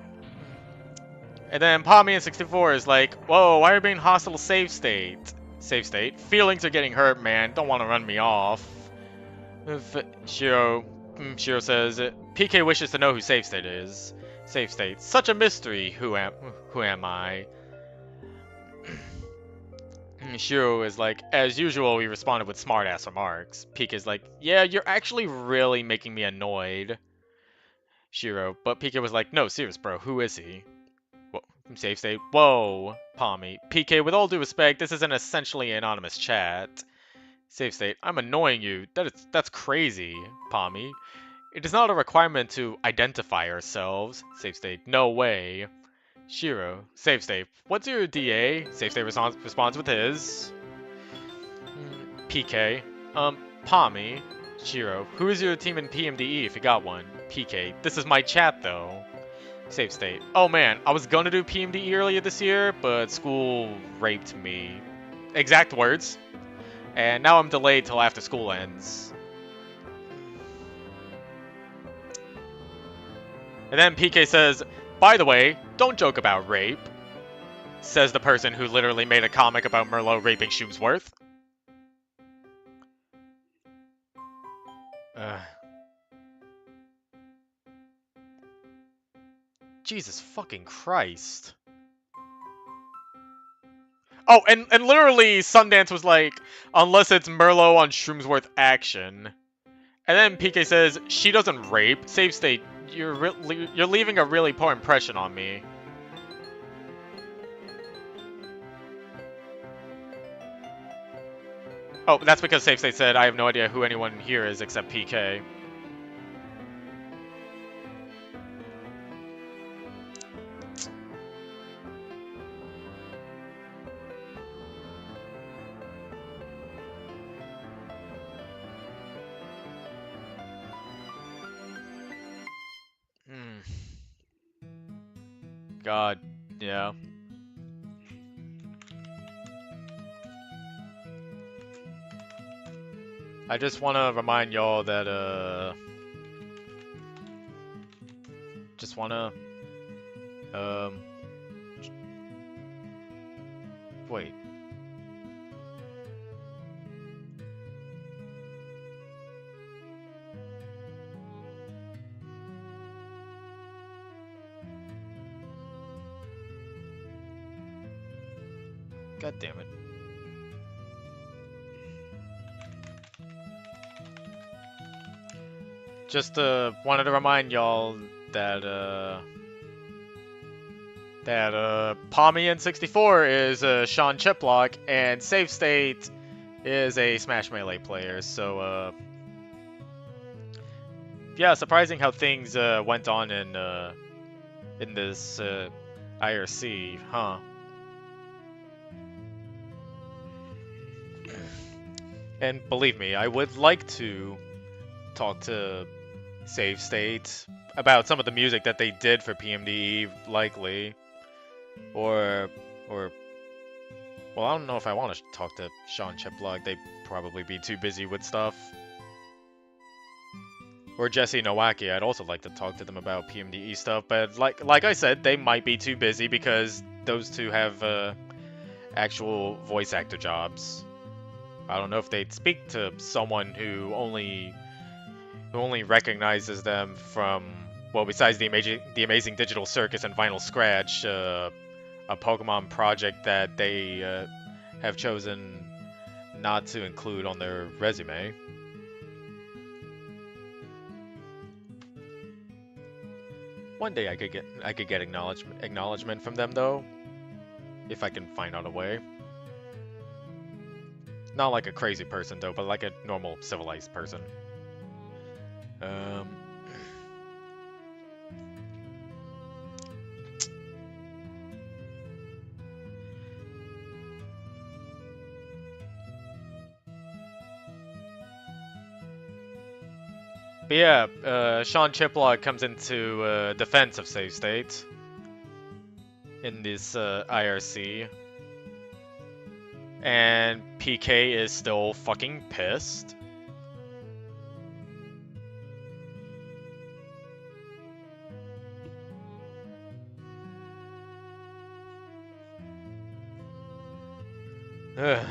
then Palmy and 64 is like, whoa, why are you being hostile to Safe State? Safe State. Feelings are getting hurt, man. Don't want to run me off. Shiro says, PK wishes to know who Safe State is. Safe State. Such a mystery. Who am I? Shiro is like, as usual, we responded with smart-ass remarks. PK is like, yeah, you're actually really making me annoyed. Shiro, but PK was like, no, serious, bro, who is he? Well, Safe State, whoa, Palmy. PK, with all due respect, this is an essentially anonymous chat. Safe State, I'm annoying you. That's crazy, Palmy. It is not a requirement to identify ourselves. Safe State, no way. Shiro, save state. What's your DA? Save state responds with his. PK. Pami. Shiro, who is your team in PMDE if you got one? PK, this is my chat though. Save state. Oh man, I was gonna do PMDE earlier this year, but school raped me. Exact words. And now I'm delayed till after school ends. And then PK says, by the way, don't joke about rape. Says the person who literally made a comic about Merlot raping Shumsworth. Jesus fucking Christ. Oh, and literally Sundance was like, unless it's Merlot on Shroomsworth action. And then PK says, she doesn't rape. Save state, you're leaving a really poor impression on me. Oh, that's because Safe State said, I have no idea who anyone here is except PK. God, yeah. I just want to remind y'all that, just want to, wait. God damn it. Just wanted to remind y'all that Palmy in 64 is Sean Chiplock and Save State is a Smash Melee player. So yeah, surprising how things went on in this IRC, huh? And believe me, I would like to talk to Save State about some of the music that they did for PMDE, likely. Or, well, I don't know if I want to talk to Sean Chiplock. They'd probably be too busy with stuff. Or Jesse Nowaki. I'd also like to talk to them about PMDE stuff, but like I said, they might be too busy because those two have actual voice actor jobs. I don't know if they'd speak to someone who only recognizes them from, well, besides the Amazing Digital Circus and Vinyl Scratch, a Pokemon project that they have chosen not to include on their resume. One day I could get acknowledgement from them though, if I can find out a way. Not like a crazy person though, but like a normal civilized person. But yeah, Sean Chiplock comes into defense of Save State in this IRC. And PK is still fucking pissed. Ugh.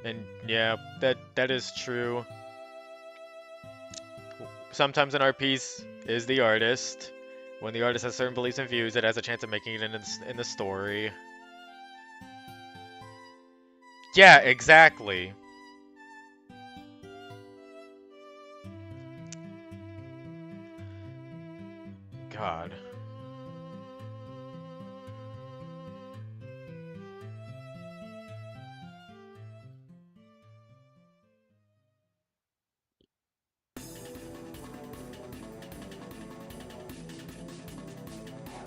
And yeah, that is true. Sometimes an art piece is the artist. When the artist has certain beliefs and views, it has a chance of making it in the story. Yeah, exactly. God.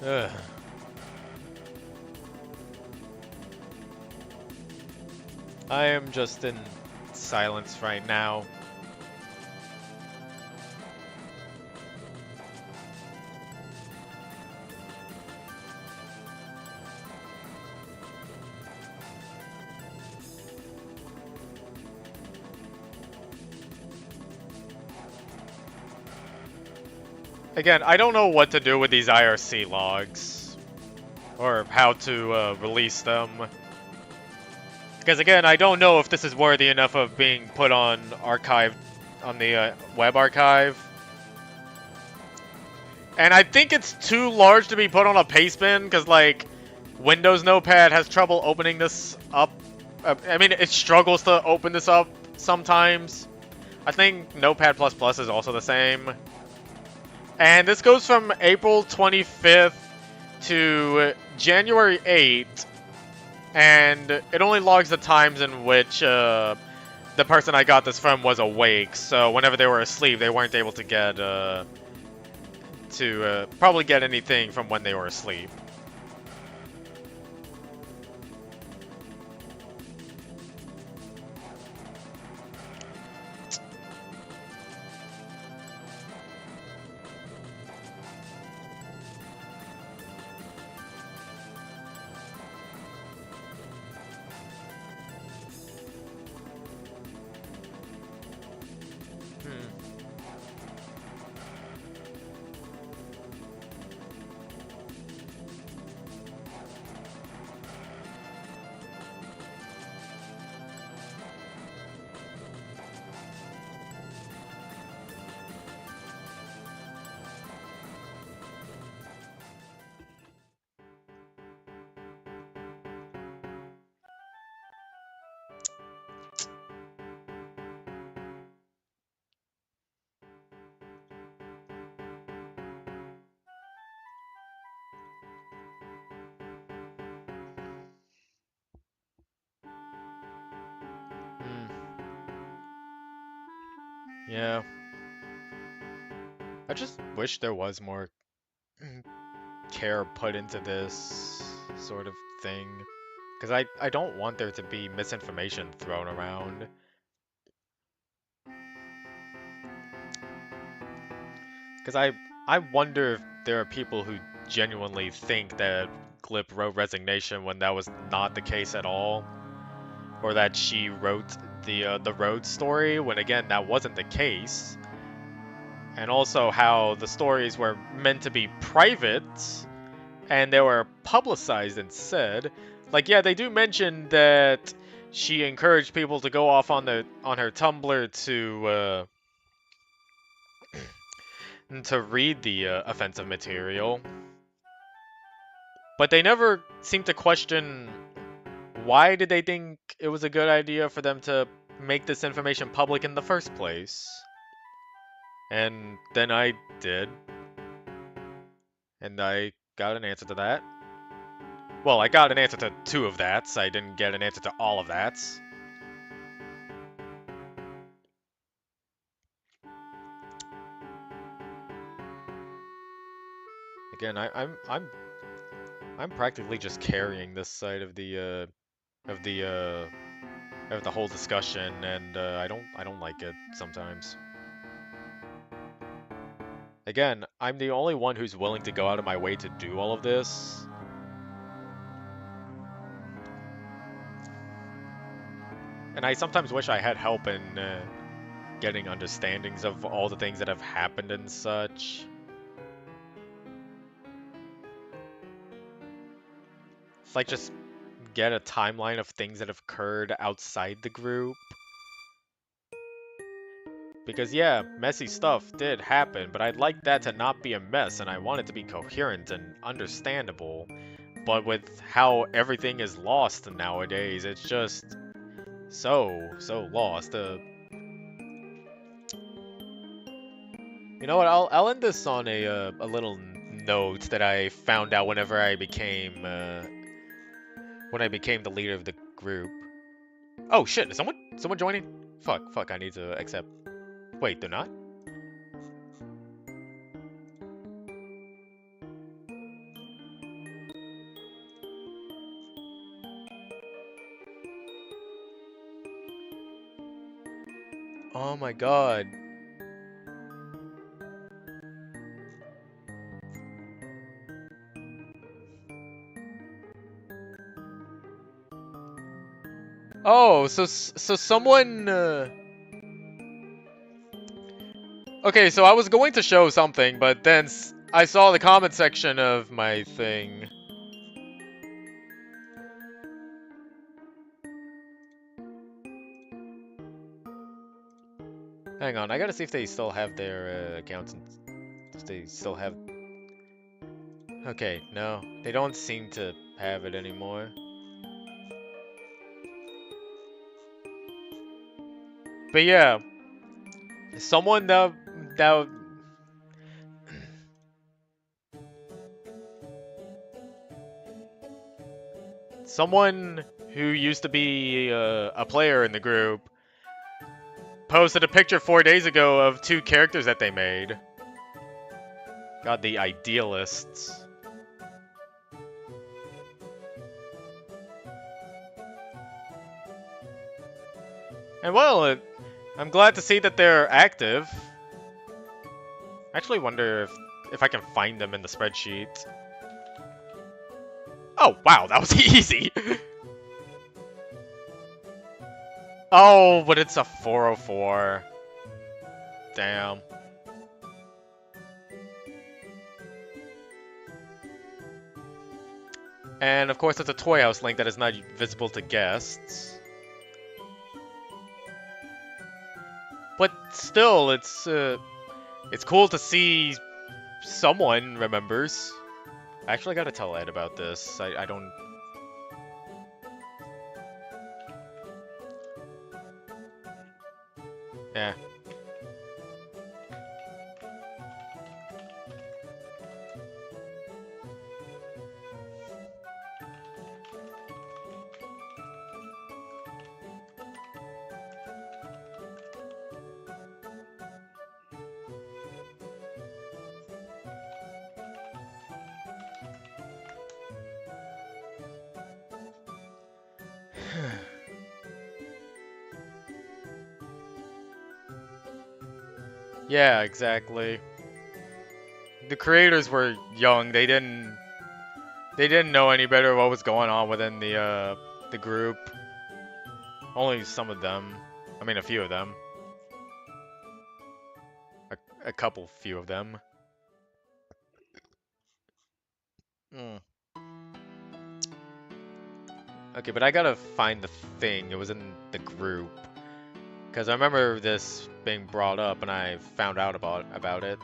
Ugh. I am just in silence right now. Again, I don't know what to do with these IRC logs, or how to release them. Because again, I don't know if this is worthy enough of being put on archive, on the web archive. And I think it's too large to be put on a pastebin, because like, Windows Notepad has trouble opening this up. I mean, it struggles to open this up sometimes. I think Notepad++ is also the same. And this goes from April 25th to January 8th, and it only logs the times in which the person I got this from was awake. So whenever they were asleep, they weren't able to get probably get anything from when they were asleep. Yeah. I just wish there was more care put into this sort of thing. Because I don't want there to be misinformation thrown around. Because I wonder if there are people who genuinely think that Glip wrote Resignation when that was not the case at all. Or that she wrote the road story when again that wasn't the case. And also how the stories were meant to be private and they were publicized instead. Like, yeah, they do mention that she encouraged people to go off on her Tumblr to read the offensive material, but they never seem to question why did they think it was a good idea for them to make this information public in the first place. And then I did, and I got an answer to that. Well, I got an answer to 2 of that. I didn't get an answer to all of that. Again, I'm practically just carrying this side of the whole discussion, and I don't like it sometimes. Again, I'm the only one who's willing to go out of my way to do all of this. And I sometimes wish I had help in getting understandings of all the things that have happened and such. It's like just get a timeline of things that have occurred outside the group. Because yeah, messy stuff did happen, but I'd like that to not be a mess, and I want it to be coherent and understandable. But with how everything is lost nowadays, it's just so lost. You know what? I'll end this on a little note that I found out whenever I became when I became the leader of the group. Oh shit! Is someone joining? Fuck! I need to accept. Wait, they're not? Oh my god. Oh, so someone. Okay, so I was going to show something, but then I saw the comment section of my thing. Hang on, I gotta see if they still have their accounts. If they still have. Okay, no, they don't seem to have it anymore. But yeah, someone that someone who used to be a player in the group posted a picture 4 days ago of 2 characters that they made. God, the idealists. And well, I'm glad to see that they're active. I actually wonder if I can find them in the spreadsheet. Oh, wow, that was easy. Oh, but it's a 404. Damn. And of course, it's a Toy House link that is not visible to guests. But still, it's cool to see someone remembers. I actually gotta tell Ed about this. I don't... Yeah. Yeah, exactly. The creators were young. They didn't know any better what was going on within the group. Only some of them. I mean, a few of them. A couple few of them. Hmm. Okay, but I gotta find the thing. It was in the group. Because I remember this being brought up and I found out about it.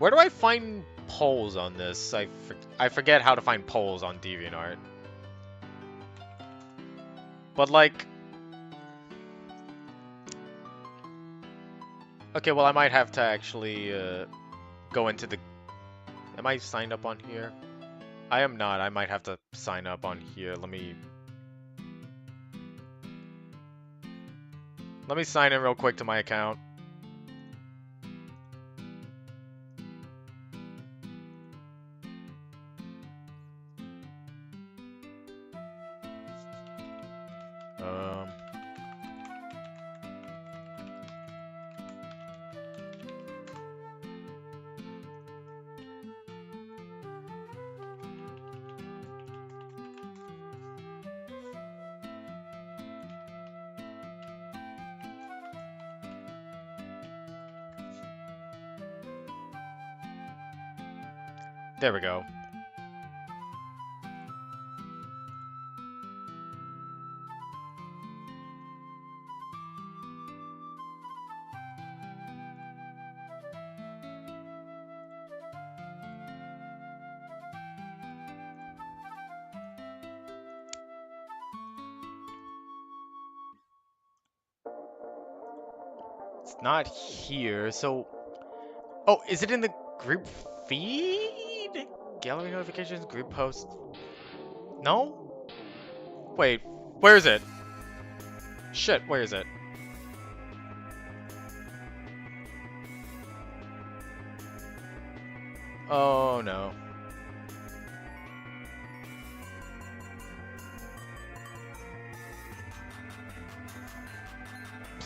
Where do I find polls on this? I forget how to find polls on DeviantArt. But like... Okay, well I might have to actually go into the... Am I signed up on here? I am not. I might have to sign up on here. Let me sign in real quick to my account. There we go. It's not here, so... Oh, is it in the group feed? Gallery notifications, group posts? No? Wait, where is it? Shit, where is it? Oh no.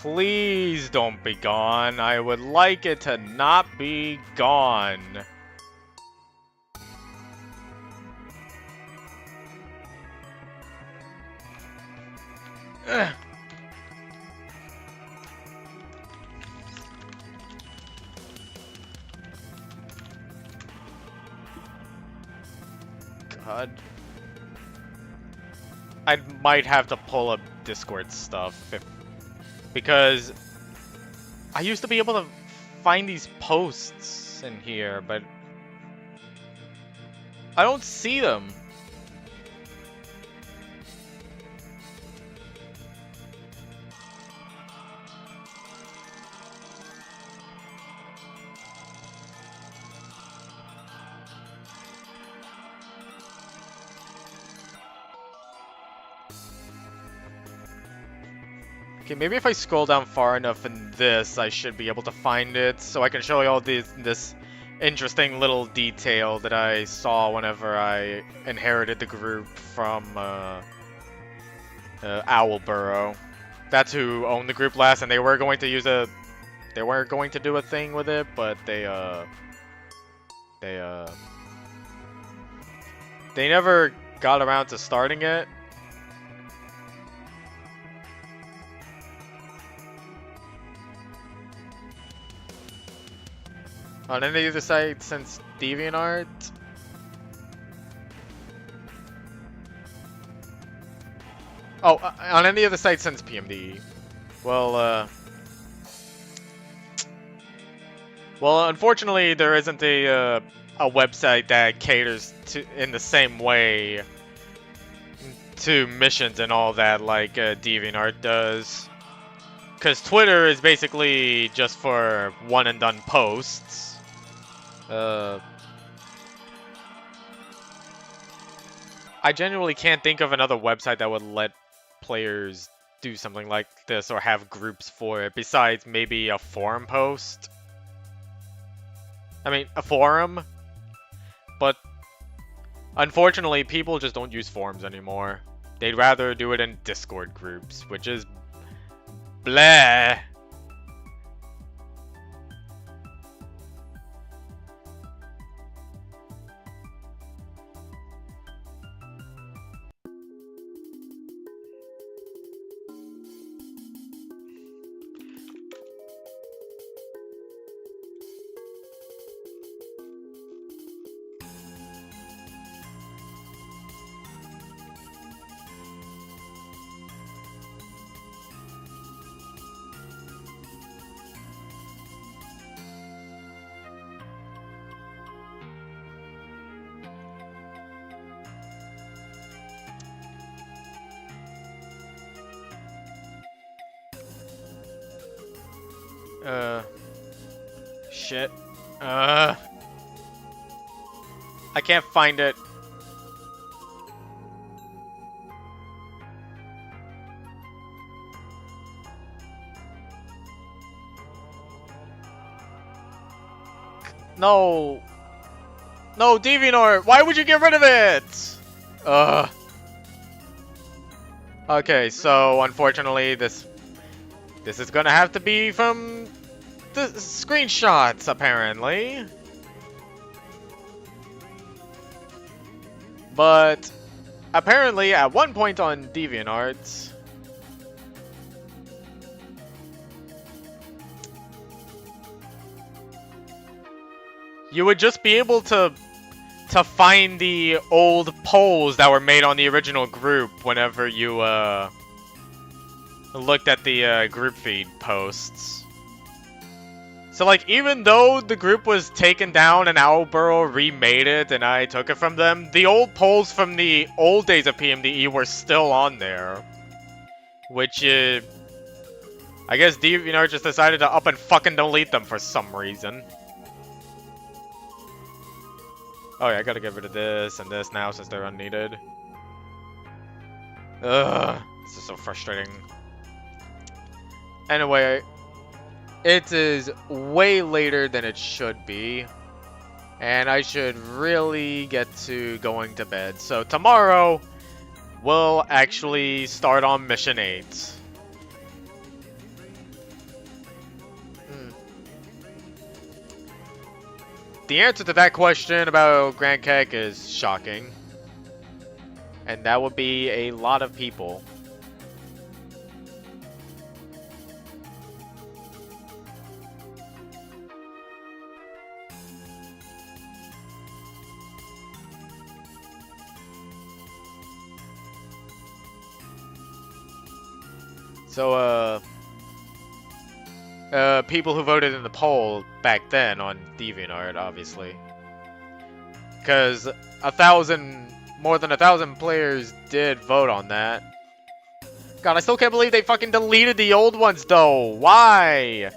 Please don't be gone. I would like it to not be gone. Ugh. God. I might have to pull up Discord stuff because I used to be able to find these posts in here, but I don't see them. Okay, maybe if I scroll down far enough in this, I should be able to find it, so I can show you all this interesting little detail that I saw whenever I inherited the group from Owlborough. That's who owned the group last, and they were going to use they weren't going to do a thing with it, but they never got around to starting it. On any other site since DeviantArt? Oh, on any other site since PMD. Well, unfortunately, there isn't a website that caters to in the same way to missions and all that like DeviantArt does. Because Twitter is basically just for one and done posts. I genuinely can't think of another website that would let players do something like this or have groups for it besides maybe a forum post. I mean, a forum, but unfortunately people just don't use forums anymore. They'd rather do it in Discord groups, which is bleh. Shit. I can't find it. No. No, DeviantArt, why would you get rid of it? Okay, so unfortunately this is gonna have to be from the screenshots, apparently. But apparently at one point on DeviantArt, you would just be able to find the old polls that were made on the original group whenever you looked at the group feed posts. So like, even though the group was taken down and Owlborough remade it and I took it from them, the old polls from the old days of PMDE were still on there. Which, I guess DeviantArt just decided to up and fucking delete them for some reason. Oh yeah, I gotta get rid of this and this now since they're unneeded. Ugh, this is so frustrating. Anyway, it is way later than it should be, and I should really get to going to bed. So tomorrow, we'll actually start on Mission 8. the answer to that question about Grand Kek is shocking. And that would be a lot of people. So, people who voted in the poll back then on DeviantArt, obviously. Because more than 1,000 players did vote on that. God, I still can't believe they fucking deleted the old ones, though. Why?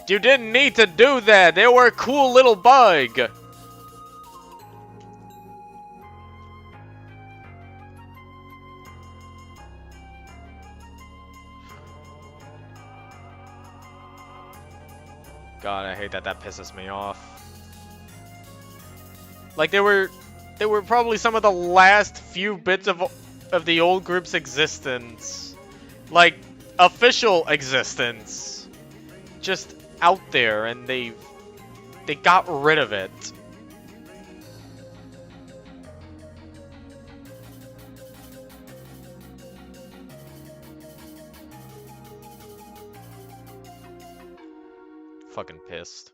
You didn't need to do that. They were a cool little bug. God, I hate that. That pisses me off. Like they were probably some of the last few bits of the old group's existence, like official existence, just out there, and they got rid of it. Fucking pissed.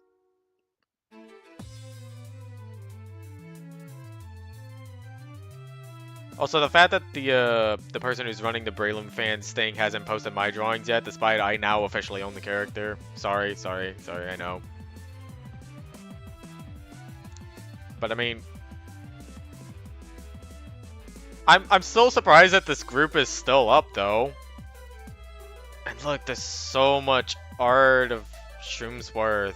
Also, the fact that the person who's running the Braylon fans thing hasn't posted my drawings yet, despite I now officially own the character. Sorry, I know. But I mean, I'm still surprised that this group is still up though. And look, there's so much art of Shroomsworth.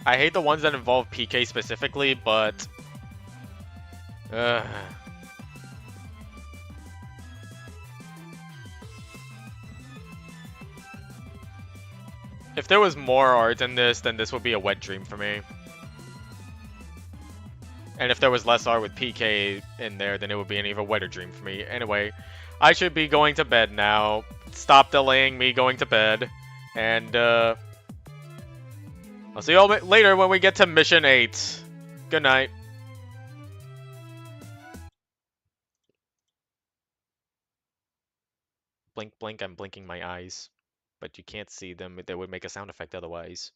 I hate the ones that involve PK specifically, but... If there was more art in this, then this would be a wet dream for me. And if there was less art with PK in there, then it would be an even wetter dream for me. Anyway, I should be going to bed now. Stop delaying me going to bed. And, I'll see you all later when we get to Mission 8. Good night. Blink, blink, I'm blinking my eyes. But you can't see them. They would make a sound effect otherwise.